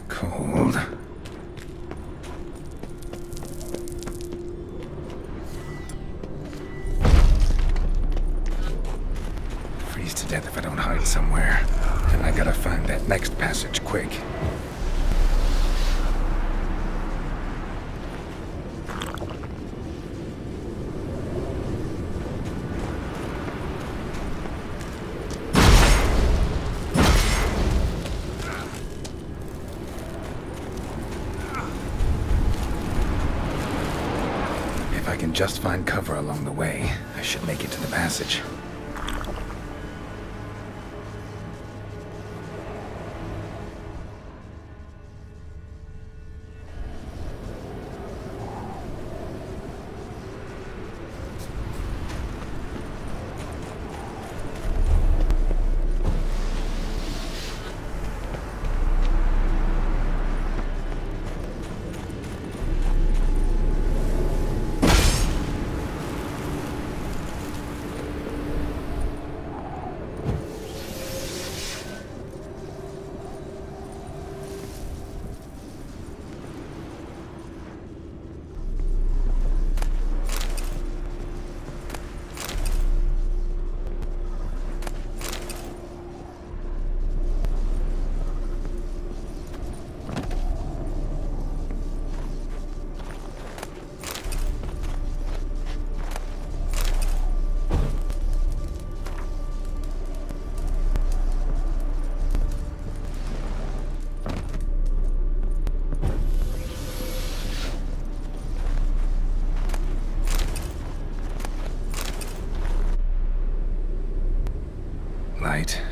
Cold. Freeze to death if I don't hide somewhere. And I gotta find that next passage quick. If I can just find cover along the way, I should make it to the passage.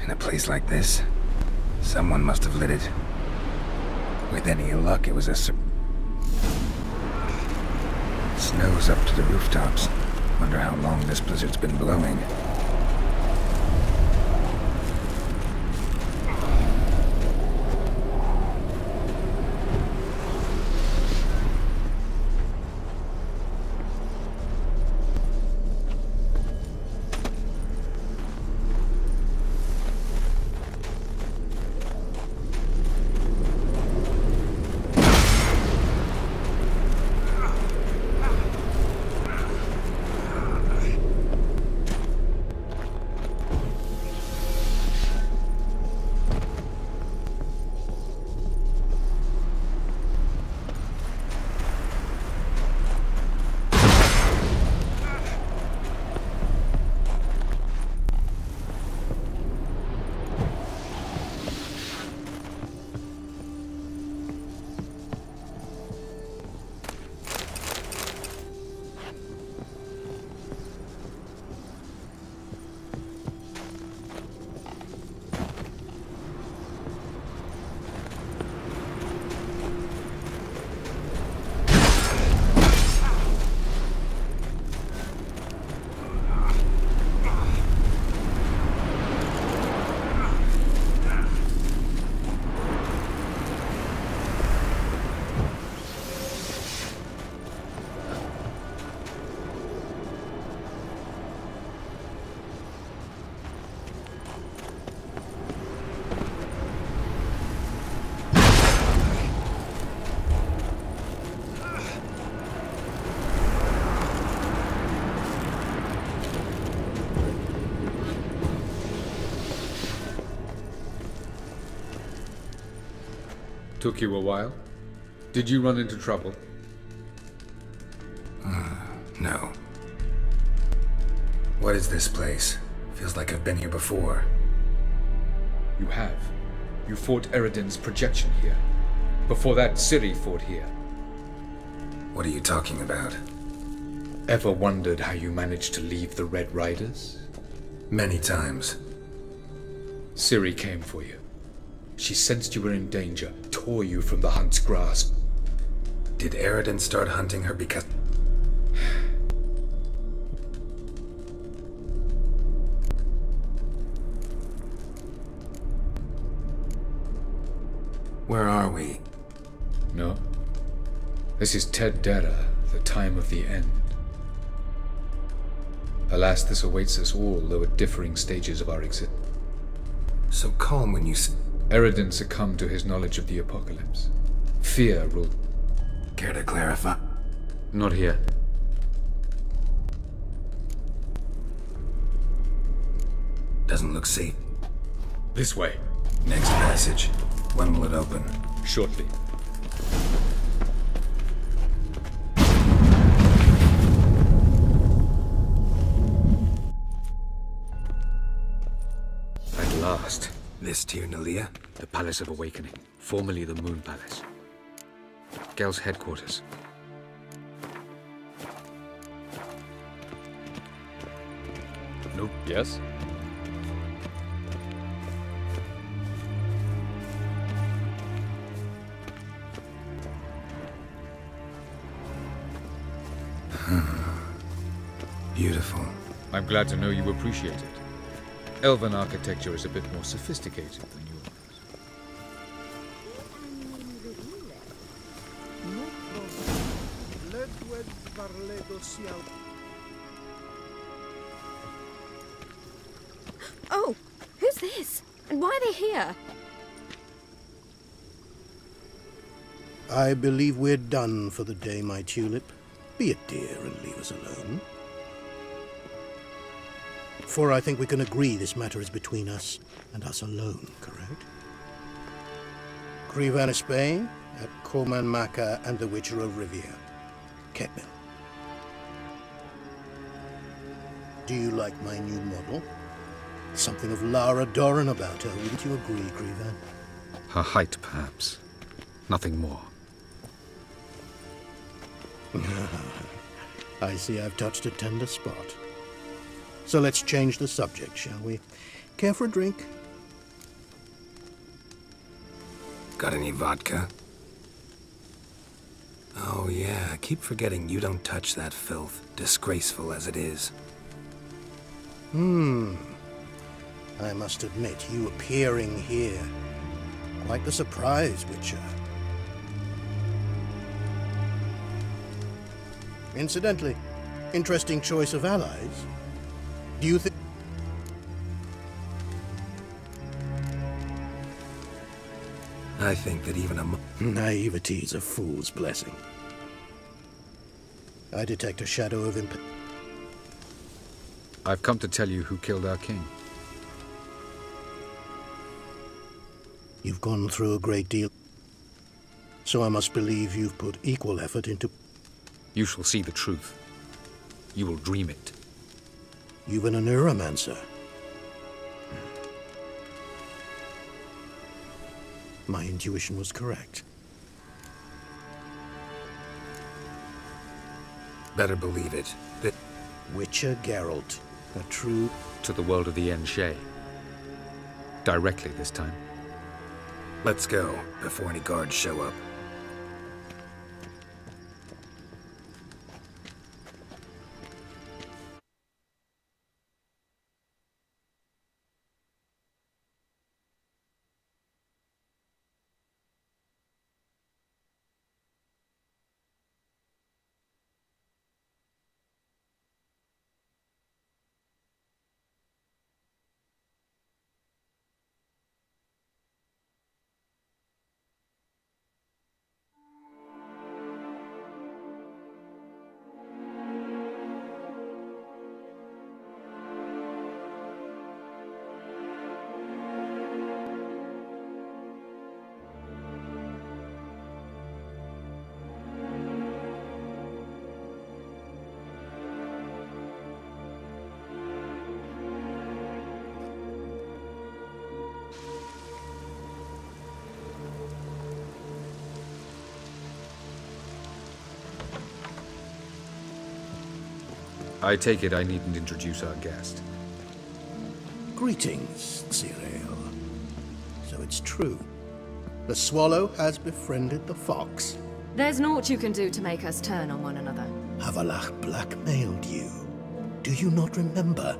In a place like this, someone must have lit it. With any luck, it was a snow's up to the rooftops. Wonder how long this blizzard's been blowing. Took you a while? Did you run into trouble? No. What is this place? Feels like I've been here before. You have. You fought Eredin's projection here. Before that, Ciri fought here. What are you talking about? Ever wondered how you managed to leave the Red Riders? Many times. Ciri came for you. She sensed you were in danger, tore you from the Hunt's grasp. Did Eredin start hunting her because... Where are we? No. This is Ted Dara, the time of the end. Alas, this awaits us all, though at differing stages of our existence. So calm when you Eredin succumbed to his knowledge of the apocalypse. Fear ruled. Care to clarify? Not here. Doesn't look safe. This way. Next passage. When will it open? Shortly. At last. This Tir Nalia? The Palace of Awakening, formerly the Moon Palace. Gel's headquarters. No. Yes? Beautiful. I'm glad to know you appreciate it. Elven architecture is a bit more sophisticated than yours. Oh, who's this? And why are they here? I believe we're done for the day, my tulip. Be a dear and leave us alone. For I think we can agree this matter is between us and us alone, correct? Crevan Spain at Corman Maka and the Witcher of Rivia. Ketman. Do you like my new model? Something of Lara Doran about her, wouldn't you agree, Crevan? Her height, perhaps. Nothing more. I see I've touched a tender spot. So let's change the subject, shall we? Care for a drink? Got any vodka? Oh yeah, I keep forgetting you don't touch that filth, disgraceful as it is. I must admit, you appearing here, quite the surprise, Witcher. Incidentally, interesting choice of allies. Do you think... I think that even a... Naivety is a fool's blessing. I detect a shadow of I've come to tell you who killed our king. You've gone through a great deal, so I must believe you've put equal effort into... You shall see the truth. You will dream it. You've been a neuromancer. My intuition was correct. Better believe it. Witcher Geralt, a true... To the world of the Yen Shay. Directly this time. Let's go, before any guards show up. I take it I needn't introduce our guest. Greetings, Cyril. So it's true. The swallow has befriended the fox. There's naught you can do to make us turn on one another. Havelach blackmailed you. Do you not remember?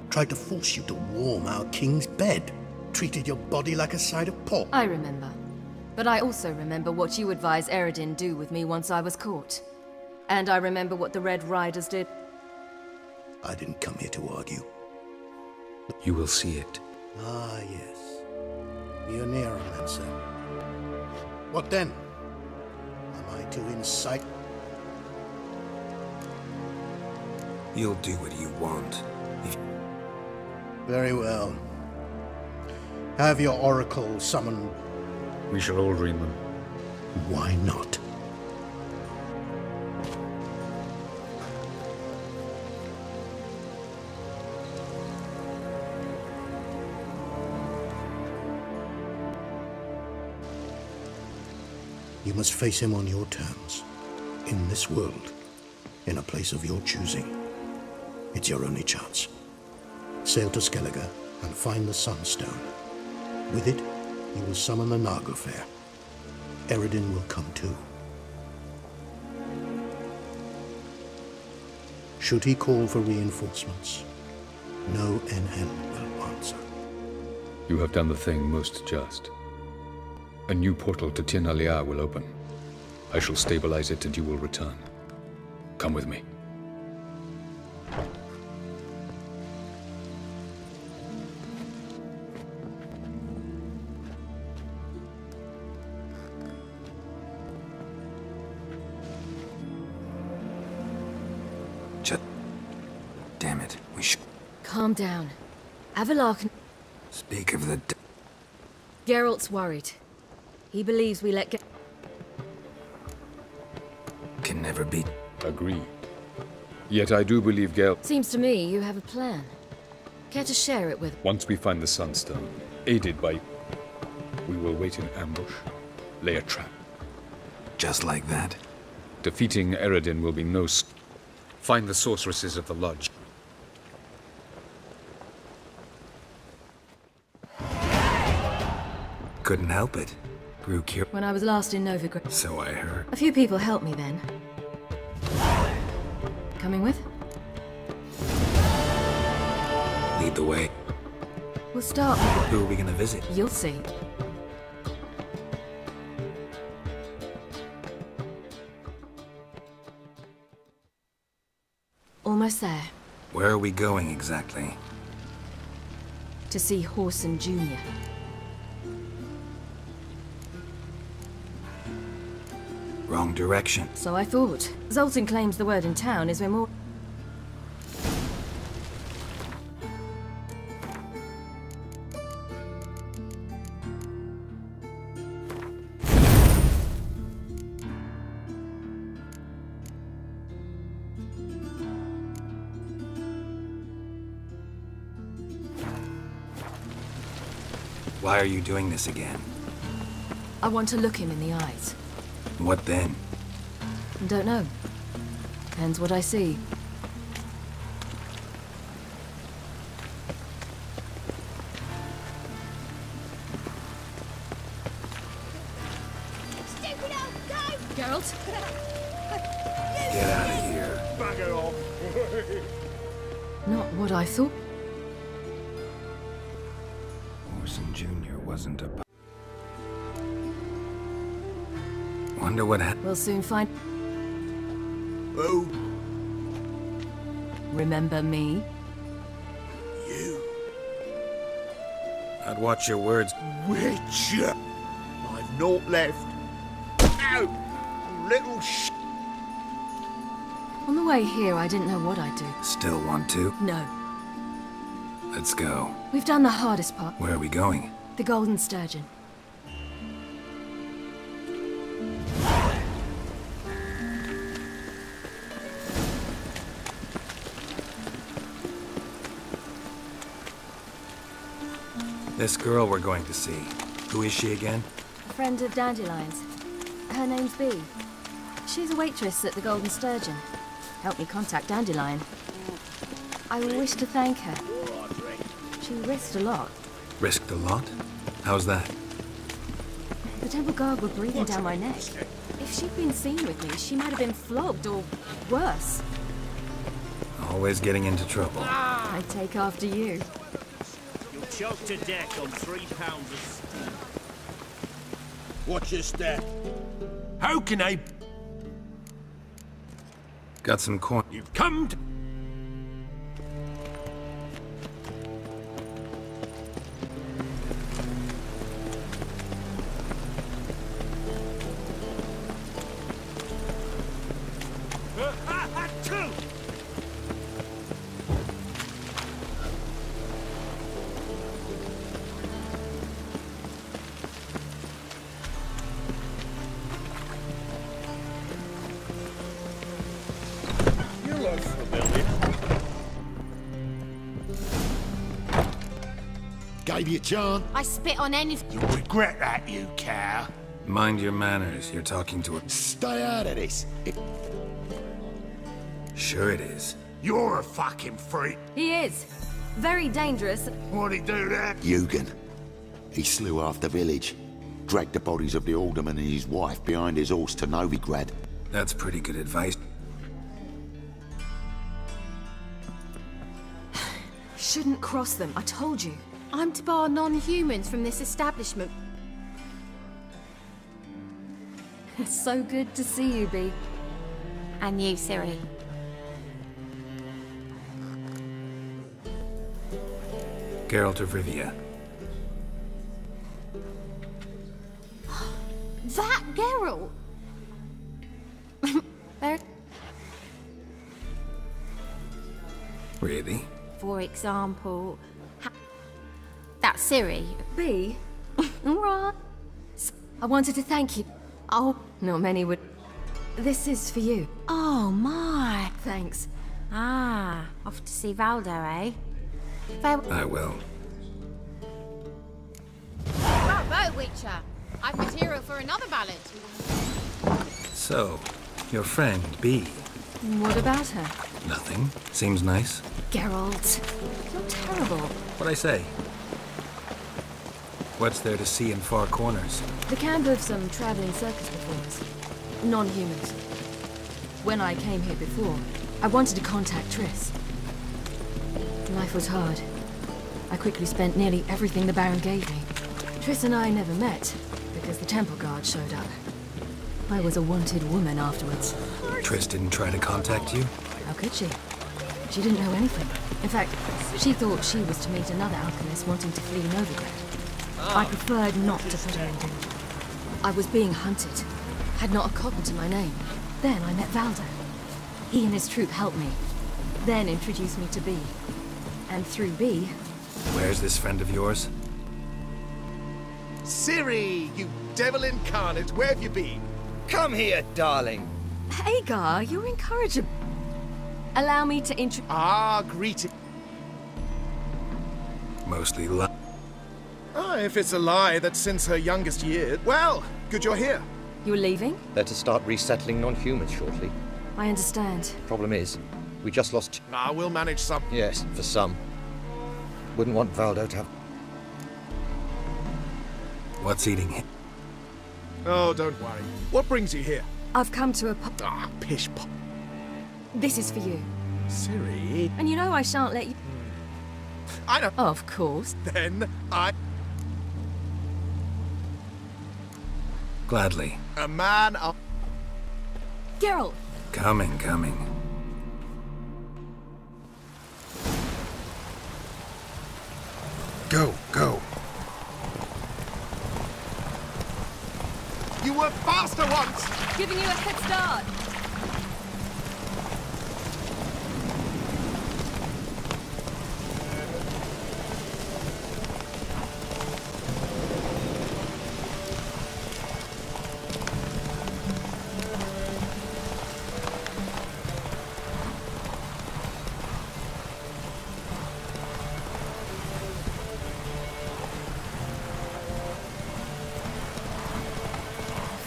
Tried to force you to warm our king's bed. Treated your body like a side of pork. I remember. But I also remember what you advised Eredin do with me once I was caught. And I remember what the Red Riders did. I didn't come here to argue. You will see it. Ah, yes. You're neuromancer. What then? Am I to incite? You'll do what you want. Very well. Have your oracle summoned. We shall all dream them. Why not? You must face him on your terms. In this world. In a place of your choosing. It's your only chance. Sail to Skellige and find the Sunstone. With it, you will summon the Naglfar. Eredin will come too. Should he call for reinforcements, no Enhel will answer. You have done the thing most just. A new portal to Tir na Liar will open. I shall stabilize it and you will return. Come with me. Damn it, we should... Calm down. Avallac'h... Speak of the... Geralt's worried. He believes we let Can never be... Agreed. Yet I do believe Geralt... Seems to me you have a plan. Care to share it with... Once we find the Sunstone, aided by... We will wait in ambush, lay a trap. Just like that? Defeating Eredin will be no... Find the sorceresses of the Lodge. Couldn't help it. Grew curious. When I was last in Novigrad. So I heard. A few people helped me then. Coming with? Lead the way. We'll start with... Who are we gonna visit? You'll see. Almost there. Where are we going exactly? To see Whoreson Jr. Wrong direction. So I thought. Zoltan claims the word in town is we're more... Why are you doing this again? I want to look him in the eyes. What then? Don't know. Depends what I see. Stupid old guy! Geralt? Get out of here. Bugger off! Not what I thought. Whoreson Jr. wasn't a... Wonder what happened. We'll soon find... Oh. Remember me? You. I'd watch your words. Witcher. I've naught left. Ow! Little sh... On the way here, I didn't know what I'd do. Still want to? No. Let's go. We've done the hardest part. Where are we going? The Golden Sturgeon. This girl we're going to see. Who is she again? A friend of Dandelion's. Her name's Bee. She's a waitress at the Golden Sturgeon. Helped me contact Dandelion. I wish to thank her. She risked a lot. Risked a lot? How's that? The Temple Guard were breathing down my neck. If she'd been seen with me, she might have been flogged or worse. Always getting into trouble. I take after you. You'll choke to death on 3 pounds of steam. Watch your step. How can I... Got some coin. You've come to... Gave you a chance. I spit on anything. You'll regret that, you cow. Mind your manners. You're talking to a... Stay out of this. Sure it is. You're a fucking freak. He is. Very dangerous. What'd he do there? Eugen. He slew half the village. Dragged the bodies of the alderman and his wife behind his horse to Novigrad. That's pretty good advice. Shouldn't cross them, I told you. I'm to bar non-humans from this establishment. It's so good to see you, Bee. And you, Ciri. Geralt of Rivia. That Geralt! Really? For example... That's Ciri. Bee? Right. I wanted to thank you. Oh. Not many would... This is for you. Oh, my. Thanks. Ah, off to see Valdo, eh? Farewell. I will. Bravo, Witcher! I've material for another ballad. So, your friend, Bee. What about her? Nothing. Seems nice. Geralt. You're terrible. What'd I say? What's there to see in far corners? The camp of some traveling circus performers. Non-humans. When I came here before, I wanted to contact Triss. Life was hard. I quickly spent nearly everything the Baron gave me. Triss and I never met, because the temple guard showed up. I was a wanted woman afterwards. Triss didn't try to contact you? How could she? She didn't know anything. In fact, she thought she was to meet another alchemist wanting to flee Novigrad. I preferred not to put her in danger. I was being hunted. Had not a cotton to my name. Then I met Valdo. He and his troop helped me. Then introduced me to Bee. And through Bee... Where's this friend of yours? Ciri, you devil incarnate, where have you been? Come here, darling. Hagar, you're incorrigible. Allow me to introduce... Ah, greeting. Mostly lie. Ah, if it's a lie that since her youngest year... Well, good you're here. You're leaving? They're to start resettling non-humans shortly. I understand. Problem is, we just lost... Ah, we'll manage some. Yes, for some. Wouldn't want Valdo to have... What's eating him? Oh, don't worry. What brings you here? I've come to a... Ah, pish pop. This is for you. Ciri? And you know I shan't let you... I know. Of course. Then I... Gladly. A man of... Geralt! Coming. Go. You were faster once! Giving you a head start.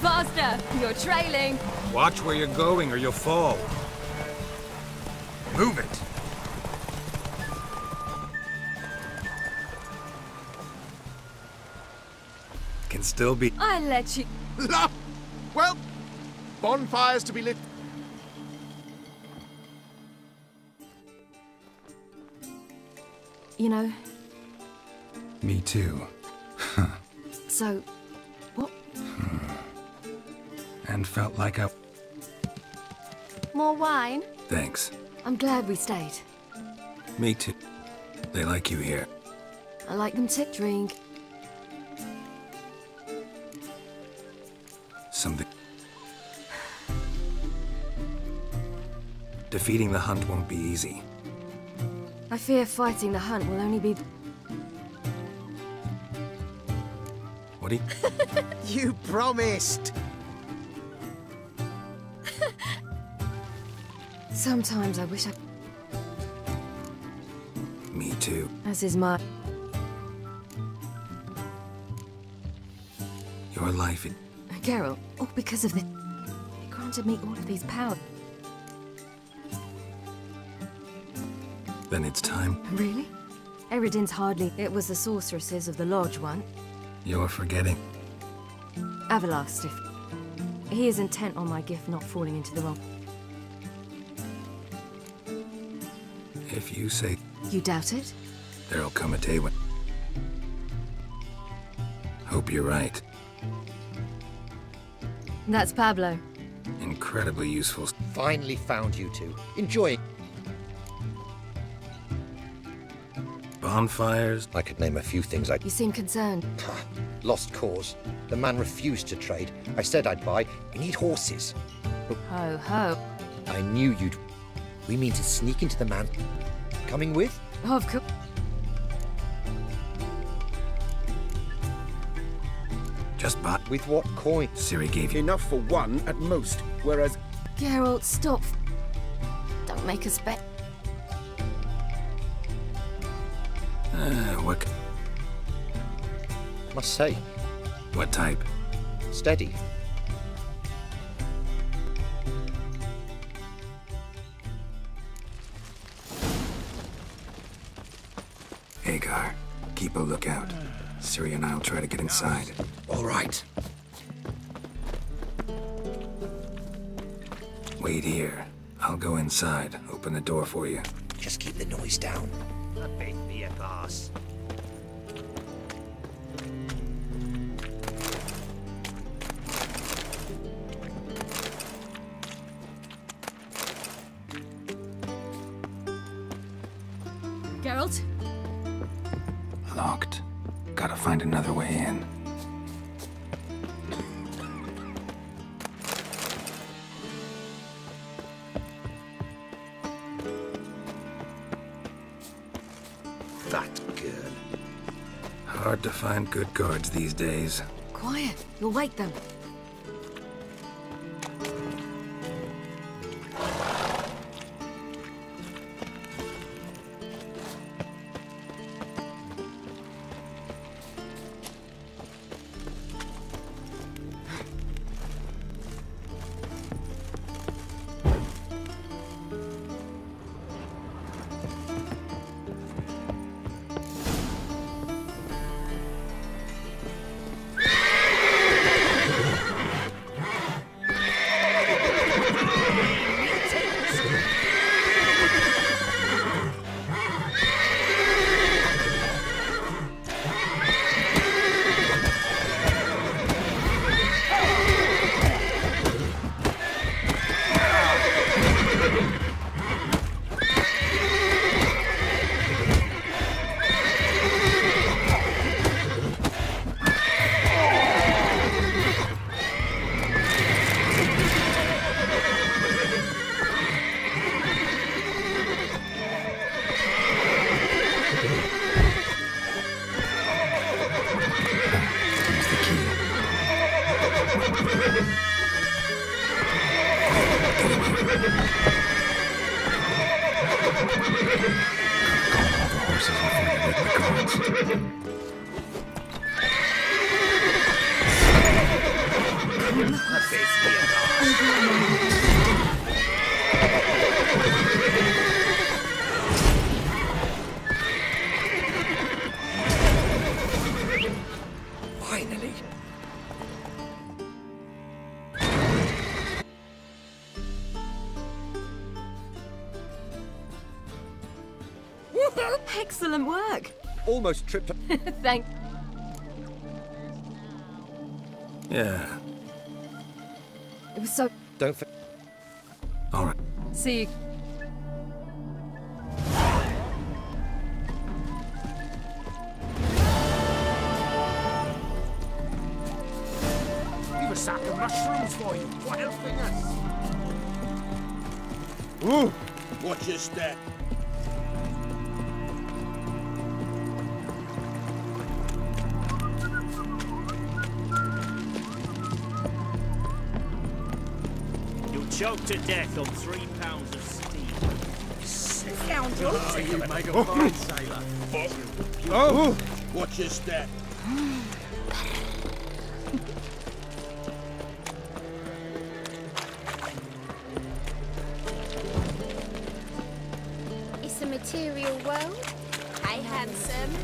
Faster! You're trailing! Watch where you're going or you'll fall. Move it! Can still be... I let you... Well, bonfires to be lit. You know... Me too. So... what? And felt like I... More wine? Thanks. I'm glad we stayed. Me too. They like you here. I like them to drink. Something... Defeating the hunt won't be easy. I fear fighting the hunt will only be... What do you... You promised! Sometimes I wish I... Me too. As is my... Your life... Geralt, all because of the... It granted me all of these powers. Then it's time. Really? Eredin's hardly... It was the sorceresses of the Lodge one. You're forgetting. Avalast, if... He is intent on my gift not falling into the wrong... If you say... You doubt it? There'll come a day when... Hope you're right. That's Pablo. Incredibly useful. Finally found you two. Enjoy it. Bonfires? I could name a few things I... You seem concerned. Lost cause. The man refused to trade. I said I'd buy. We need horses. Ho, ho. I knew you'd... We mean to sneak into the man... Coming with? Of course. Just buy... With what coin? Ciri gave you... Enough for one at most, whereas... Geralt, stop. Don't make us bet. What... Must say. What type? Steady. Hagar, keep a lookout. Ciri and I'll try to get inside. All right. Wait here. I'll go inside. Open the door for you. Just keep the noise down. A bit me a boss. Geralt? Locked. Gotta find another way in. That girl. Hard to find good guards these days. Quiet. You'll wake them. Finally. Excellent work. Almost tripped up. Thank... Yeah. It was so... Don't All right. See you. Leave a sack of mushrooms for you. Wild fingers. Ooh! Watch your step. You'll choke to death on 3 pounds of steam. Scoundrel! You make a fine sailor. Oh! Watch your step. It's a material world. Hey, handsome.